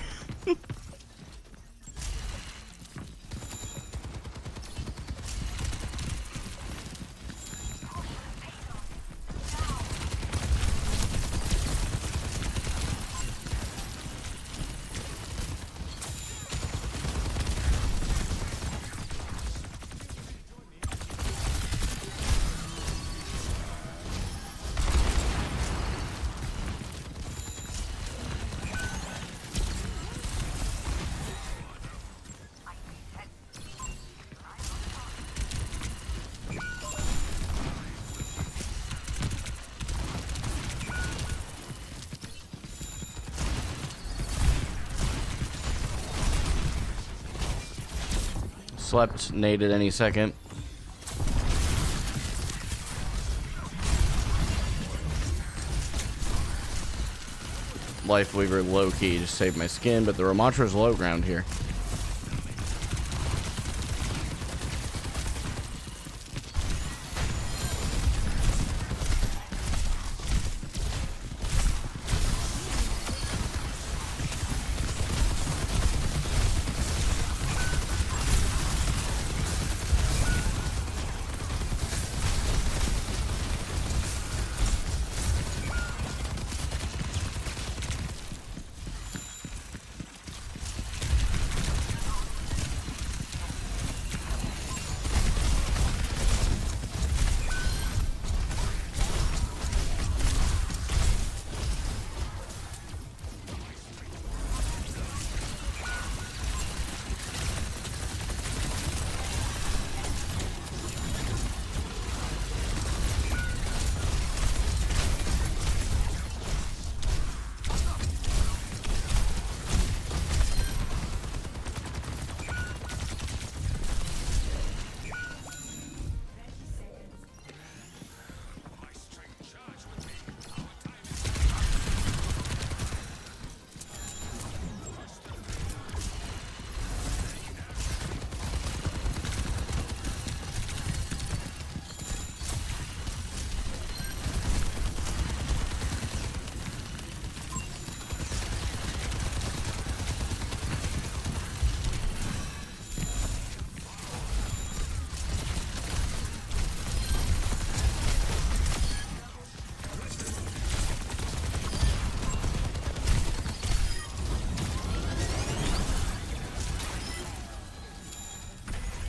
Slept, naded any second. Life Weaver low key just saved my skin, but the Ramantra's low ground here.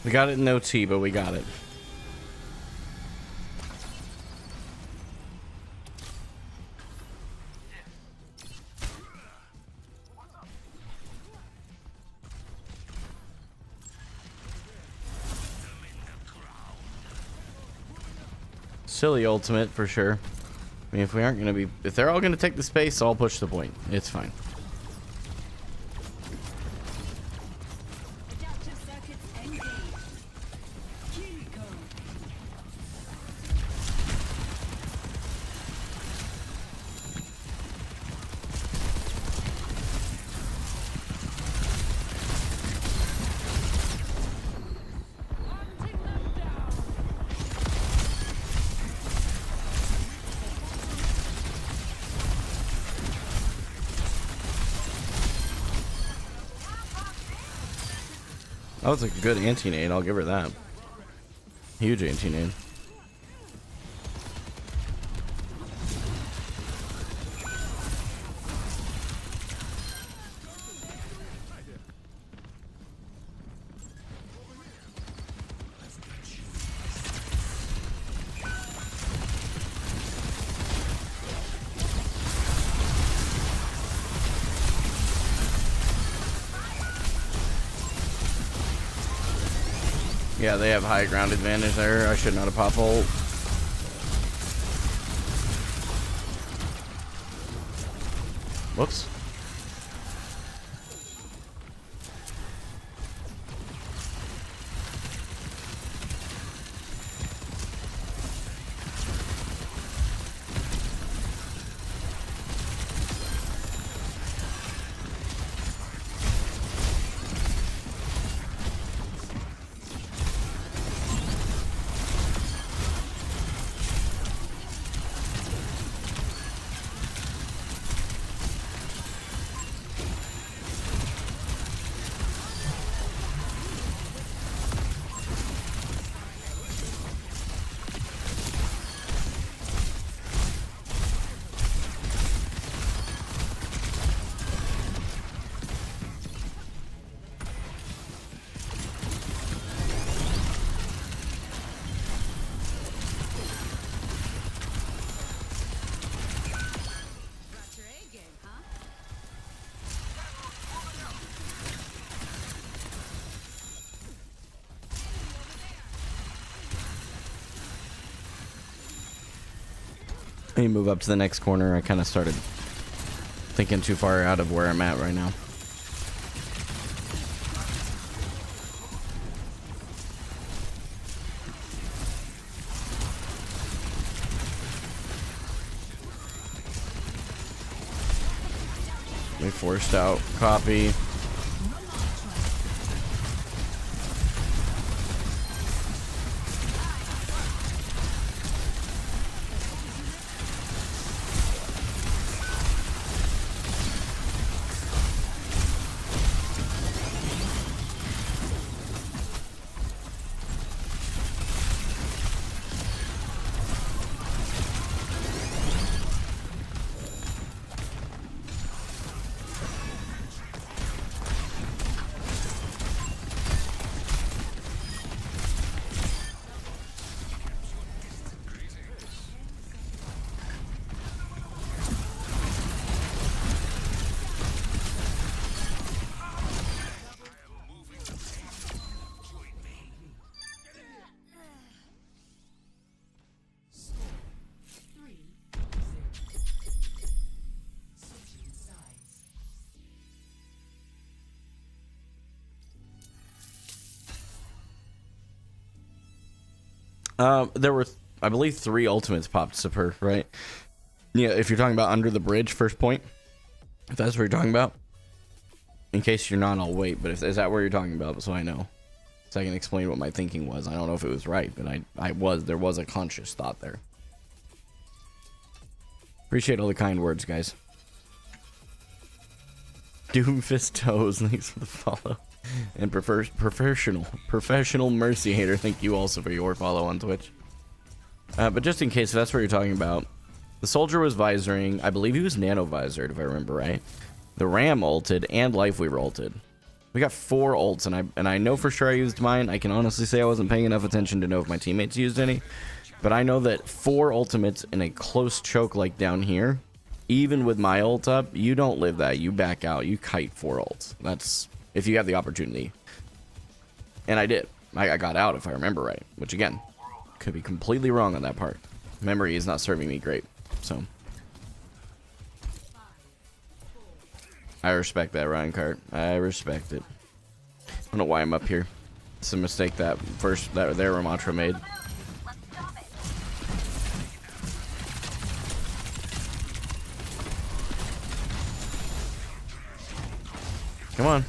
We got it in OT, but we got it. Silly ultimate for sure. I mean, if we aren't going to be... If they're all going to take the space, I'll push the point. It's fine. Adaptive circuits engaged. Kiriko. Hunting them down. That was a good anti-nade, I'll give her that. Huge anti-nade. Yeah, they have high ground advantage there. I should not have pop ult. Whoops. Let me move up to the next corner. I kind of started thinking too far out of where I'm at right now. We forced out copy. There were, I believe, 3 ultimates popped Super, right? Yeah, if you're talking about under the bridge, first point, if that's what you're talking about. In case you're not, I'll wait, but is that where you're talking about? So I know. So I can explain what my thinking was. I don't know if it was right, but there was a conscious thought there. Appreciate all the kind words, guys. Doomfist Toes, thanks for the follow. And professional Mercy Hater, thank you also for your follow on Twitch. But just in case, if that's what you're talking about, the soldier was visoring. I believe he was nano visored, if I remember right. The Ram ulted and Lifeweaver ulted. We got 4 ults, and I know for sure I used mine. I can honestly say I wasn't paying enough attention to know if my teammates used any. But I know that 4 ultimates in a close choke like down here, even with my ult up, you don't live that. You back out. You kite 4 ults. That's if you have the opportunity. And I did. I got out, if I remember right. Which, again, could be completely wrong on that part. Memory is not serving me great. So I respect that, Ryan Cart. I respect it. I don't know why I'm up here. It's a mistake that their Ramatra made. Come on.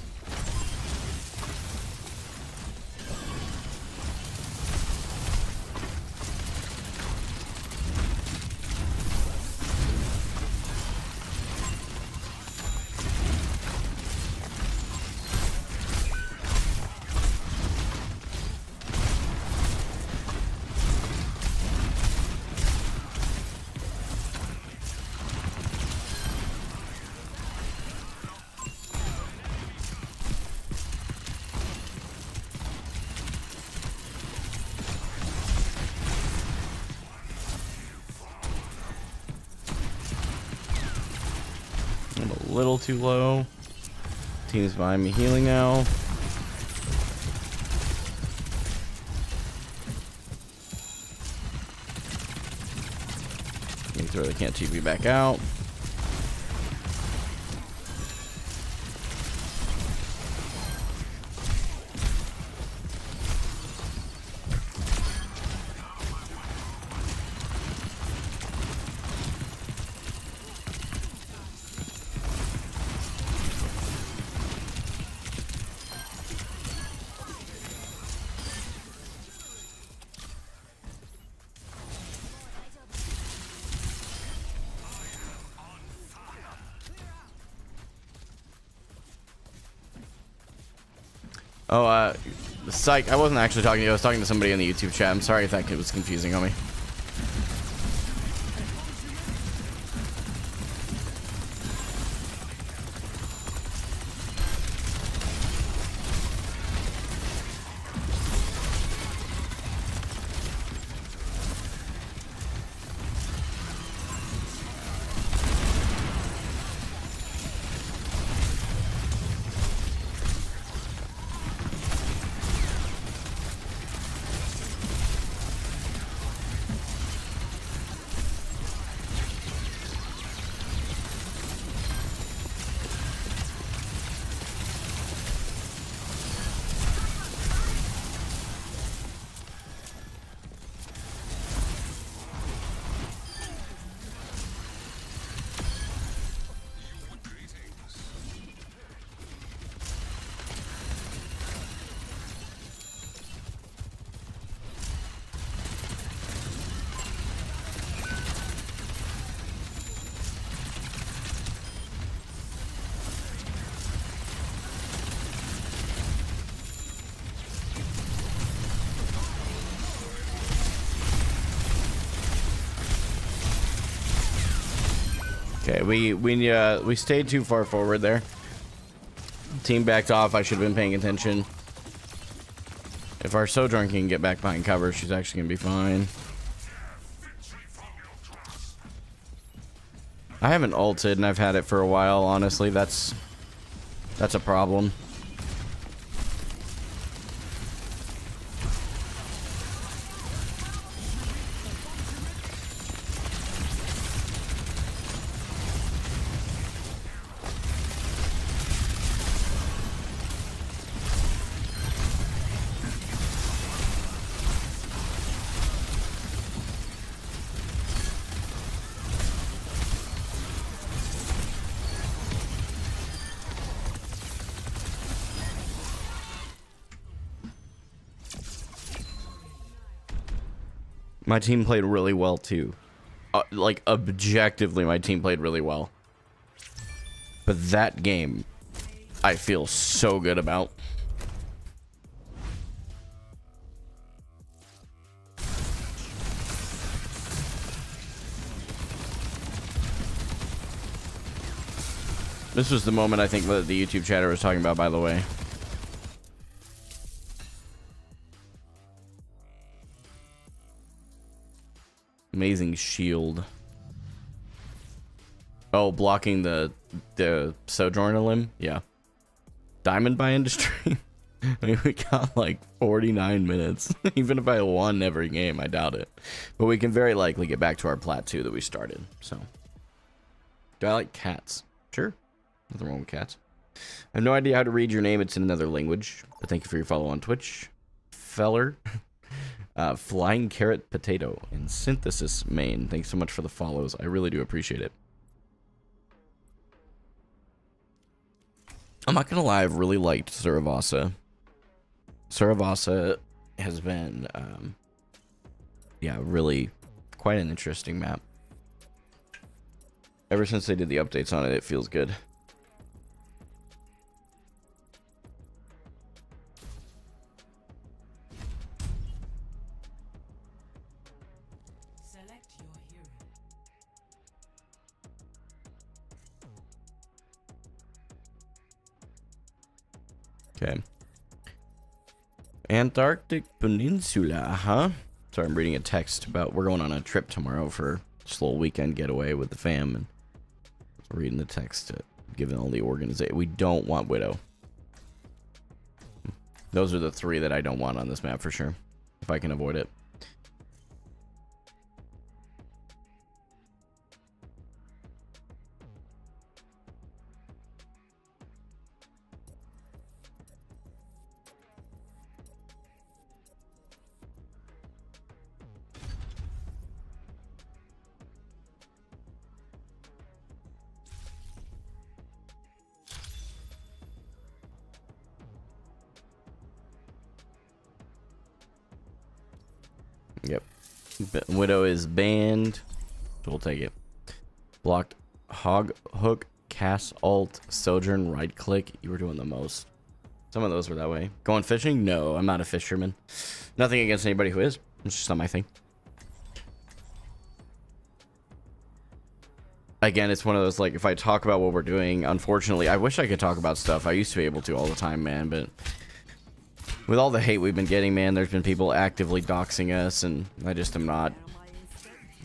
I'm a little too low. Team's behind me healing now. Make sure they can't TP back out. Oh, psych. I wasn't actually talking to you. I was talking to somebody in the YouTube chat. I'm sorry if that was confusing on me. Okay, we stayed too far forward there. Team backed off. I should have been paying attention. If our Sojourn can get back behind cover, she's actually gonna be fine. I haven't ulted and I've had it for a while. Honestly, that's a problem. My team played really well too. Like objectively, my team played really well. But that game, I feel so good about. This was the moment I think that the YouTube chatter was talking about, by the way. Amazing shield. Oh, blocking the Sojourner limb? Yeah. Diamond by industry? I mean, we got like 49 minutes. Even if I won every game, I doubt it. But we can very likely get back to our plat 2 that we started. So, do I like cats? Sure. Nothing wrong with cats. I have no idea how to read your name. It's in another language. But thank you for your follow on Twitch. Feller. Flying Carrot Potato and Synthesis Main. Thanks so much for the follows. I really do appreciate it. I'm not gonna lie, I've really liked Suravasa. Suravasa has been, yeah, really quite an interesting map. Ever since they did the updates on it, it feels good. Select your hero. Okay. Antarctic Peninsula, huh? Sorry, I'm reading a text about we're going on a trip tomorrow for just a little weekend getaway with the fam, and reading the text, given all the organization. We don't want Widow. Those are the 3 that I don't want on this map for sure, if I can avoid it. Yep. Widow is banned. So we'll take it. Blocked. Hog, hook, cast, alt, sojourn, right click. You were doing the most. Some of those were that way. Going fishing? No, I'm not a fisherman. Nothing against anybody who is. It's just not my thing. Again, it's one of those, like, if I talk about what we're doing, unfortunately, I wish I could talk about stuff. I used to be able to all the time, man, but with all the hate we've been getting, man, there's been people actively doxing us, and I just am not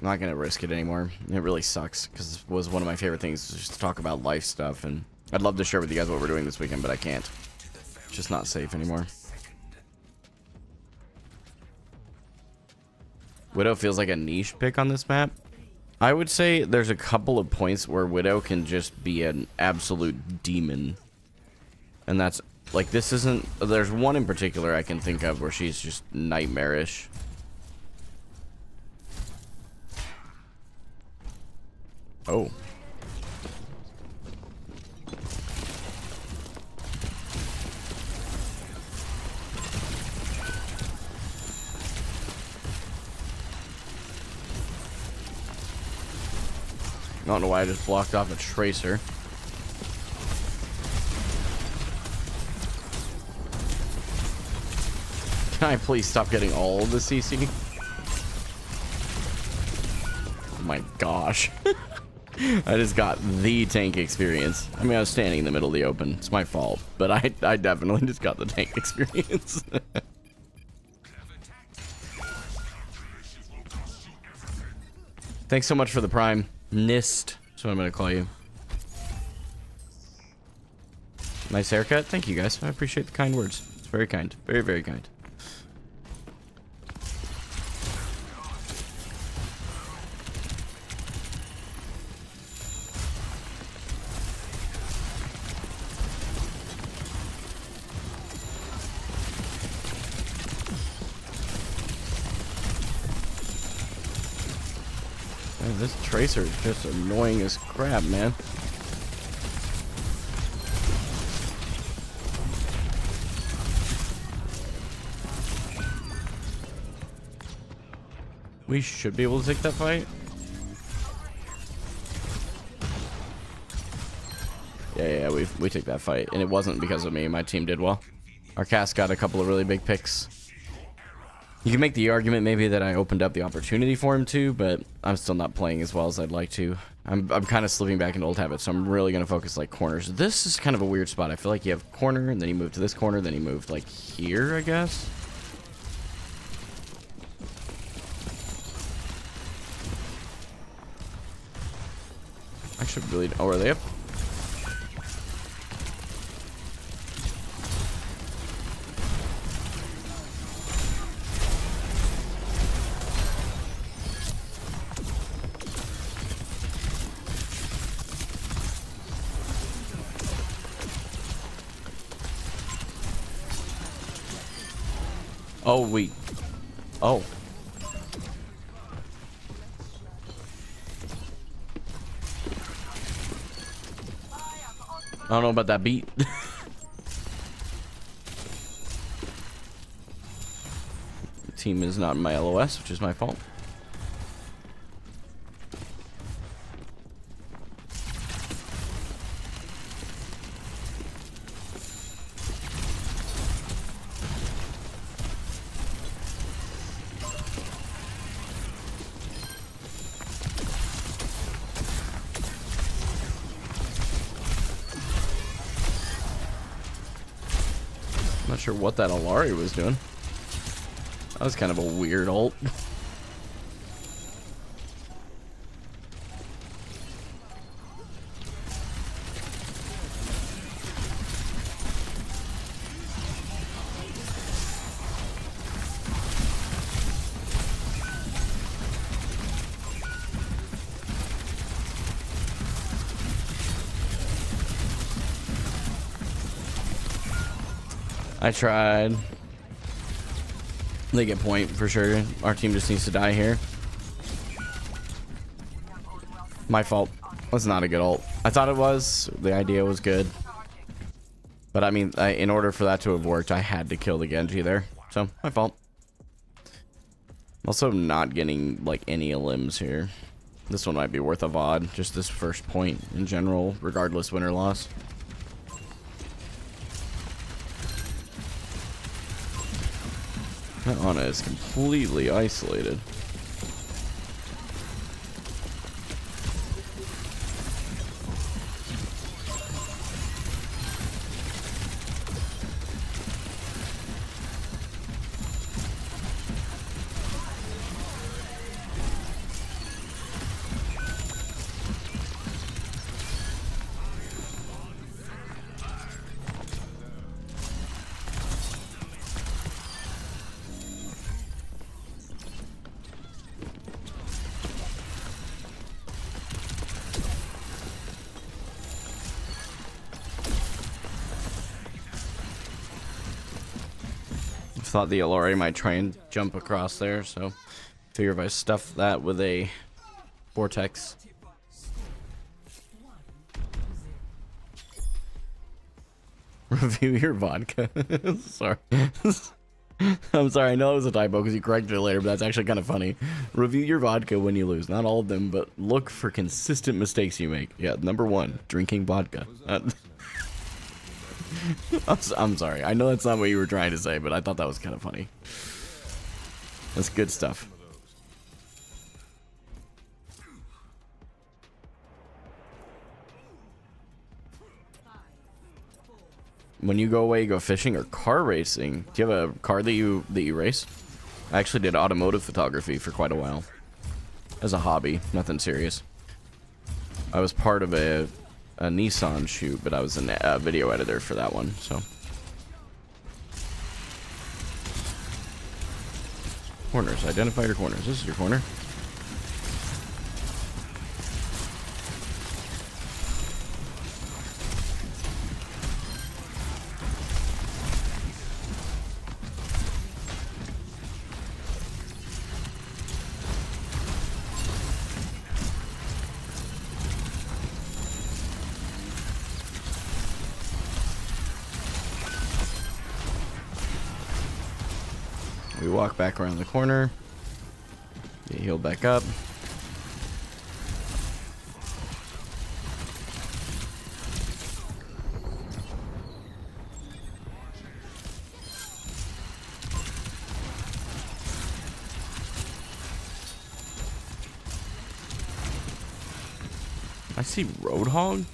gonna risk it anymore. It really sucks, because it was one of my favorite things, just to talk about life stuff, and I'd love to share with you guys what we're doing this weekend, but I can't. It's just not safe anymore. Widow feels like a niche pick on this map. I would say there's a couple of points where Widow can just be an absolute demon. And that's, like, this isn't, there's one in particular I can think of where she's just nightmarish. Oh. I don't know why I just blocked off a tracer. Can I please stop getting all of the CC? Oh my gosh. I just got the tank experience. I mean, I was standing in the middle of the open. It's my fault, but I definitely just got the tank experience. Thanks so much for the prime. Nist. That's what I'm going to call you. Nice haircut. Thank you, guys. I appreciate the kind words. It's very kind. Very, very kind. Man, this tracer is just annoying as crap, man. We should be able to take that fight. Yeah, we took that fight, and it wasn't because of me. My team did well. Our cast got a couple of really big picks. You can make the argument maybe that I opened up the opportunity for him to, but I'm still not playing as well as I'd like to. I'm kind of slipping back into old habits, so I'm really going to focus like corners. This is kind of a weird spot. I feel like you have corner, and then he moved to this corner, then he moved like here, I guess. I should really... Oh, are they up? Oh, wait. Oh. I don't know about that beat. The team is not in my LOS, which is my fault. Not sure what that Alari was doing. That was kind of a weird ult. I tried. They get point for sure. Our team just needs to die here. My fault. That's not a good ult. I thought it was. The idea was good. But I mean, in order for that to have worked, I had to kill the Genji there. So, my fault. I'm also not getting, like, any elims here. This one might be worth a VOD. Just this first point in general, regardless win or loss. That Ana is completely isolated. Thought the Alari might try and jump across there, so figure if I stuff that with a vortex. Review your vodka. Sorry. I'm sorry, I know it was a typo because you corrected it later, but that's actually kind of funny. Review your vodka when you lose. Not all of them, but look for consistent mistakes you make. Yeah, number 1, drinking vodka. I'm sorry. I know that's not what you were trying to say, but I thought that was kind of funny. That's good stuff. when you go away, you go fishing or car racing. Do you have a car that you race? I actually did automotive photography for quite a while as a hobby, nothing serious. I was part of a Nissan shoot, but I was a video editor for that one. So corners, identify your corners. This is your corner. We walk back around the corner. Get healed back up. I see Roadhog.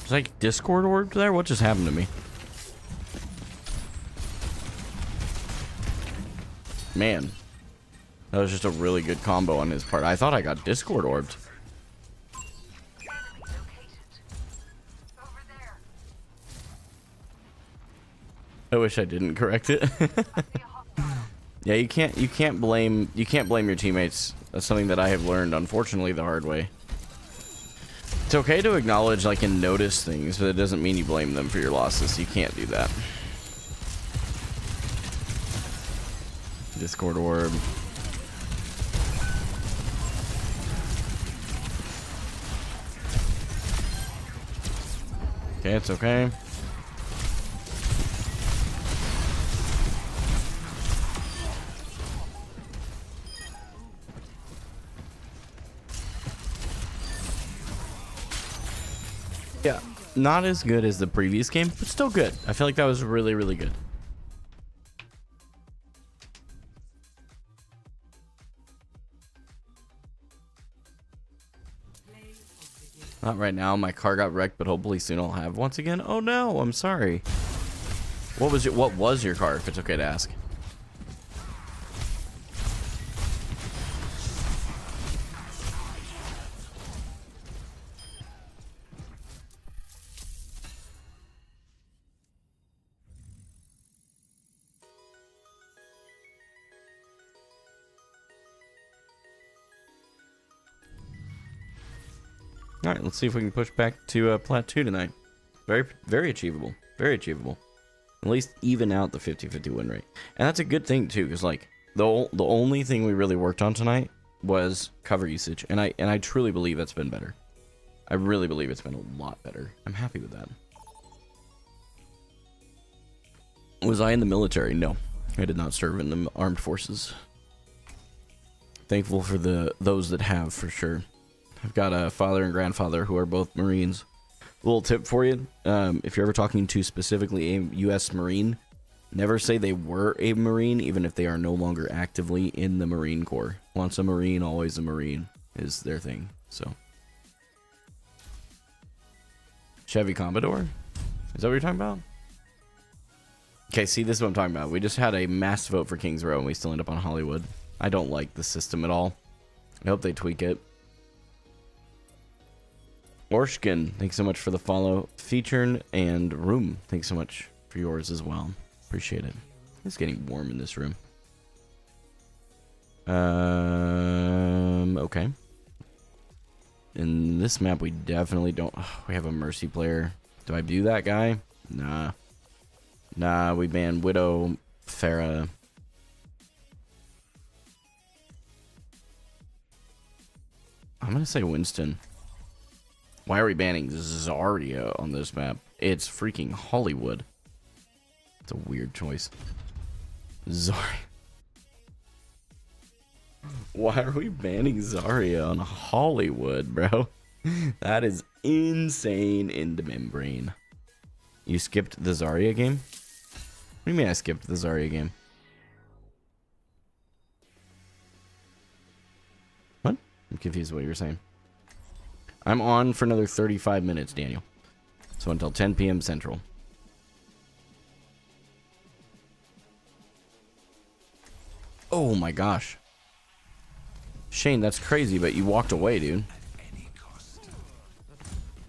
It's like Discord orb there? What just happened to me? Man. That was just a really good combo on his part. I thought I got Discord orbed. I wish I didn't correct it. Yeah, you can't blame your teammates. That's something that I have learned, unfortunately, the hard way. It's okay to acknowledge, like, and notice things, but it doesn't mean you blame them for your losses. You can't do that. Discord orb. Okay, it's okay. Yeah, not as good as the previous game, but still good. I feel like that was really, really good. Not right now. My car got wrecked, but hopefully soon I'll have once again. Oh no, I'm sorry. What was your car, if it's okay to ask? All right, let's see if we can push back to Plat 2 tonight. Very, very achievable. Very achievable. At least even out the 50-50 win rate. And that's a good thing, too, because, like, the only thing we really worked on tonight was cover usage. And I truly believe that's been better. I really believe it's been a lot better. I'm happy with that. Was I in the military? No. I did not serve in the armed forces. Thankful for those that have, for sure. I've got a father and grandfather who are both Marines. A little tip for you. If you're ever talking to specifically a U.S. Marine, never say they were a Marine, even if they are no longer actively in the Marine Corps. Once a Marine, always a Marine is their thing. So, Chevy Commodore? Is that what you're talking about? Okay, see, this is what I'm talking about. We just had a mass vote for Kings Row, and we still end up on Hollywood. I don't like the system at all. I hope they tweak it. Orshkin, thanks so much for the follow. Featured and Room, thanks so much for yours as well. Appreciate it. It's getting warm in this room. Okay. In this map, we definitely don't... Oh, we have a Mercy player. Do I do that guy? Nah. Nah, we banned Widow, Pharah. I'm going to say Winston. Why are we banning Zarya on this map? It's freaking Hollywood. It's a weird choice. Zarya. Why are we banning Zarya on Hollywood, bro? That is insane in the membrane. You skipped the Zarya game? What do you mean I skipped the Zarya game? What? I'm confused what you're saying. I'm on for another 35 minutes, Daniel. So until 10 p.m. Central. Oh my gosh. Shane, that's crazy, but you walked away, dude.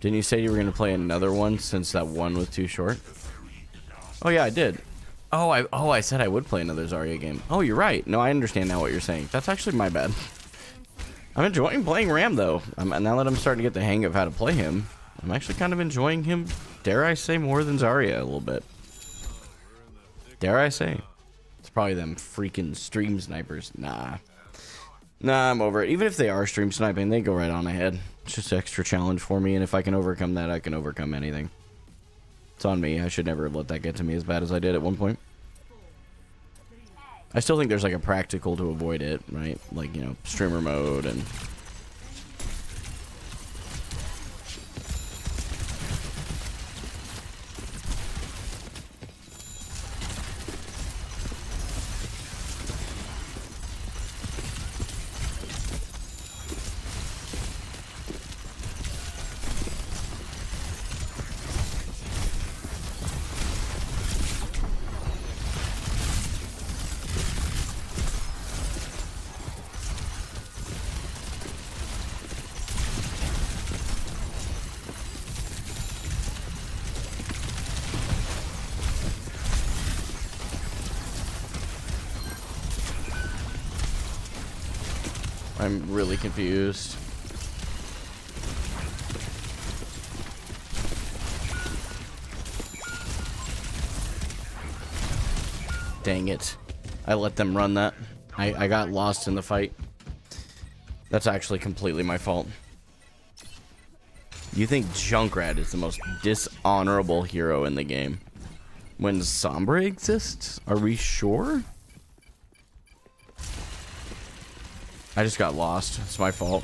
Didn't you say you were going to play another one since that one was too short? Oh yeah, I did. Oh, I said I would play another Zarya game. Oh, you're right. No, I understand now what you're saying. That's actually my bad. I'm enjoying playing Ram, though. Now that I'm starting to get the hang of how to play him, I'm actually kind of enjoying him, dare I say, more than Zarya a little bit. Dare I say. It's probably them freaking stream snipers. Nah, I'm over it. Even if they are stream sniping, they go right on ahead. It's just extra challenge for me, and if I can overcome that, I can overcome anything. It's on me. I should never have let that get to me as bad as I did at one point. I still think there's like a practical to avoid it, right? Like, you know, streamer mode and... I'm really confused. Dang it. I let them run that. I got lost in the fight. That's actually completely my fault. You think Junkrat is the most dishonorable hero in the game? When Sombra exists? Are we sure? I just got lost. It's my fault.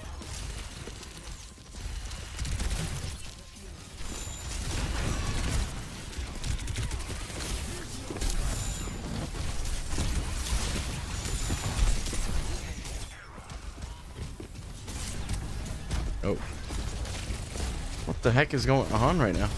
Oh. What the heck is going on right now?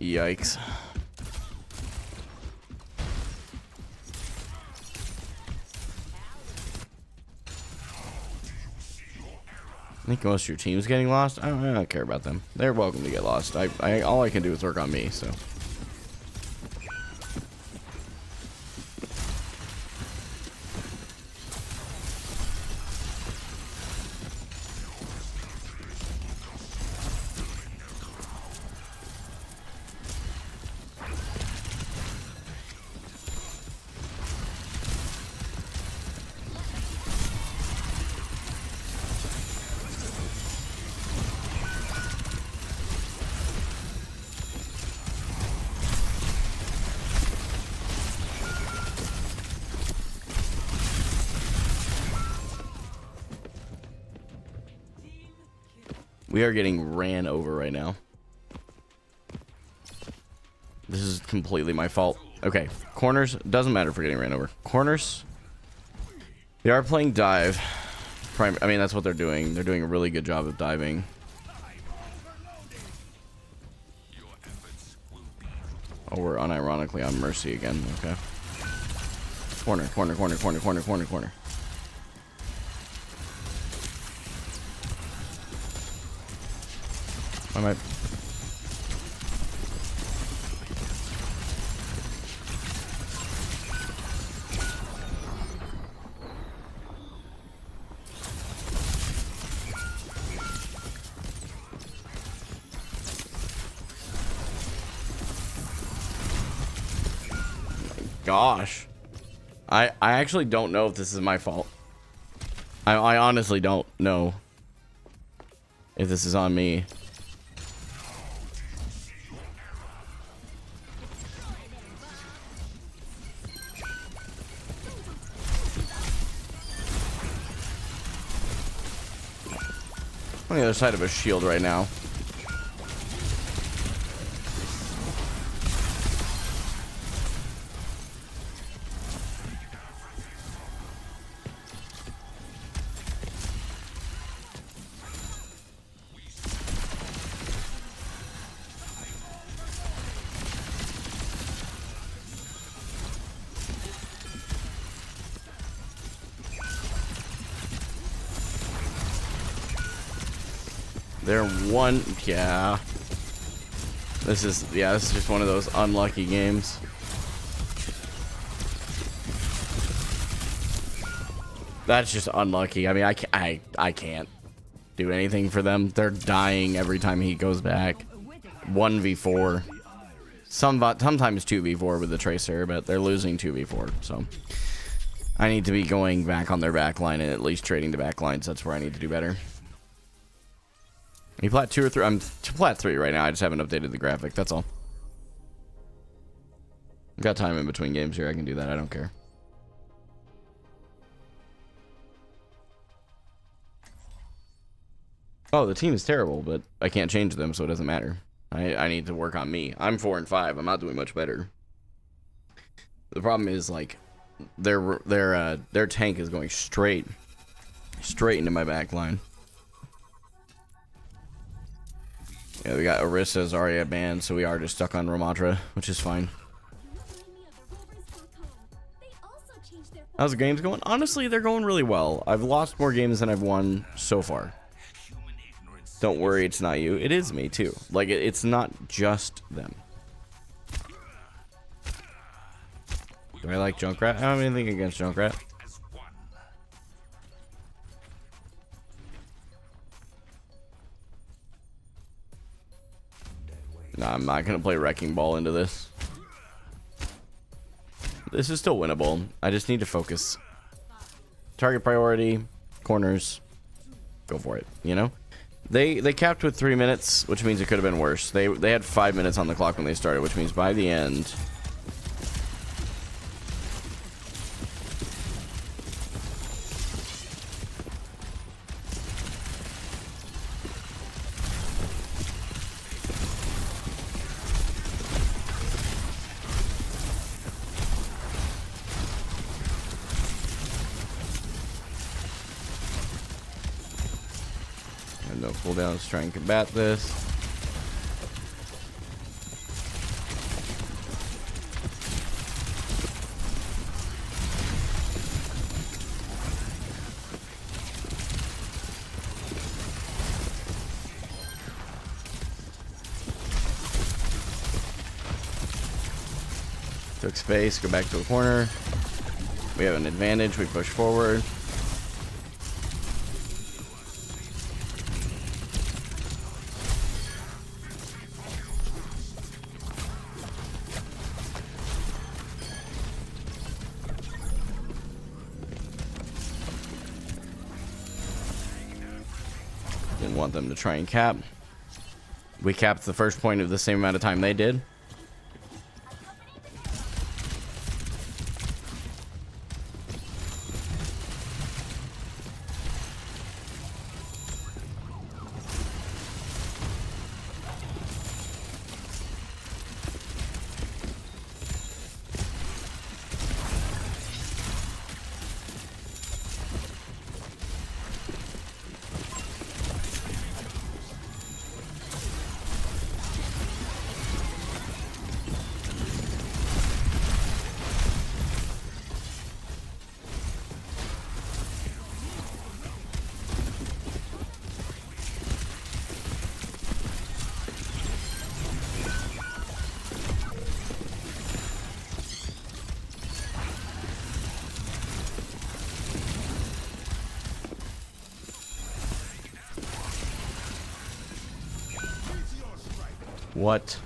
Yikes. I think most of your team's getting lost. I don't care about them. They're welcome to get lost. All I can do is work on me, so. We are getting ran over right now. This is completely my fault. Okay, corners. Doesn't matter if we're getting ran over. Corners. They are playing dive. I mean, that's what they're doing. They're doing a really good job of diving. Oh, we're unironically on Mercy again. Okay. Corner, corner, corner, corner, corner, corner, corner. I might. gosh. I actually don't know if this is my fault. I honestly don't know if this is on me. On the other side of a shield right now. They're one, yeah. This is just one of those unlucky games. That's just unlucky. I mean, I can't do anything for them. They're dying every time he goes back. 1v4. Sometimes 2v4 with the Tracer, but they're losing 2v4, so I need to be going back on their back line and at least trading the back lines. That's where I need to do better. You plat 2 or 3? I'm plat 3 right now. I just haven't updated the graphic. That's all. Got time in between games here. I can do that. I don't care. Oh, the team is terrible, but I can't change them, so it doesn't matter. I need to work on me. I'm 4 and 5. I'm not doing much better. The problem is, like, their tank is going straight into my back line. Yeah, we got Orisa's Zarya banned, so we are just stuck on Ramatra, which is fine. How's the games going? Honestly, they're going really well. I've lost more games than I've won so far. Don't worry, it's not you. It is me, too. Like, it's not just them. Do I like Junkrat? I don't have anything against Junkrat. Nah, I'm not gonna play Wrecking Ball into this. This is still winnable. I just need to focus. Target priority, corners, go for it. You know, they capped with 3 minutes, which means it could have been worse. They had 5 minutes on the clock when they started, which means by the end. No cooldowns, try and combat this. Took space, go back to a corner. We have an advantage, we push forward. Didn't want them to try and cap. We capped the first point of the same amount of time they did. What?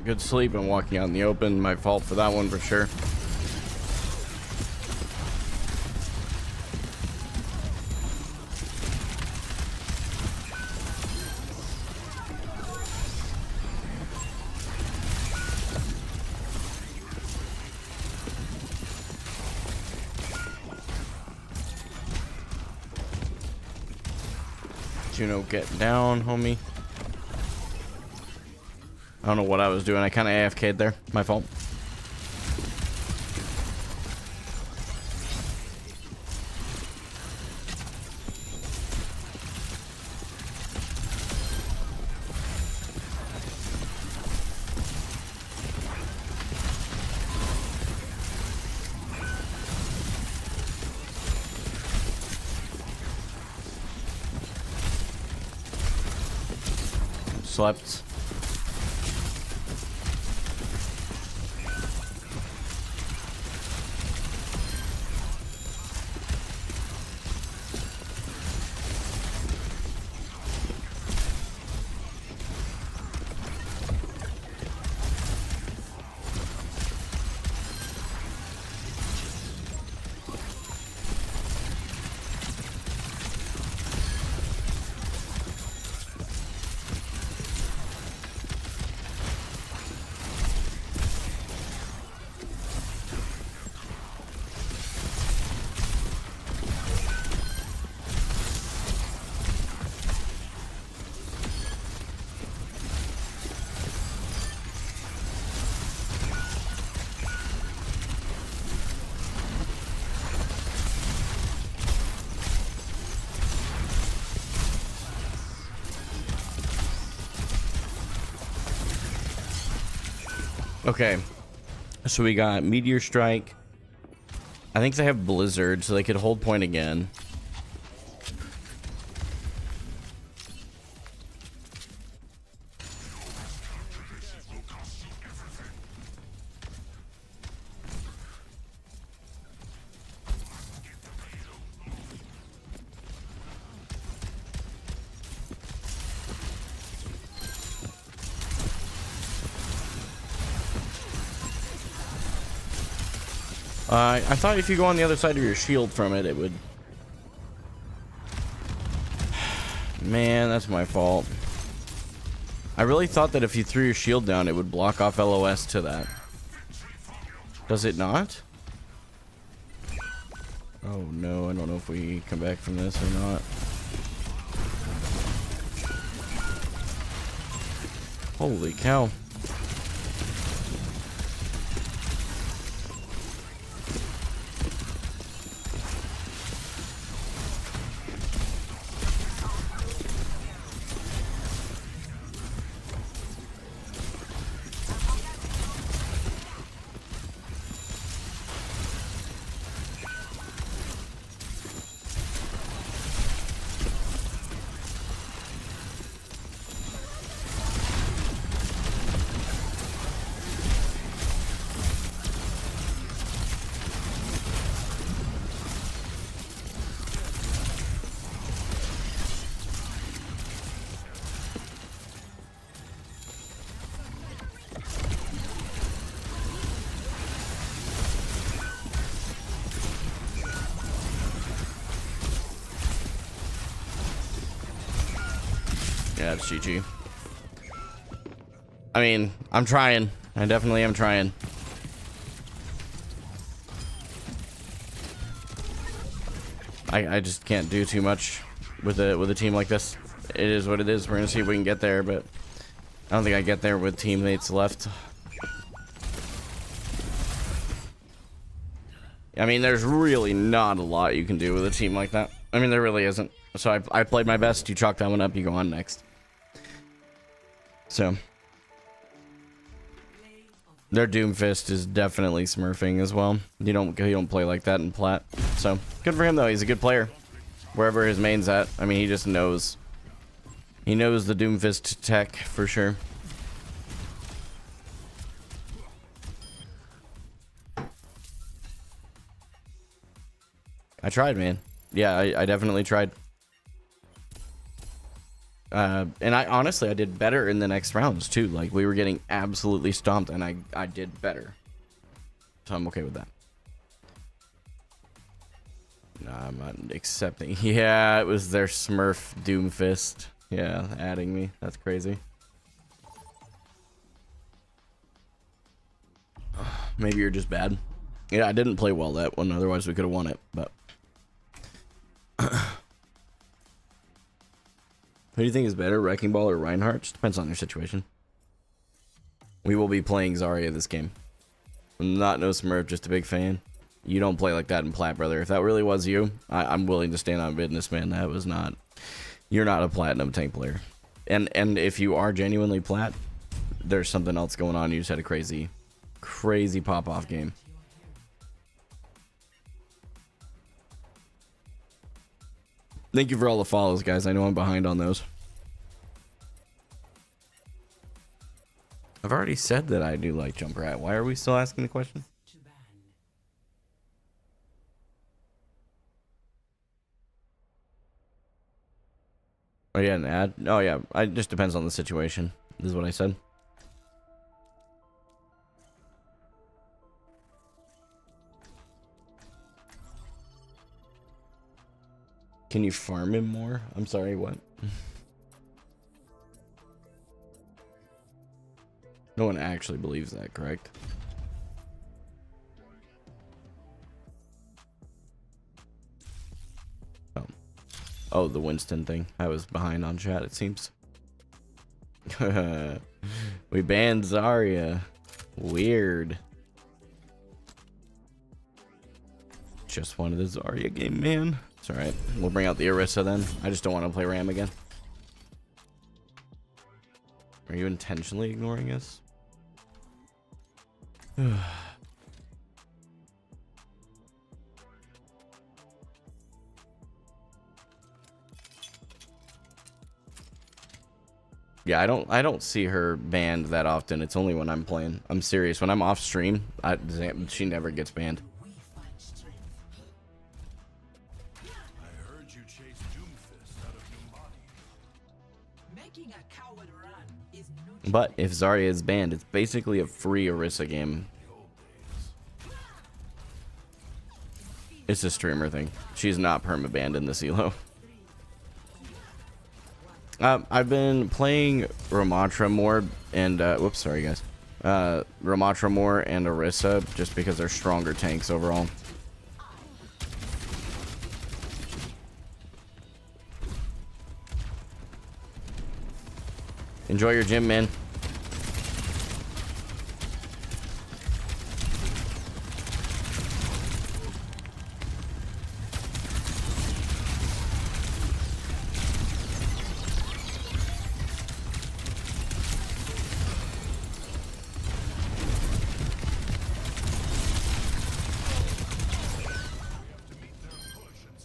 good sleep and walking out in the open. My fault for that one for sure. Juno, get down, homie. I don't know what I was doing. I kind of AFK'd there. My fault. Slept. Okay, so we got Meteor Strike. I think they have Blizzard, so they could hold point again. I thought if you go on the other side of your shield from it, it would... Man, that's my fault. I really thought that if you threw your shield down, it would block off LOS to that. Does it not? Oh no, I don't know if we come back from this or not. Holy cow. Yeah, it's GG. I mean, I'm trying. I definitely am trying. I just can't do too much with a team like this. It is what it is. We're gonna see if we can get there, but I don't think I get there with teammates left. I mean, there's really not a lot you can do with a team like that. I mean, there really isn't. So I played my best. You chalk that one up. You go on next. So their Doomfist is definitely smurfing as well. He don't play like that in plat. So good for him though. He's a good player. Wherever his main's at. I mean, he just knows. He knows the Doomfist tech for sure. I tried, man. Yeah, I definitely tried. And I honestly, I did better in the next rounds too. Like, we were getting absolutely stomped, and I did better. So I'm okay with that. Nah, I'm not accepting. Yeah, it was their Smurf Doomfist. Yeah, adding me. That's crazy. Maybe you're just bad. Yeah, I didn't play well that one. Otherwise, we could have won it. But who do you think is better, Wrecking Ball or Reinhardt? Just depends on your situation. We will be playing Zarya this game. I'm not no Smurf, just a big fan. You don't play like that in Plat, brother. If that really was you, I'm willing to stand on business, man. That was not. You're not a platinum tank player. And if you are genuinely Plat, there's something else going on. You just had a crazy pop-off game. Thank you for all the follows, guys. I know I'm behind on those. I've already said that I do like Jump Rat. Why are we still asking the question? To ban. Oh yeah, an ad? Oh yeah, it just depends on the situation. This is what I said. Can you farm him more? I'm sorry, what? No one actually believes that, correct? Oh, the Winston thing. I was behind on chat, it seems. We banned Zarya. Weird. Just wanted the Zarya game, man. It's alright. We'll bring out the Orisa then. I just don't want to play Ram again. Are you intentionally ignoring us? Yeah, I don't see her banned that often. It's only when I'm playing. I'm serious. When I'm off stream, she never gets banned. I heard you chase Doomfist out of Numbani. Making a coward run is no But if Zarya is banned, it's basically a free Orisa game. It's a streamer thing. She's not perma-banned in this elo. I've been playing Ramatra more and whoops, sorry guys. Ramatra more and Orisa just because they're stronger tanks overall. Enjoy your gym, man.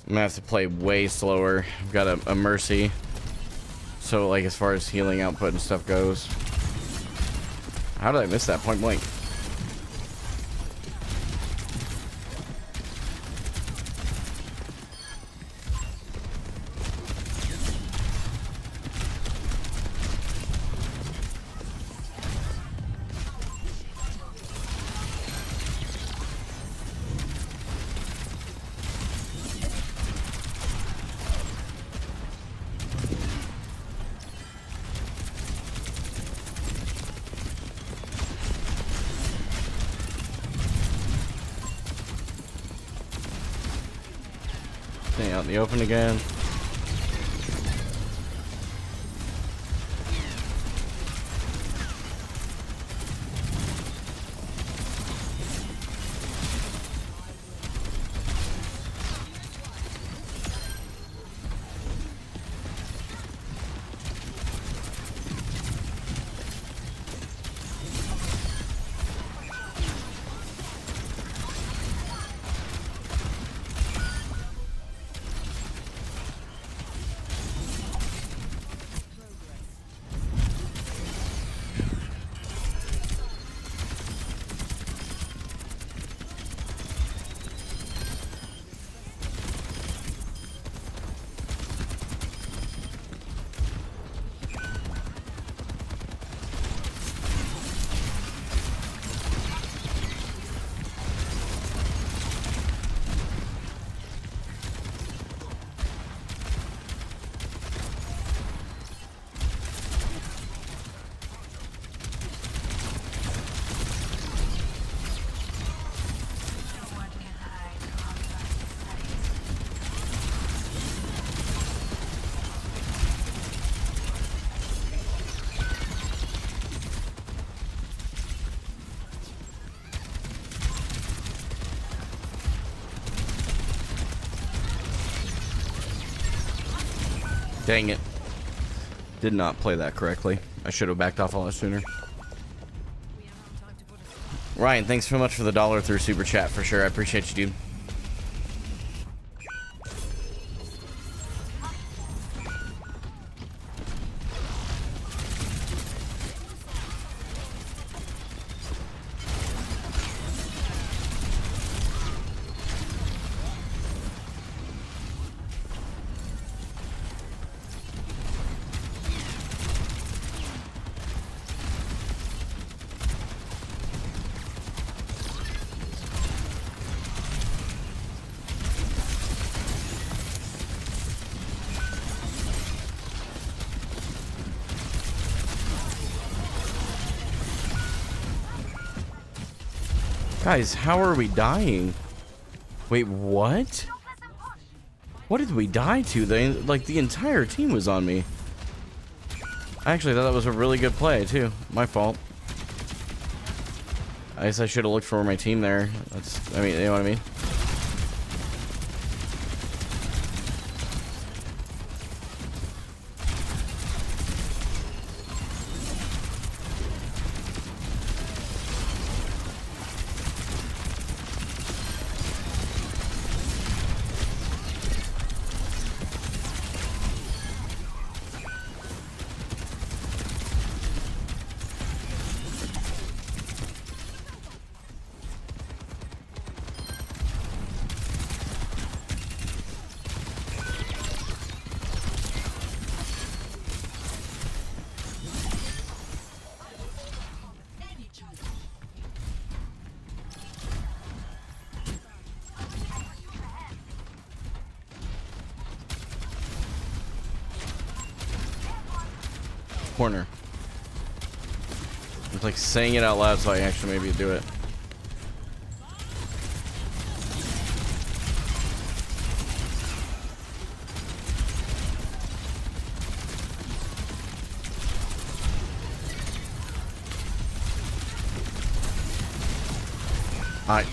I'm gonna have to play way slower. I've got a Mercy. So, like, as far as healing output and stuff goes. How did I miss that point blank? Stay out in the open again. Dang it. Did not play that correctly. I should have backed off a lot sooner. Ryan, thanks so much for the $1 through Super Chat for sure. I appreciate you, dude. Guys, how are we dying? Wait, what? What did we die to? The entire team was on me. I actually thought that was a really good play, too. My fault. I guess I should have looked for my team there. I mean, you know what I mean? Corner. It's like saying it out loud so I actually maybe do it. Alright.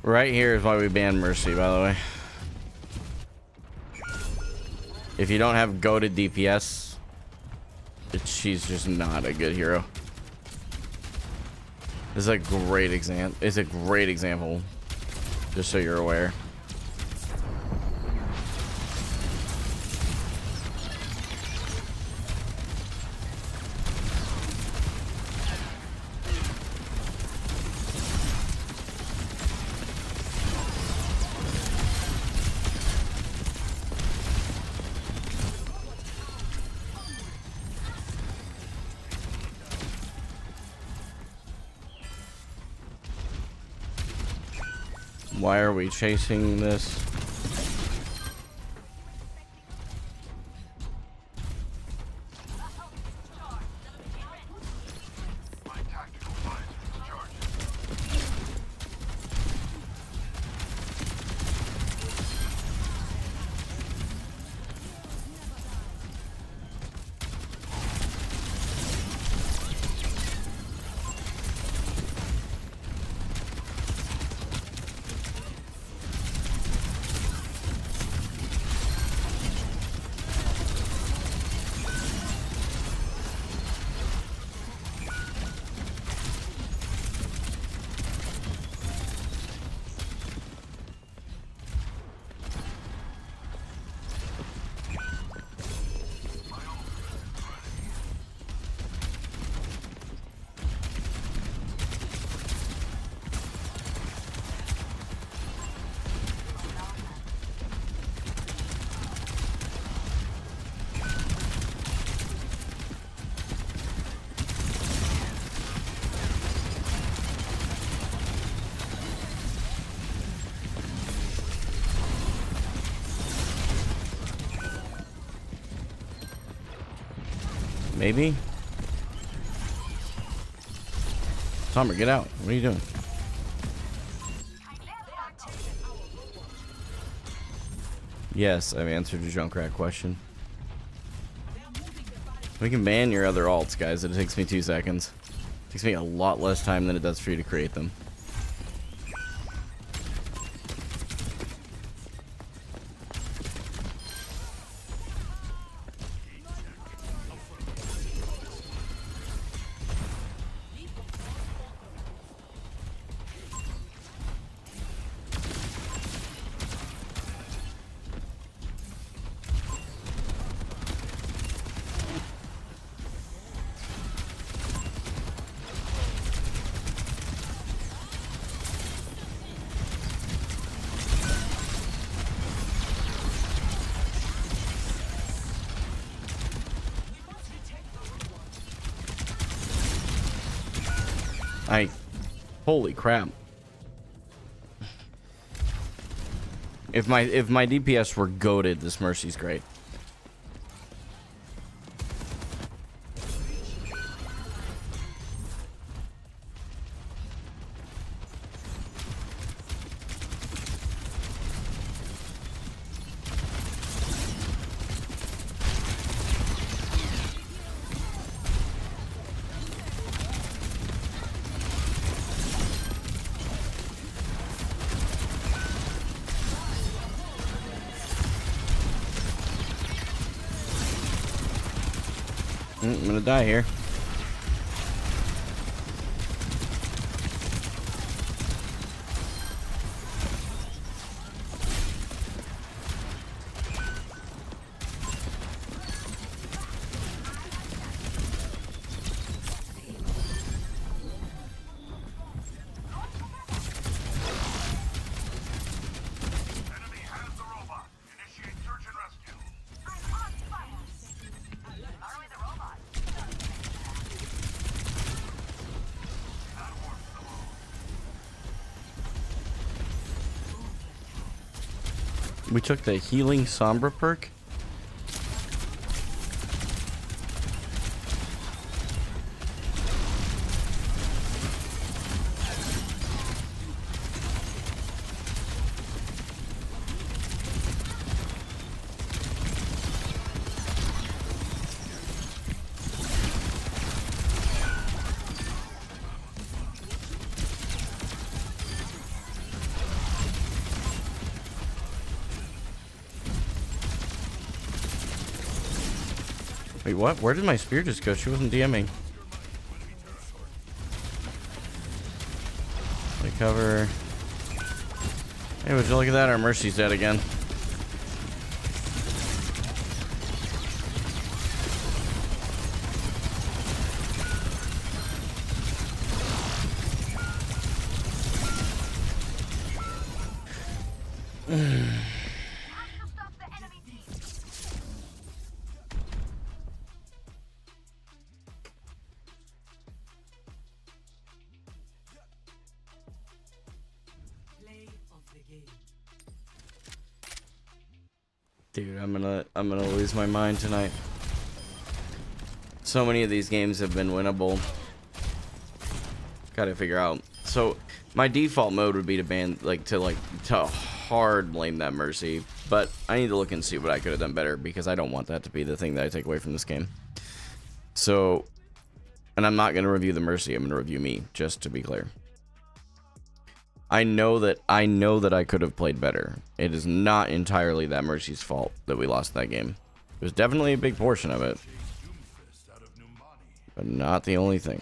Right here is why we banned Mercy, by the way. If you don't have goated DPS, she's just not a good hero. This is a great example. It's a great example, just so you're aware. Why are we chasing this? Maybe? Summer, get out. What are you doing? Yes, I've answered your Junkrat question. We can ban your other alts, guys. It takes me 2 seconds. It takes me a lot less time than it does for you to create them. Holy crap. If my DPS were goated, this Mercy's great. I'm gonna die here. Enemy has the robot. Initiate search and rescue. We took the healing Sombra perk. Wait, what? Where did my spear just go? She wasn't DMing. Cover. Hey, would you look at that? Our Mercy's dead again. Dude, I'm gonna lose my mind tonight. So many of these games have been winnable. Gotta figure out. So my default mode would be to ban, to hard blame that Mercy, but I need to look and see what I could have done better, because I don't want that to be the thing that I take away from this game. So, and I'm not gonna review the Mercy. I'm gonna review me, just to be clear. I know that I could have played better. It is not entirely that Mercy's fault that we lost that game. It was definitely a big portion of it, but not the only thing.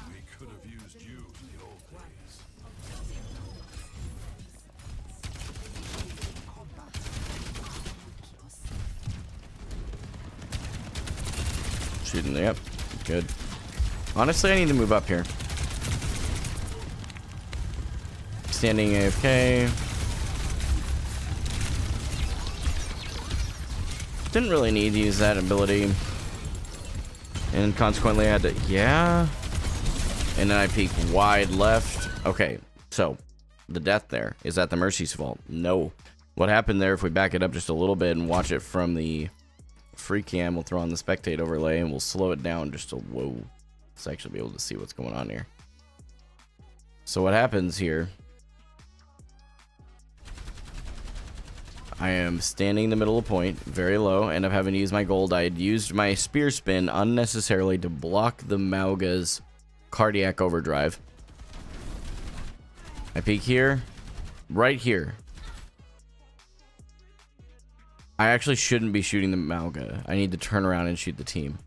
We could have used you in the old days. Shooting, yep, good. Honestly, I need to move up here. Standing AFK. Didn't really need to use that ability. And consequently I had to, yeah. And then I peeked wide left. Okay, so the death there, is that the Mercy's fault? No. What happened there, if we back it up just a little bit and watch it from the free cam, we'll throw on the spectate overlay and we'll slow it down just to, whoa. Let's actually be able to see what's going on here. So what happens here, I am standing in the middle of point, very low, and I'm having to use my gold. I had used my spear spin unnecessarily to block the Mauga's cardiac overdrive. I peek here, right here. I actually shouldn't be shooting the Mauga. I need to turn around and shoot the team.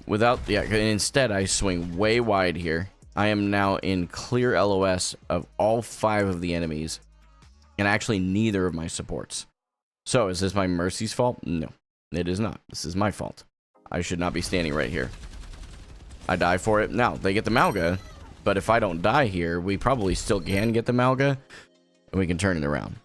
Instead I swing way wide here. I am now in clear LOS of all 5 of the enemies, and actually neither of my supports. So is this my Mercy's fault? No, it is not. This is my fault. I should not be standing right here. I die for it. Now they get the Mauga, but if I don't die here, we probably still can get the Mauga, and we can turn it around.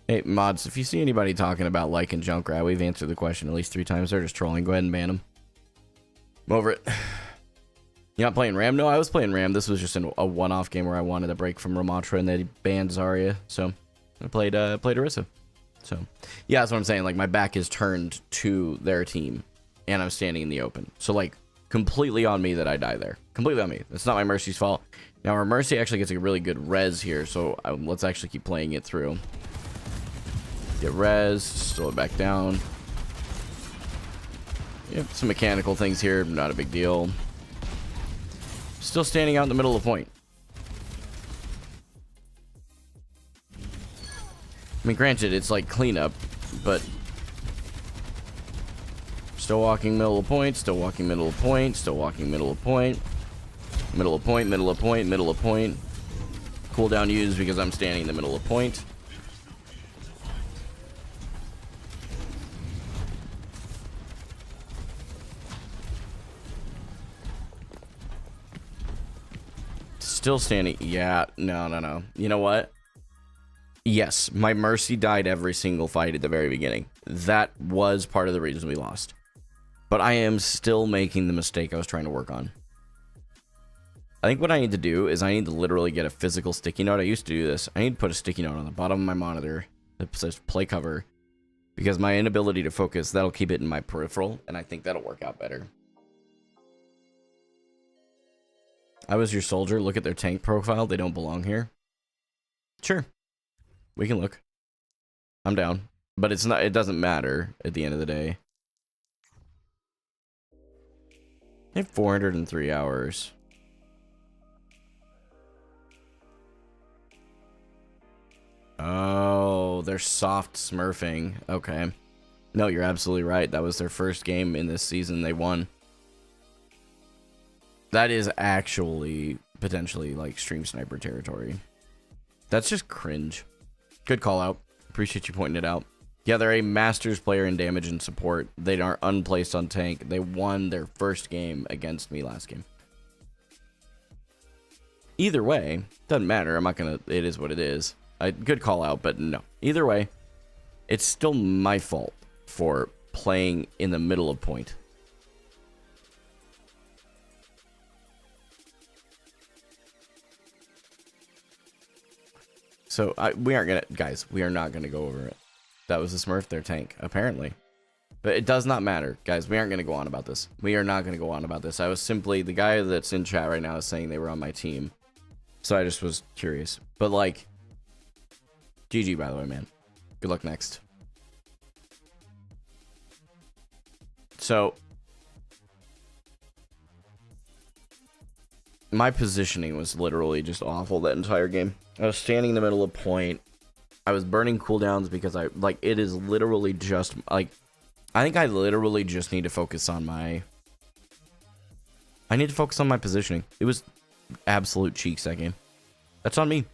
Hey, mods, if you see anybody talking about liking Junkrat, we've answered the question at least 3 times. They're just trolling. Go ahead and ban them. I'm over it. You're not playing Ram? No, I was playing Ram. This was just a one-off game where I wanted a break from Ramatra and they banned Zarya. So I played Orisa. So yeah, that's what I'm saying. Like, my back is turned to their team and I'm standing in the open. So like, completely on me that I die there. Completely on me. It's not my Mercy's fault. Now our Mercy actually gets a really good res here. So let's actually keep playing it through. Get res, slow it back down. Yep, some mechanical things here, not a big deal. Still standing out in the middle of the point. I mean, granted, it's like cleanup, but still walking middle of point, still walking middle of point, still walking middle of point, middle of point, middle of point, middle of point. Cooldown used because I'm standing in the middle of point. Still standing. Yeah, no. You know what? Yes, my Mercy died every single fight at the very beginning. That was part of the reason we lost. But I am still making the mistake I was trying to work on. I think what I need to do is I need to literally get a physical sticky note. I used to do this. I need to put a sticky note on the bottom of my monitor that says play cover. Because my inability to focus, that'll keep it in my peripheral. And I think that'll work out better. I was your soldier. Look at their tank profile. They don't belong here. Sure. We can look. I'm down. But it's not, it doesn't matter at the end of the day. I have 403 hours. Oh, they're soft smurfing. Okay. No, you're absolutely right. That was their first game in this season. They won. That is actually potentially like stream sniper territory. That's just cringe. Good call out. Appreciate you pointing it out. Yeah, they're a Masters player in damage and support. They are unplaced on tank. They won their first game against me last game. Either way, doesn't matter. I'm not gonna. It is what it is. Good call out, but no. Either way, it's still my fault for playing in the middle of point. So we aren't gonna, guys. We are not gonna go over it. That was a Smurf, their tank, apparently. But it does not matter, guys. We aren't gonna go on about this. We are not gonna go on about this. I was simply, the guy that's in chat right now is saying they were on my team, so I just was curious. But like, GG by the way, man. Good luck next. So my positioning was literally just awful that entire game. I was standing in the middle of point. I was burning cooldowns because it is literally just, like, I think I literally just need to focus on my, positioning. It was absolute cheeks that game. That's on me.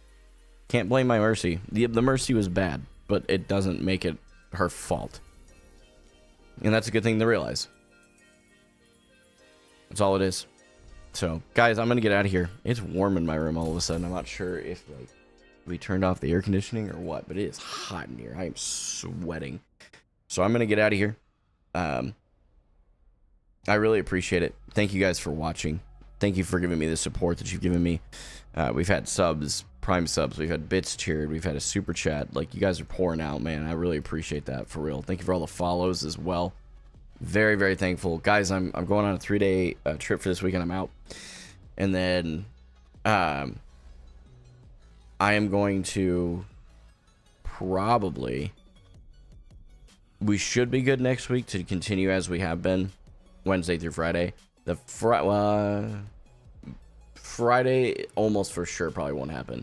Can't blame my Mercy. The Mercy was bad, but it doesn't make it her fault. And that's a good thing to realize. That's all it is. So, guys, I'm going to get out of here. It's warm in my room all of a sudden. I'm not sure if, like, we turned off the air conditioning or what, but it is hot in here. I am sweating. So I'm going to get out of here. I really appreciate it. Thank you guys for watching. Thank you for giving me the support that you've given me. We've had subs, prime subs. We've had bits cheered. We've had a super chat. Like, you guys are pouring out, man. I really appreciate that, for real. Thank you for all the follows as well. Very, very thankful. Guys, I'm going on a 3-day trip for this weekend. I'm out. And then I am going to probably, we should be good next week to continue as we have been Wednesday through Friday. The Friday almost for sure probably won't happen.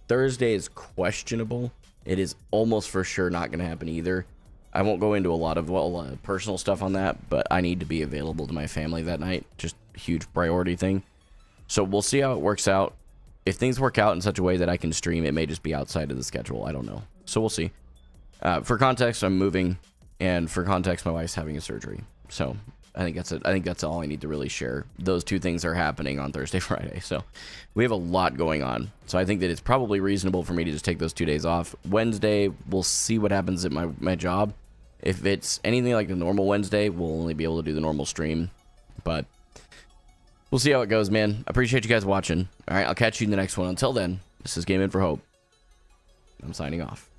Thursday is questionable. It is almost for sure not going to happen either. I won't go into a lot of personal stuff on that, but I need to be available to my family that night. Just a huge priority thing. So we'll see how it works out. If things work out in such a way that I can stream, it may just be outside of the schedule. I don't know. So we'll see. For context, I'm moving. And for context, my wife's having a surgery. So I think that's all I need to really share. Those two things are happening on Thursday, Friday. So we have a lot going on. So I think that it's probably reasonable for me to just take those 2 days off. Wednesday, we'll see what happens at my job. If it's anything like the normal Wednesday, we'll only be able to do the normal stream. But we'll see how it goes, man. I appreciate you guys watching. All right, I'll catch you in the next one. Until then, this is Game In for Hope. I'm signing off.